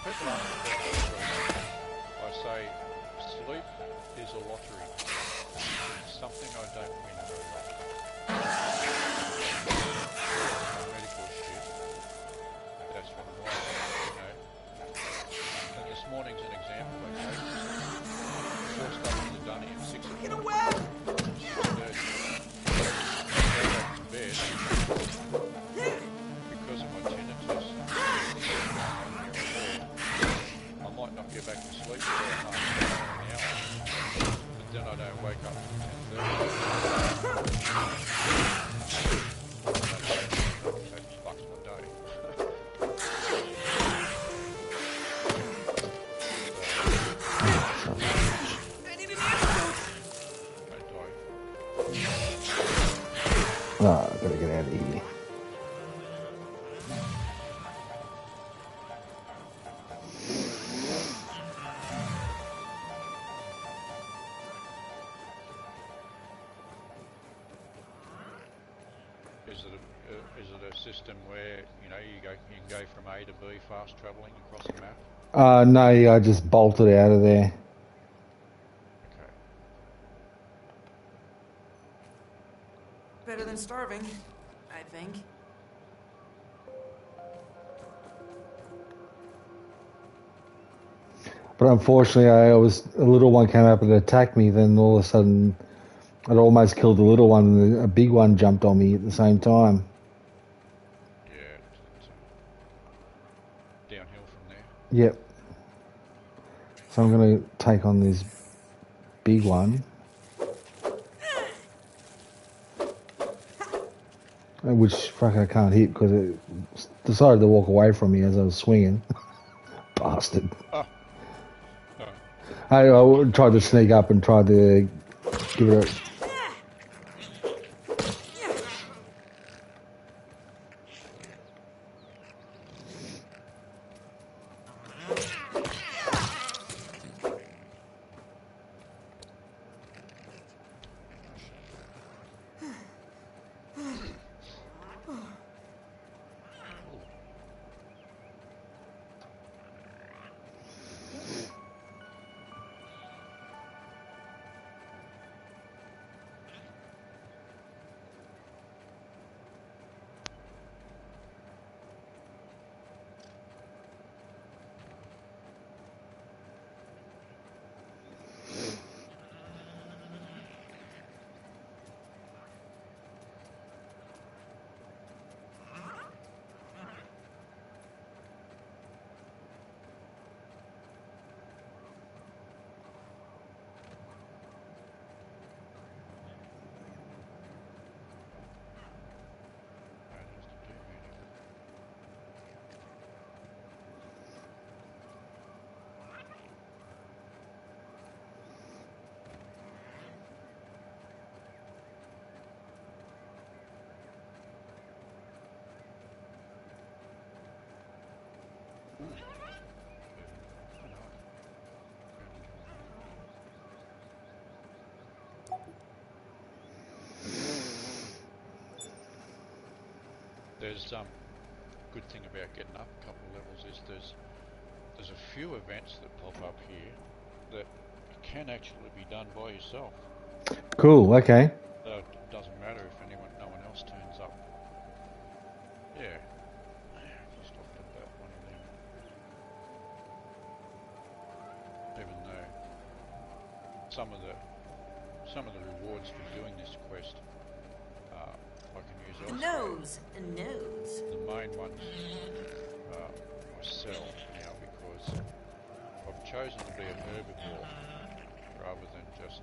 people ask me about sleep, I say sleep is a lottery. It's something I don't win very often. Medical shit. That's one of my, And this morning's an example, okay? Forced up to the dunny at 6 o'clock. Get away! 6:30. Go back to bed because of my tinnitus. I might not get back to sleep for half an hour, but then I don't wake up till 10:30. That fucks my day. Oh, I gotta get out of here. Is it a system where you can go from A to B fast travelling across the map? No, yeah, I just bolted out of there. Okay. Better than starving, I think. But unfortunately, a little one came up and attacked me. Then all of a sudden, I'd almost killed the little one, and a big one jumped on me at the same time. Yeah, it's downhill from there. Yep. So I'm going to take on this big one. Which, fuck, I can't hit because it decided to walk away from me as I was swinging. Bastard. Oh. I tried to sneak up and tried to give it a... There's good thing about getting up a couple of levels is there's a few events that pop up here that can actually be done by yourself. Cool, okay. It doesn't matter if no one else turns up. Yeah. Just looked at that one of them. some of the rewards for doing this quest, I can use elsewhere. Nose. The main ones I sell now because I've chosen to be a herbivore rather than just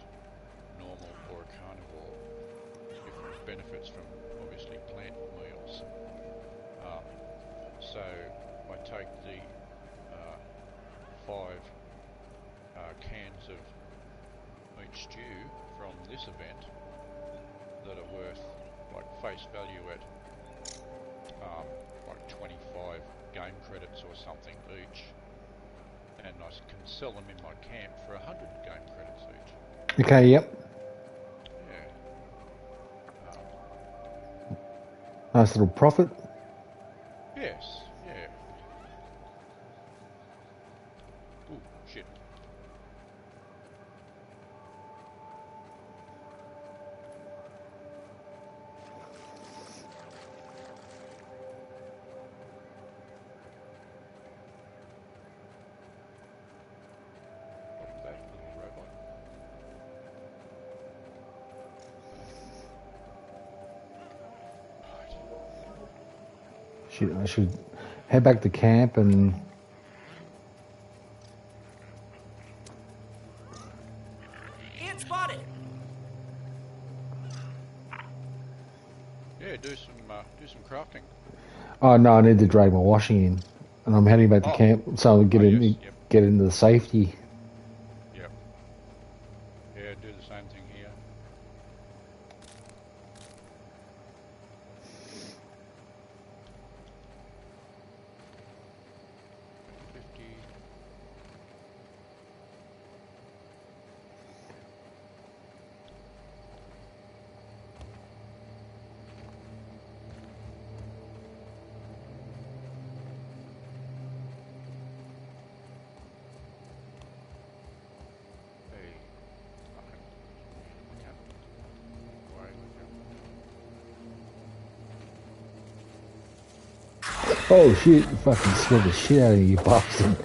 normal or a carnivore. Different benefits from obviously plant meals. So I take the 5 cans of meat stew from this event that are worth like face value at like 25 game credits or something each, and I can sell them in my camp for 100 game credits each. Okay, yep. Yeah. Nice little profit. Yes, yeah. Ooh, shit. What that little robot? Shit, I should head back to camp and Ant spotted. Yeah, do some crafting. oh no, I need to drag my washing in, and I'm heading back to Oh. camp so I can Yes, yep. get into the safety. Yep. Yeah, do the same thing here. Hey, fucking cat. Why would you? Oh shit! You fucking scared the shit out of you, bastard.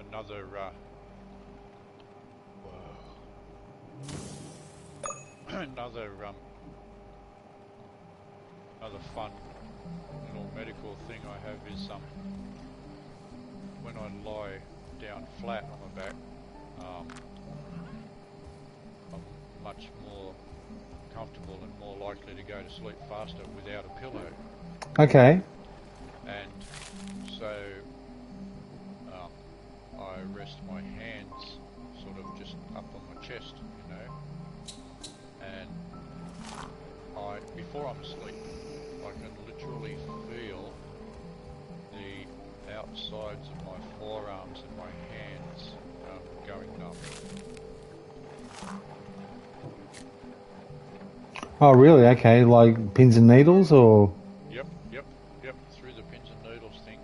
another another another fun little medical thing I have is when I lie down flat on my back, I'm much more comfortable and more likely to go to sleep faster without a pillow. Okay. And so I rest my hands sort of just up on my chest, you know, and before I'm asleep, I can literally feel the outsides of my forearms and my hands going numb. Oh, really? Okay, like pins and needles, or? Yep. Through the pins and needles thing.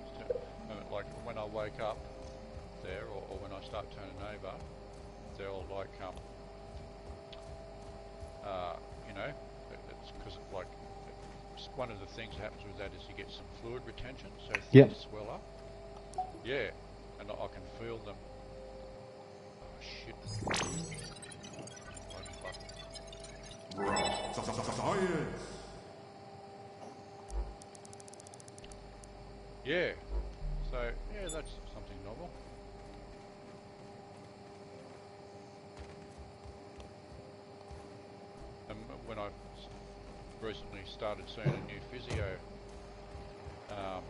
Like when I wake up there, or when I start turning over, they'll like you know, it's because like one of the things that happens with that is you get some fluid retention, so things swell up. Yeah, and I can feel them. Oh shit. Science. Yeah, so yeah, that's something novel. And when I recently started seeing a new physio, I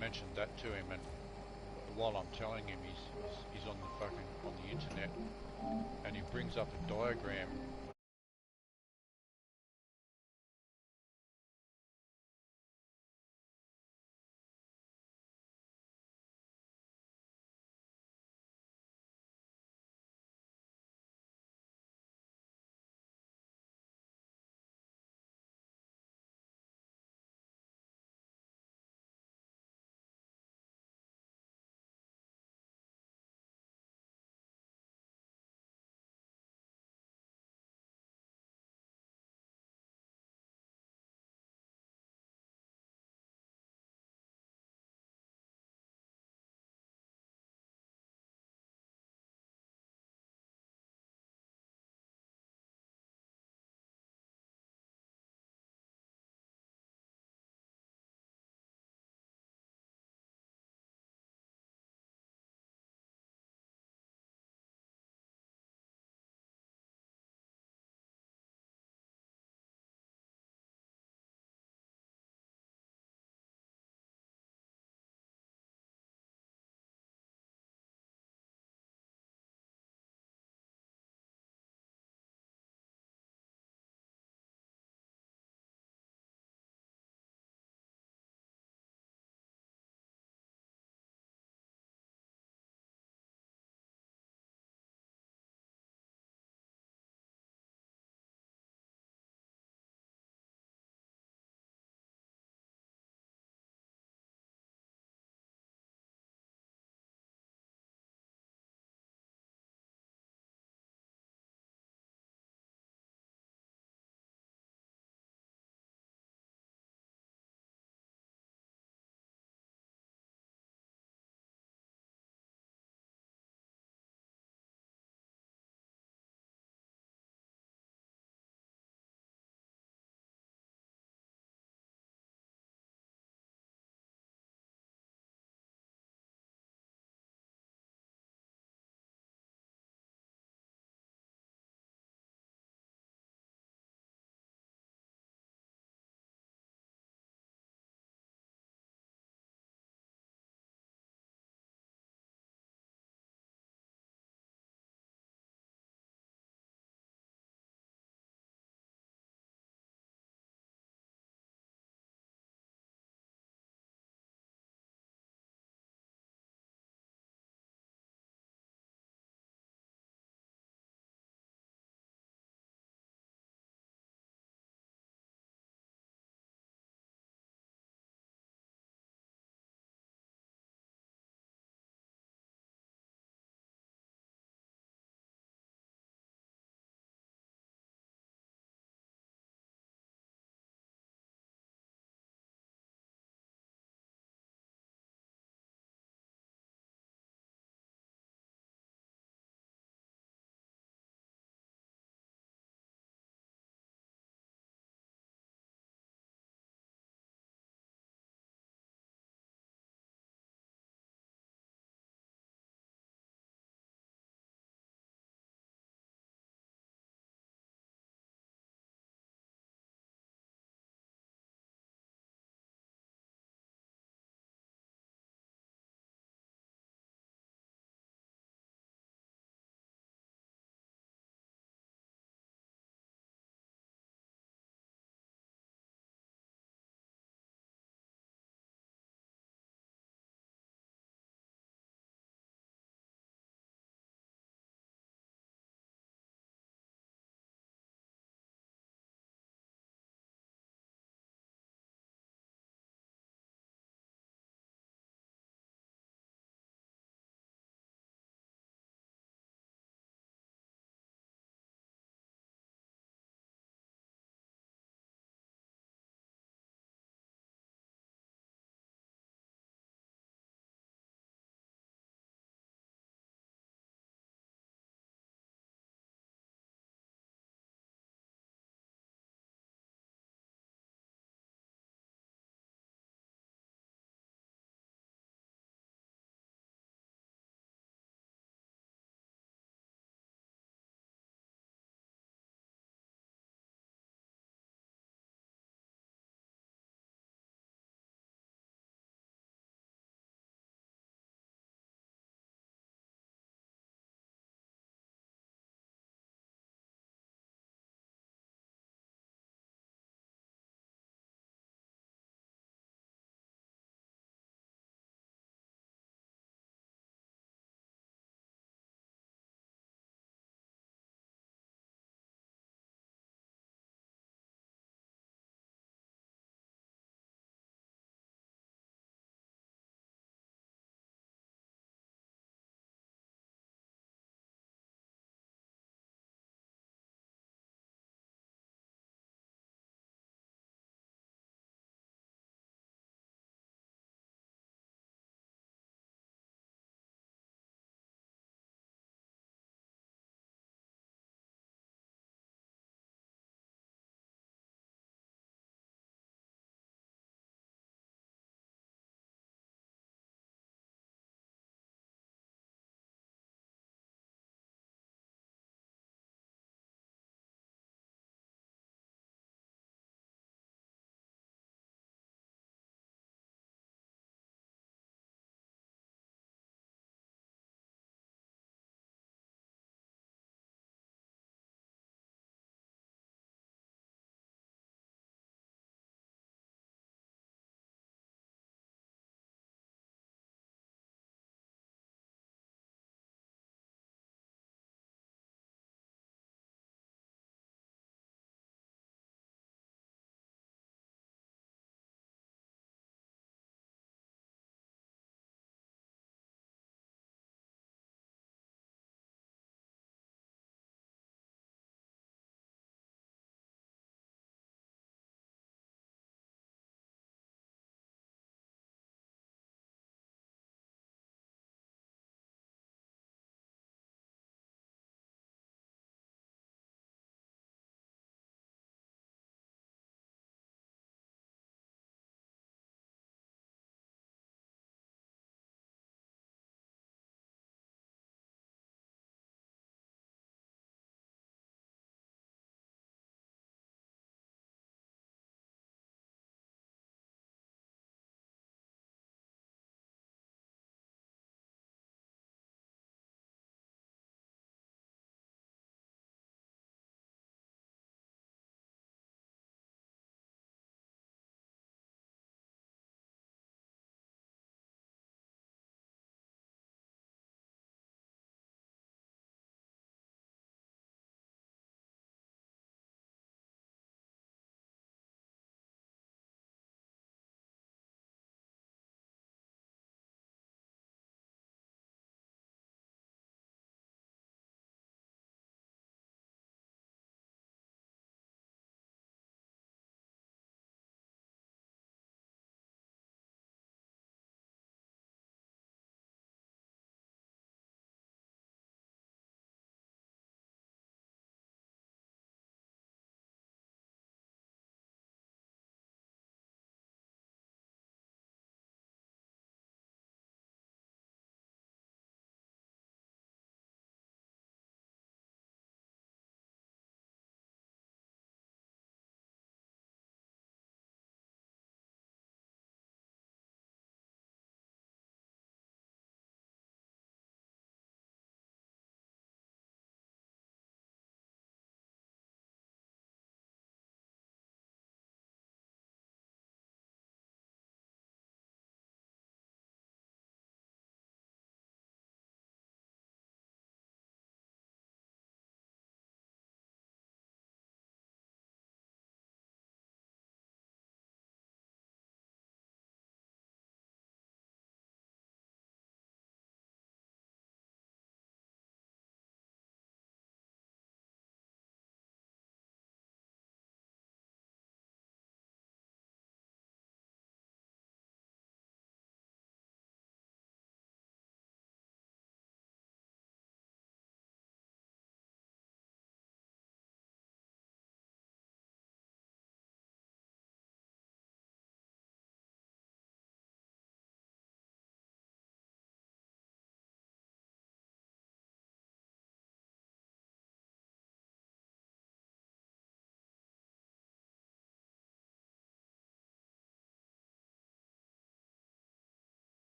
mentioned that to him, and while I'm telling him, he's on the internet, and he brings up a diagram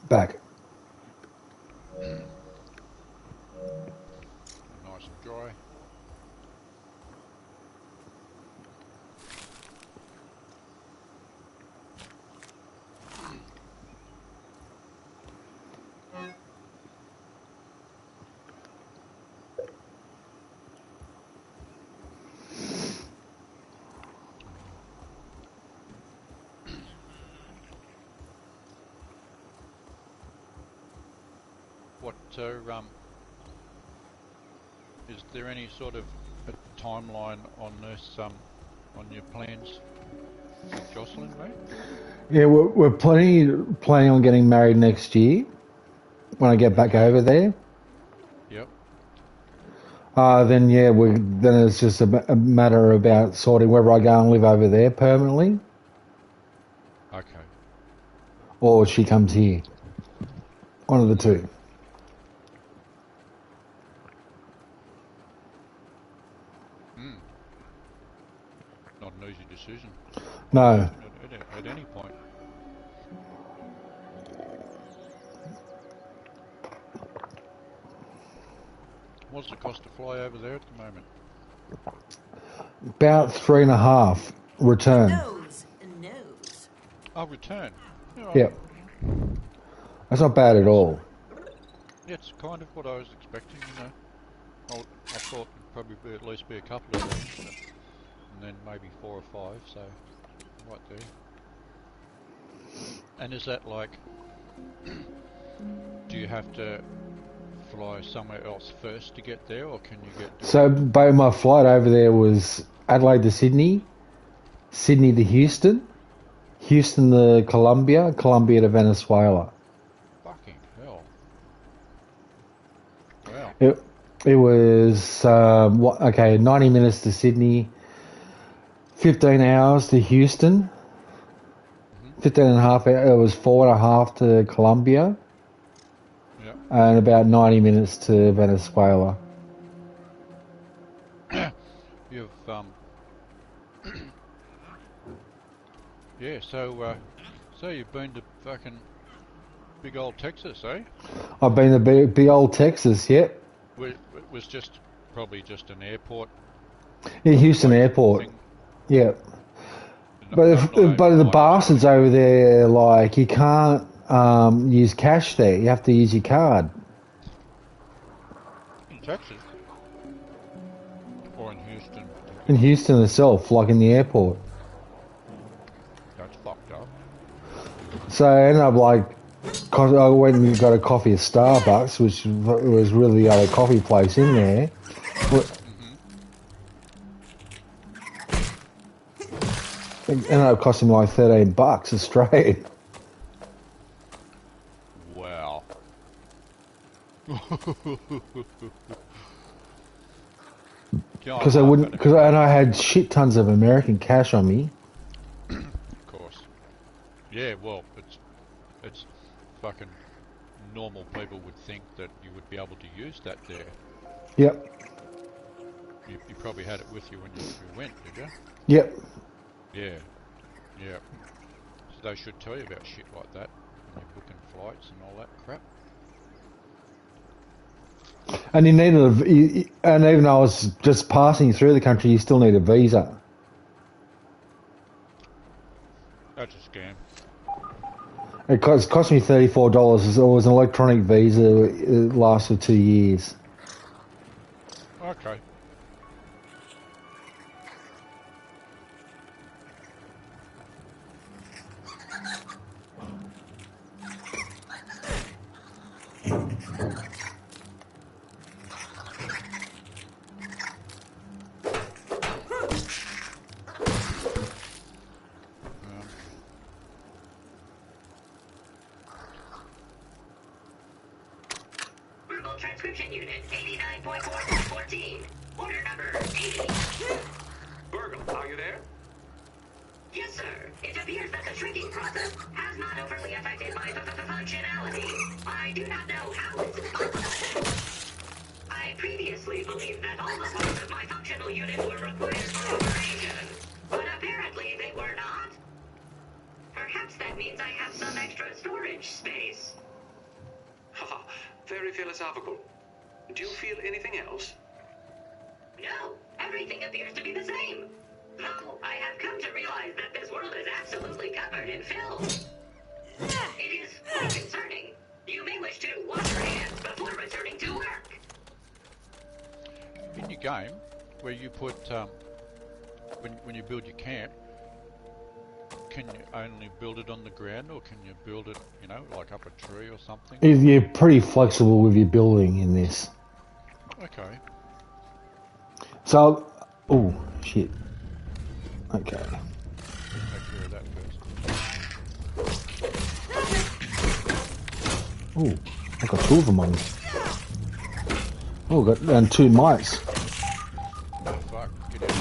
Back. Nice and dry. What, is there any sort of a timeline on this, on your plans with Jocelyn, mate? Yeah, we're planning on getting married next year when I get back over there. Yep. Then yeah, then it's just a matter about sorting whether I go and live over there permanently Okay. or she comes here. One of the two. Not an easy decision No. at any point. What's the cost to fly over there at the moment? About 3.5 return. Nose. Nose. Oh, return. Yeah, Yep. That's not bad at all. It's kind of what I was expecting, you know. I thought it'd probably be at least be a couple of days, and then maybe 4 or 5, so right there. And is that like, do you have to fly somewhere else first to get there, or can you get to So my flight over there was Adelaide to Sydney, Sydney to Houston, Houston to Colombia, Colombia to Venezuela. fucking hell? Wow. It was 90 minutes to Sydney, 15 hours to Houston, 15 and a half hours. It was 4.5 to Colombia, Yeah. and about 90 minutes to Venezuela. You've yeah. So you've been to fucking big old Texas, eh? I've been to big old Texas, yep. It was probably just an airport. Yeah, Houston Airport, thing. yeah. Not But the airline. bastards over there, like, you can't use cash there. You have to use your card. In Texas or in Houston. In Houston itself, like in the airport. That's fucked up. So I ended up like, I went and got a coffee at Starbucks, which was really the other coffee place in there. It ended up costing me like $13 Australian. Wow. Because I had shit tons of American cash on me. Of course. Yeah, well, it's fucking normal people would think that you would be able to use that there. Yep. You probably had it with you when you went, did you? Yep. Yeah. Yeah. So they should tell you about shit like that when you're booking flights and all that crap. And you needed and even though I was just passing through the country, you still need a visa. That's a scam. It cost me $34. It was an electronic visa. It lasted 2 years. Okay. Verbal transcription unit 89.4.14. Order number 80. Virgil, are you there? Yes, sir. It appears that the shrinking process has not overly affected my functionality. I do not know how this is possible. I previously believed that all the parts of my functional unit were required for operation, but apparently they were not. Perhaps that means I have some extra storage space. philosophical. Do you feel anything else? No, everything appears to be the same. Though I have come to realize that this world is absolutely covered in film. It is quite concerning. You may wish to wash your hands before returning to work. In your game, where you put when you build your camp, can you only build it on the ground, or can you build it, you know, like up a tree or something? You're pretty flexible with your building in this. Okay. So, oh shit. Okay. Take care of that first. Oh, I got two of them on. Oh, got and two mites. Oh fuck! Get out of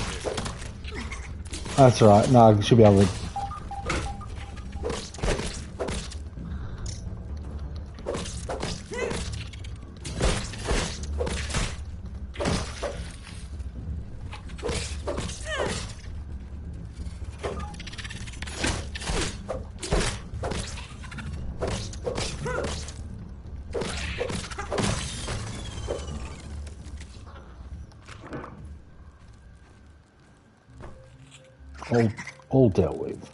here. That's all right. No, I should be able to. All dealt with.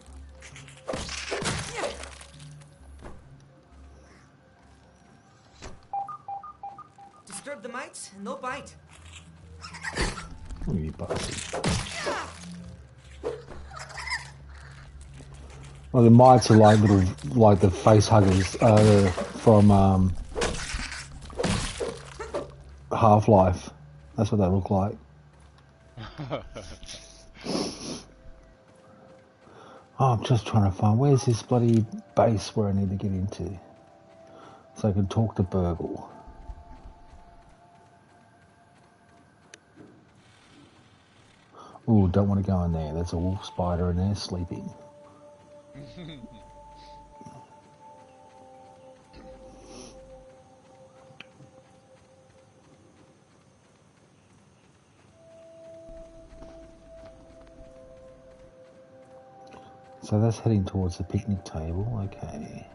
Disturb the mites and they'll bite. Oh, you bastard. Well, the mites are like little, like the face huggers from Half-Life. That's what they look like. Oh, I'm just trying to find, where's this bloody base where I need to get into? So I can talk to Burgle. Ooh, don't want to go in there. There's a wolf spider in there sleeping. So that's heading towards the picnic table, okay.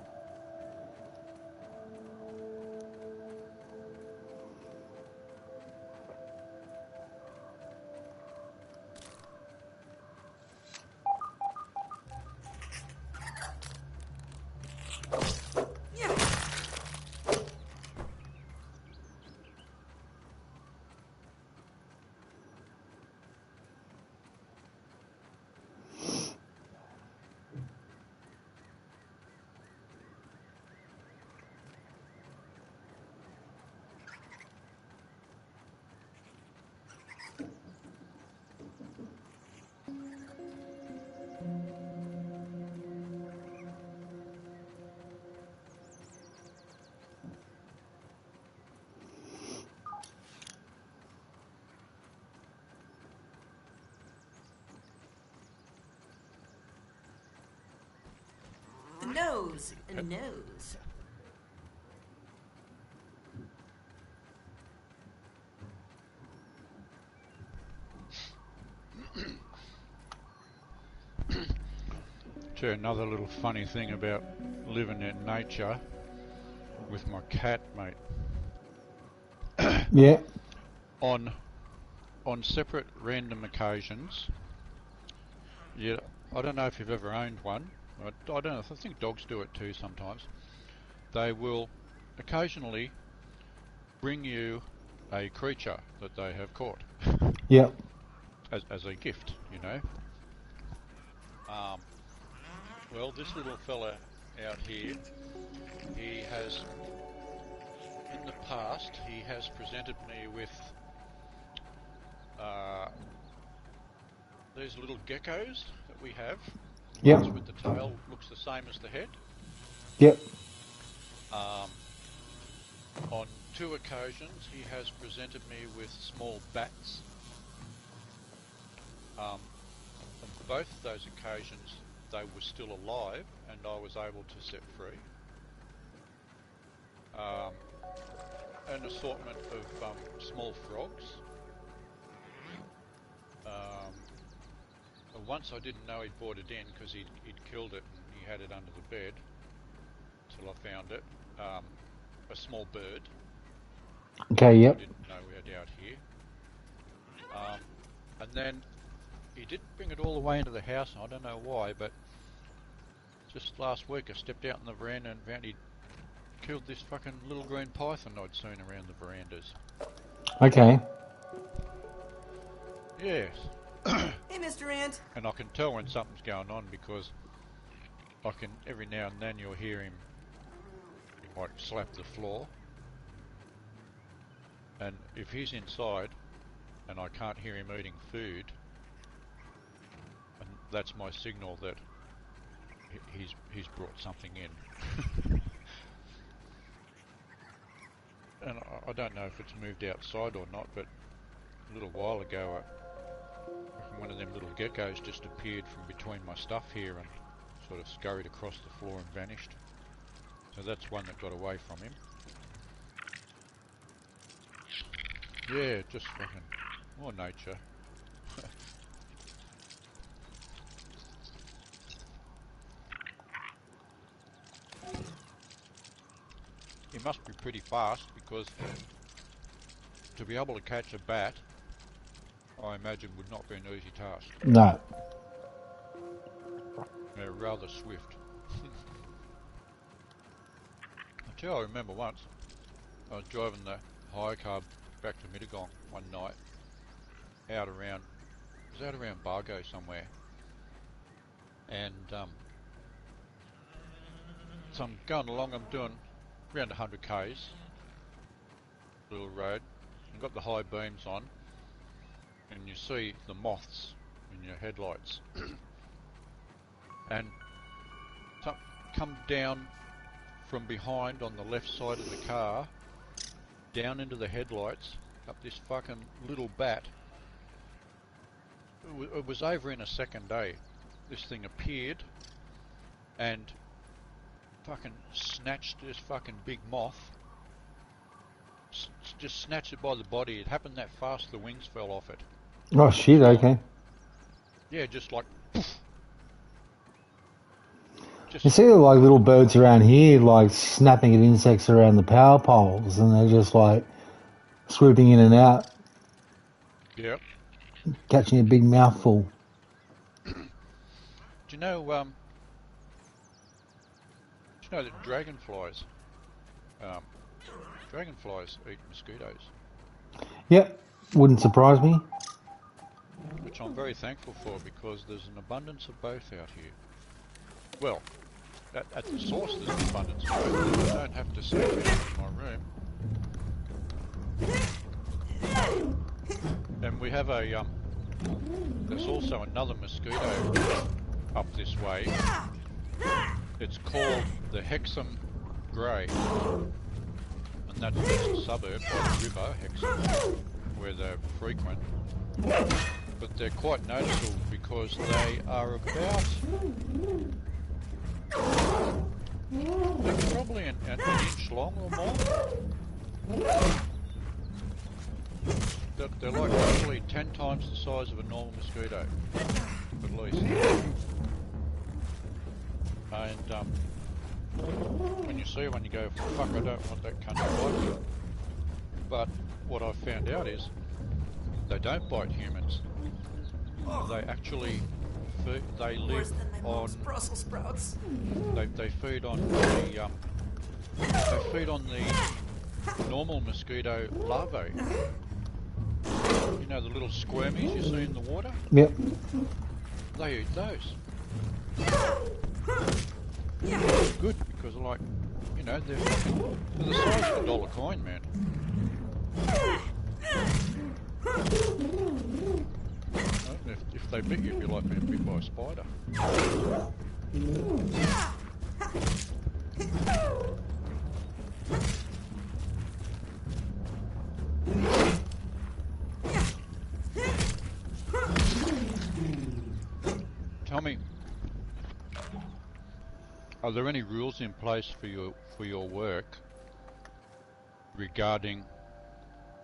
Nose, a nose. Another little funny thing about living in nature with my cat, mate. Yeah. On separate random occasions, yeah, I don't know if you've ever owned one. I don't know. I think dogs do it too sometimes. They will occasionally bring you a creature that they have caught. Yep. As a gift, you know. Well, this little fella out here, he has, in the past, he has presented me with these little geckos that we have. Yep. One's with the tail looks the same as the head. Yep. On 2 occasions, he has presented me with small bats. On both of those occasions, they were still alive, and I was able to set free. An assortment of small frogs. Once I didn't know he'd brought it in because he'd killed it and he had it under the bed till I found it. A small bird. Okay, I yep. didn't know we had out here. And then he didn't bring it all the way into the house, and I don't know why, but just last week I stepped out in the veranda and found he'd killed this fucking little green python I'd seen around the verandas. Okay. Yes. Hey, Mr. Ant. And I can tell when something's going on because I can, every now and then you'll hear him like slap the floor. And if he's inside and I can't hear him eating food, and that's my signal that he's brought something in. And I don't know if it's moved outside or not, but a little while ago one of them little geckos just appeared from between my stuff here and sort of scurried across the floor and vanished. So that's one that got away from him. Yeah, just fucking more nature. He must be pretty fast because to be able to catch a bat, I imagine would not be an easy task. No. They're rather swift. I tell you, I remember once I was driving the hire car back to Mittagong one night, out around Bargo somewhere, and so I'm going along. I'm doing around 100 k's, little road, and got the high beams on, and you see the moths in your headlights, and some come down from behind on the left side of the car, down into the headlights, up this fucking little bat. It was over in a second, eh? This thing appeared and fucking snatched this fucking big moth. Just snatched it by the body. It happened that fast the wings fell off it. Oh shit, okay. Yeah, just like poof. You see like little birds around here like snapping at insects around the power poles and they're just like swooping in and out. Yep. Catching a big mouthful. Do you know that dragonflies eat mosquitoes? Yep, wouldn't surprise me. Which I'm very thankful for because there's an abundance of both out here. Well, at the source there's an abundance of both. I don't have to see it in my room. And we have there's also another mosquito up this way. It's called the Hexham Grey, and that's just a suburb of the river Hexham, where they're frequent. But they're quite noticeable because they are about they're probably an inch long or more. They're like roughly 10 times the size of a normal mosquito, at least. And when you see one, you go, "Fuck! I don't want that cunt to bite me." But what I've found out is they don't bite humans. They actually they live on Brussels sprouts. They feed on the normal mosquito larvae. You know the little squirmies you see in the water? Yep. They eat those. It's good because like, you know, they're the size of a dollar coin, man. If they bit you, it'd be like being bit by a spider. Tell me, are there any rules in place for your work regarding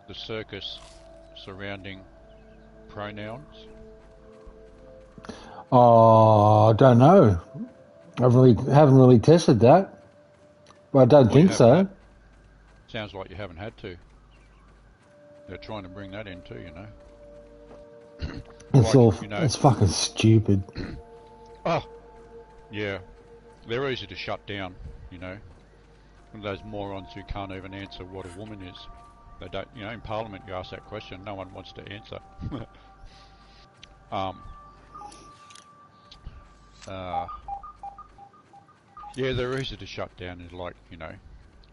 the circus surrounding pronouns? Oh, I don't know. Haven't really tested that. But I don't think so. Sounds like you haven't had to. They're trying to bring that in too, you know. It's Like, all. you know- It's fucking stupid. Oh, yeah. They're easy to shut down, you know. One of those morons who can't even answer what a woman is. They don't, you know, in Parliament you ask that question, no one wants to answer. Yeah, they're easy to shut down. Is like, you know,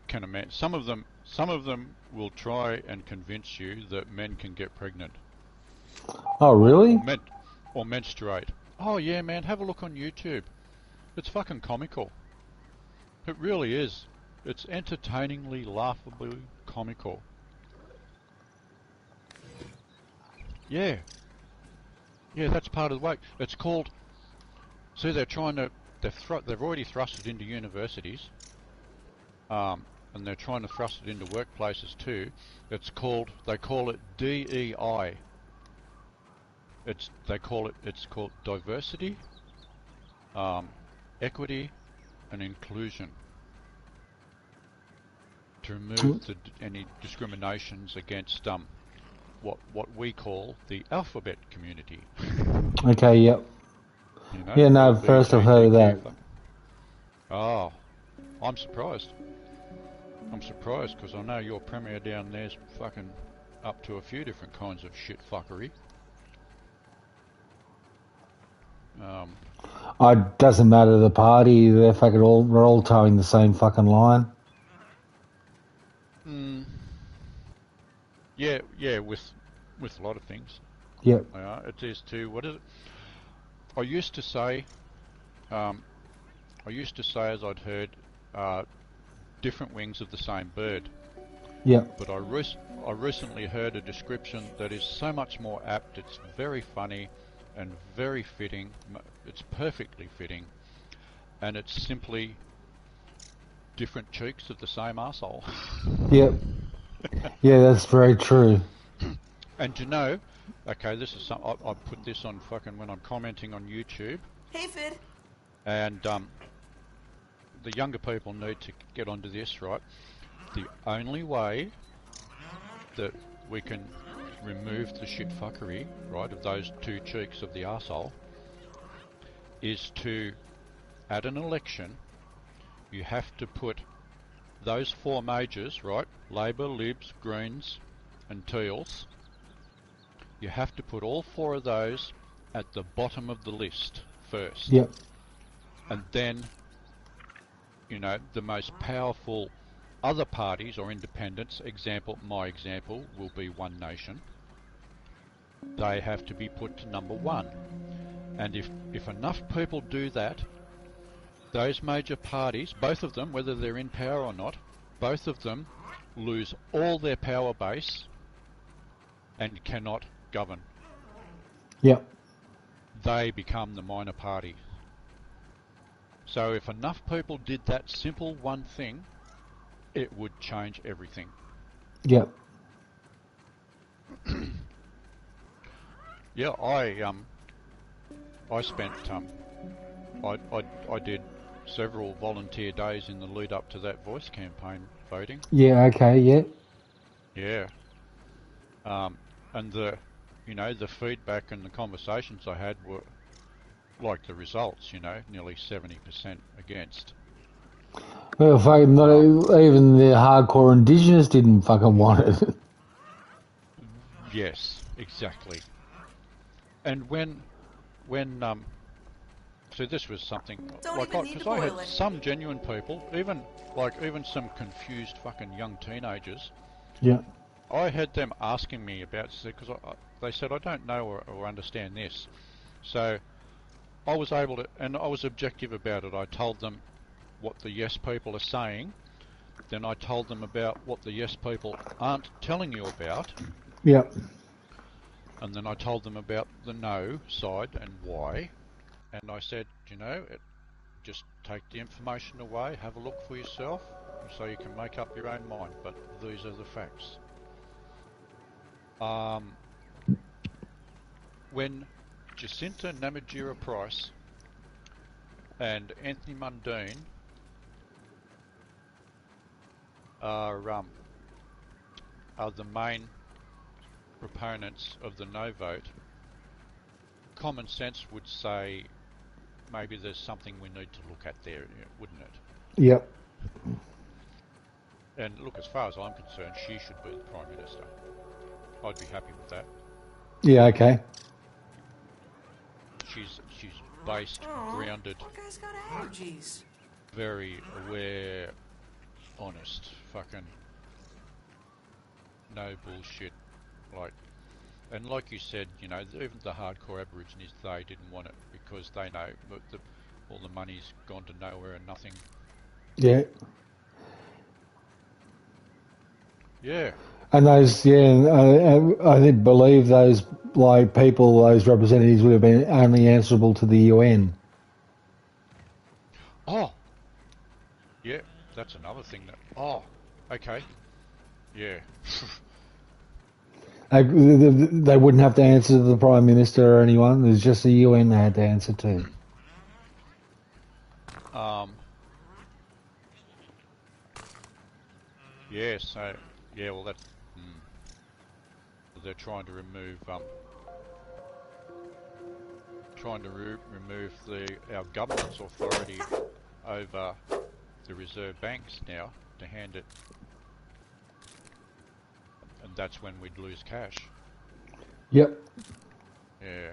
can a man? Some of them will try and convince you that men can get pregnant, Oh really? or menstruate. Oh yeah, man, have a look on YouTube. It's fucking comical. It really is. It's entertainingly, laughably comical. Yeah. Yeah, that's part of the way. It's called. See, they're trying to. They've already thrust it into universities, and they're trying to thrust it into workplaces too. It's called. They call it DEI. It's called diversity, equity, and inclusion. To remove any discriminations against what we call the alphabet community. Okay. Yep. You know, Yeah. No. A, B, First C, I've heard of D, Q, that. fuck. Oh, I'm surprised. I'm surprised because I know your premier down there's fucking up to a few different kinds of shit fuckery. It doesn't matter the party. They're fucking all. We're all towing the same fucking line. Yeah, with a lot of things. Yep. It is too. What is it? I used to say, as I'd heard, different wings of the same bird. Yep. But I recently heard a description that is so much more apt. It's very funny and very fitting. It's perfectly fitting, and it's simply different cheeks of the same arsehole. Yep. Yeah, that's very true. And you know, okay, this is some. I put this on fucking when I'm commenting on YouTube. Hey, Fid. And the younger people need to get onto this, right? The only way that we can remove the shit fuckery, right, of those two cheeks of the arsehole is to, at an election, you have to put those four majors, right, Labor, Libs, Greens and Teals, you have to put all four of those at the bottom of the list first. Yep. And then, you know, the most powerful other parties or independents, my example will be One Nation. They have to be put to number one. And if enough people do that, those major parties, both of them, whether they're in power or not, both of them lose all their power base and cannot govern. Yep. They become the minor party. So if enough people did that simple one thing, it would change everything. Yep. Yeah, I spent I did several volunteer days in the lead up to that voice campaign voting. Yeah. Okay. Yeah. Yeah. And the feedback and the conversations I had were like the results, nearly 70% against. Well, fucking not even the hardcore indigenous didn't fucking want it. Yes, exactly. And when so this was something because I had some genuine people, even some confused fucking young teenagers. Yeah. I had them asking me about because they said I don't know or understand this, so I was able to, and I was objective about it. I told them what the yes people are saying, then I told them about what the yes people aren't telling you about. Yeah. And then I told them about the no side and why. And I said, just take the information away, have a look for yourself, so you can make up your own mind. But these are the facts. When Jacinta Namatjira Price and Anthony Mundine are the main proponents of the no vote, common sense would say maybe there's something we need to look at there, wouldn't it? Yep. And look, as far as I'm concerned, she should be the Prime Minister. I'd be happy with that. Yeah, okay. She's based, grounded, Poor guy's got allergies. very aware, honest, fucking no bullshit. And like you said, you know, even the hardcore Aborigines, they didn't want it because they know that all the money's gone to nowhere and nothing. Yeah. Yeah. And those, I believe those people, those representatives would have been only answerable to the UN. Oh. Yeah, that's another thing that. Oh. Okay. Yeah. They wouldn't have to answer to the Prime Minister or anyone. There's just the UN they had to answer to. Yeah. So. Yeah. Well, that. They're trying to remove. Remove our government's authority over the reserve banks now to hand it. And that's when we'd lose cash. Yep. Yeah.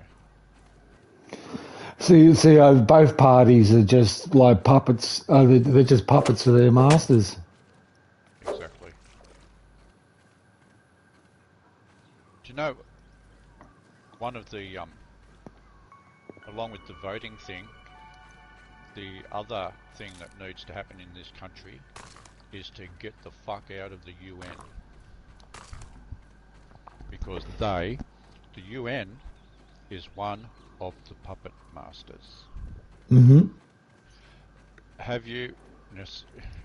See, both parties are just like puppets. They're just puppets of their masters. Exactly. Do you know, one of the, along with the voting thing, the other thing that needs to happen in this country is to get the fuck out of the UN. Because the UN is one of the puppet masters. Mm-hmm. Have you,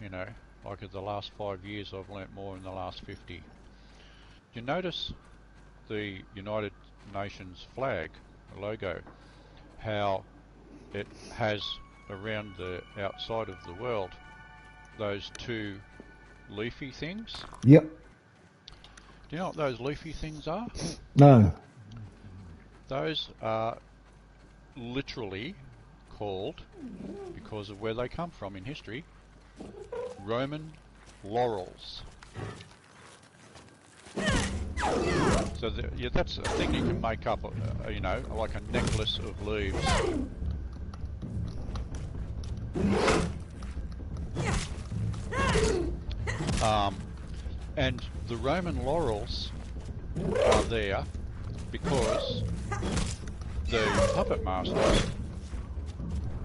you know, like in the last 5 years I've learnt more in the last 50. You notice the United Nations flag, the logo, how it has around the outside of the world those two leafy things? Yep. Do you know what those leafy things are? No. Those are literally called, because of where they come from in history, Roman laurels. So that's a thing you can make up, you know, like a necklace of leaves. And the Roman laurels are there because the puppet masters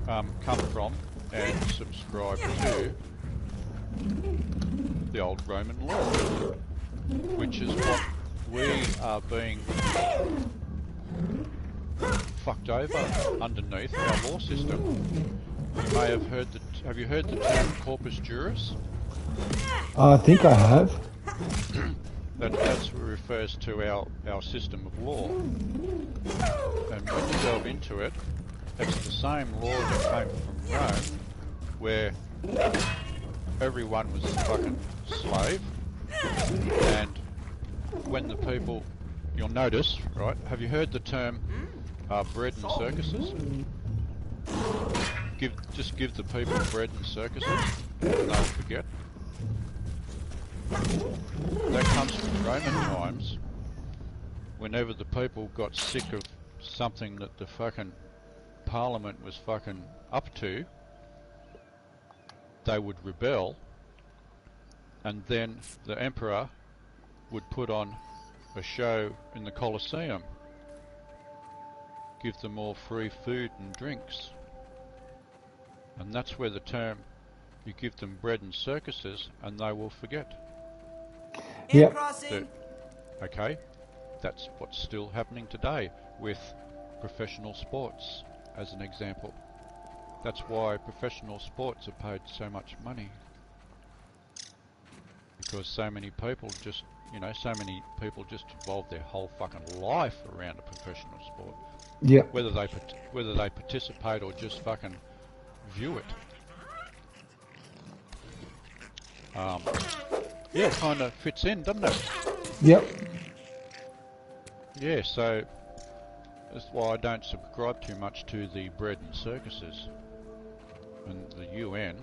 come from and subscribe to the old Roman laurel, which is what we are being fucked over underneath our law system. You may have heard have you heard the term corpus juris? I think I have. That's what refers to our system of law. And when you delve into it, it's the same law that came from Rome, where everyone was a fucking slave. And when the people, you'll notice, right? Have you heard the term bread and circuses? Just give the people bread and circuses, and they'll forget. That comes from Roman times. Whenever the people got sick of something that the fucking Parliament was fucking up to, they would rebel, and then the Emperor would put on a show in the Colosseum, give them all free food and drinks. And that's where the term, you give them bread and circuses and they will forget. Yep. Okay, that's what's still happening today with professional sports, as an example. That's why professional sports are paid so much money. Because so many people just, you know, involve their whole fucking life around a professional sport. Yeah. Whether they participate or just fucking view it. Yeah, it kind of fits in, doesn't it? Yep. Yeah, so that's why I don't subscribe too much to the bread and circuses and the UN.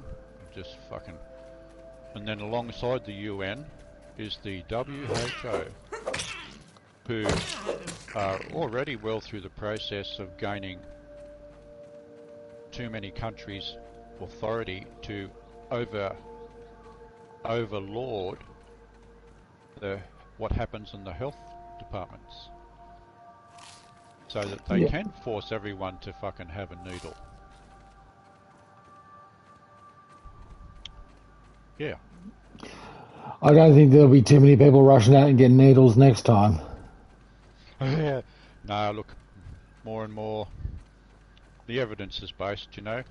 Just fucking. And then alongside the UN is the WHO, who are already well through the process of gaining too many countries' authority to overlord what happens in the health departments, so that they Yeah. can force everyone to fucking have a needle. Yeah. I don't think there'll be too many people rushing out and getting needles next time. Yeah. No, look, more and more, the evidence is based. You know,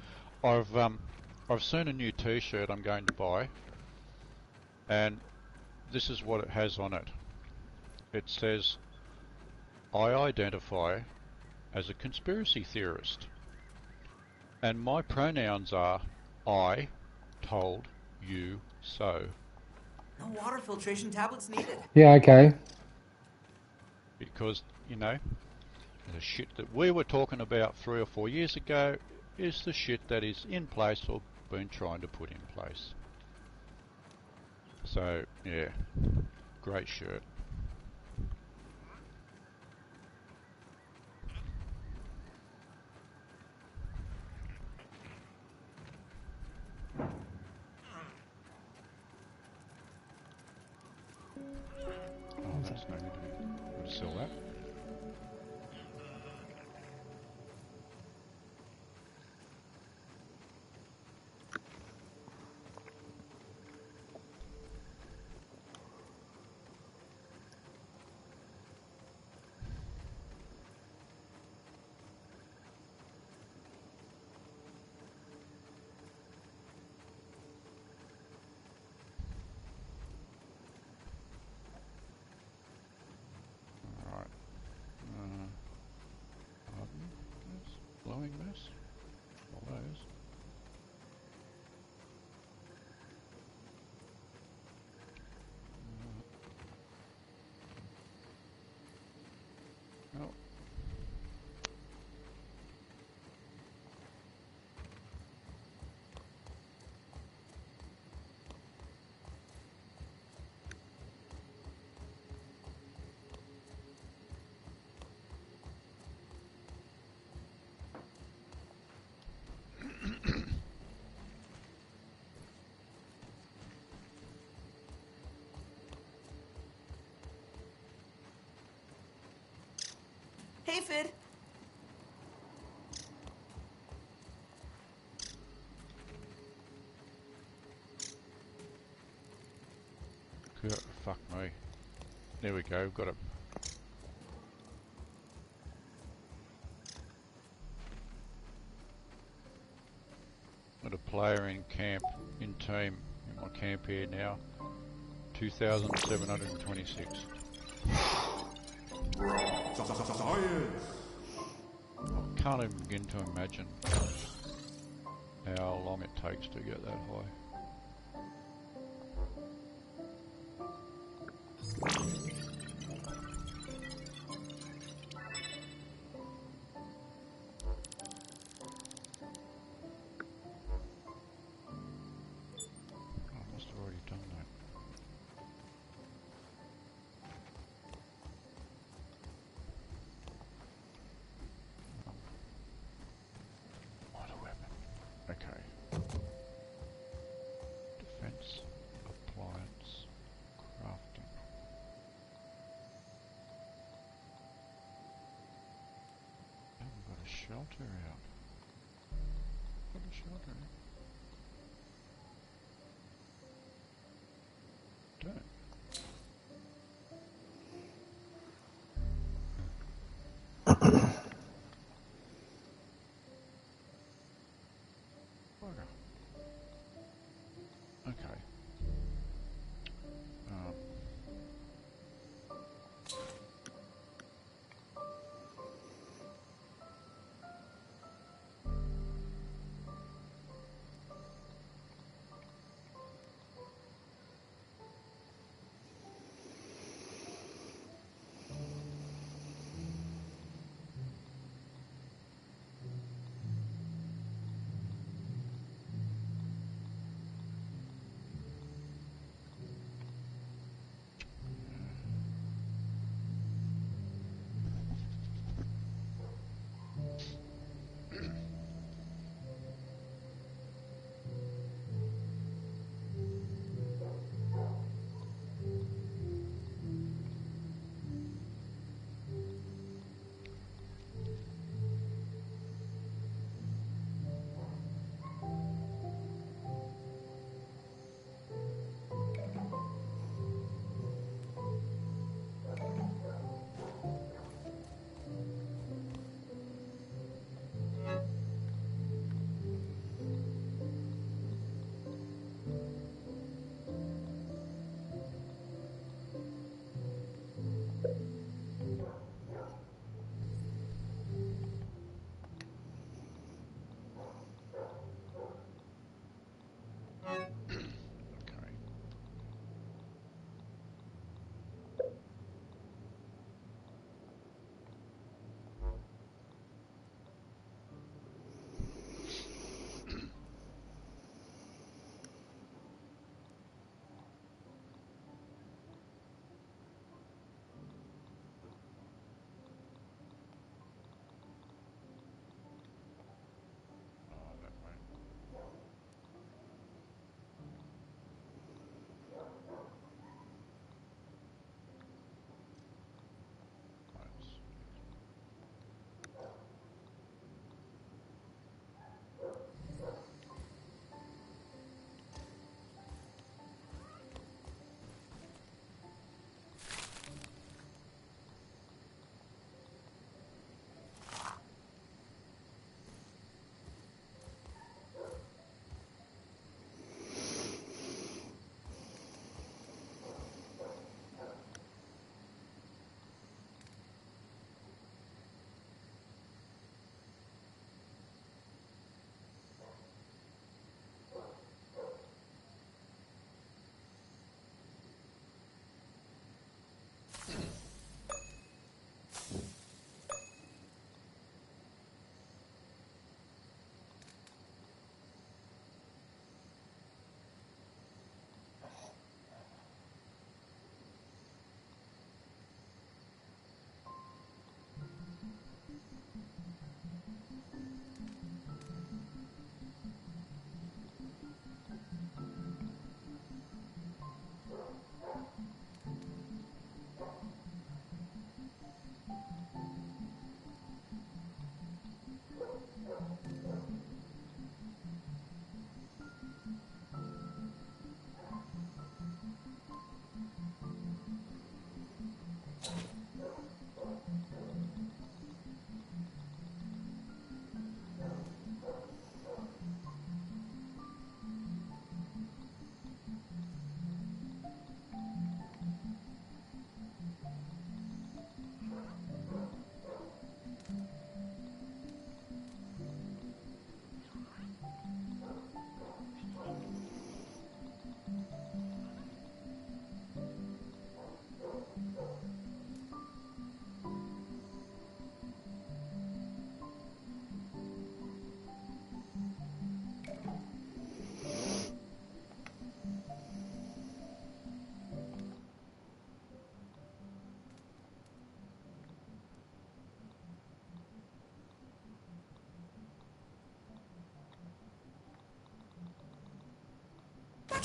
I've seen a new T-shirt I'm going to buy, and this is what it has on it. It says, "I identify as a conspiracy theorist, and my pronouns are I told you so." No water filtration tablets needed. Yeah, okay. Because, you know, the shit that we were talking about 3 or 4 years ago is the shit that is in place or been trying to put in place. So, yeah, great shirt. Oh, that's no good to be. I'm going to sell that. Alright. Oven mess? Blowing mess? All those. Oh. Hey, Fid. Good. Fuck me. There we go, got it. Got a player in camp, in team, in my camp here now. 2,726. Science. I can't even begin to imagine how long it takes to get that high. I must have already done that. What a weapon. Okay. Defense, appliance, crafting. Haven't got a shelter out. Got a shelter out. Don't. Bugger. Okay.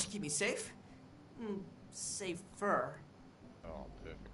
To keep me safe? Safer. Oh, perfect.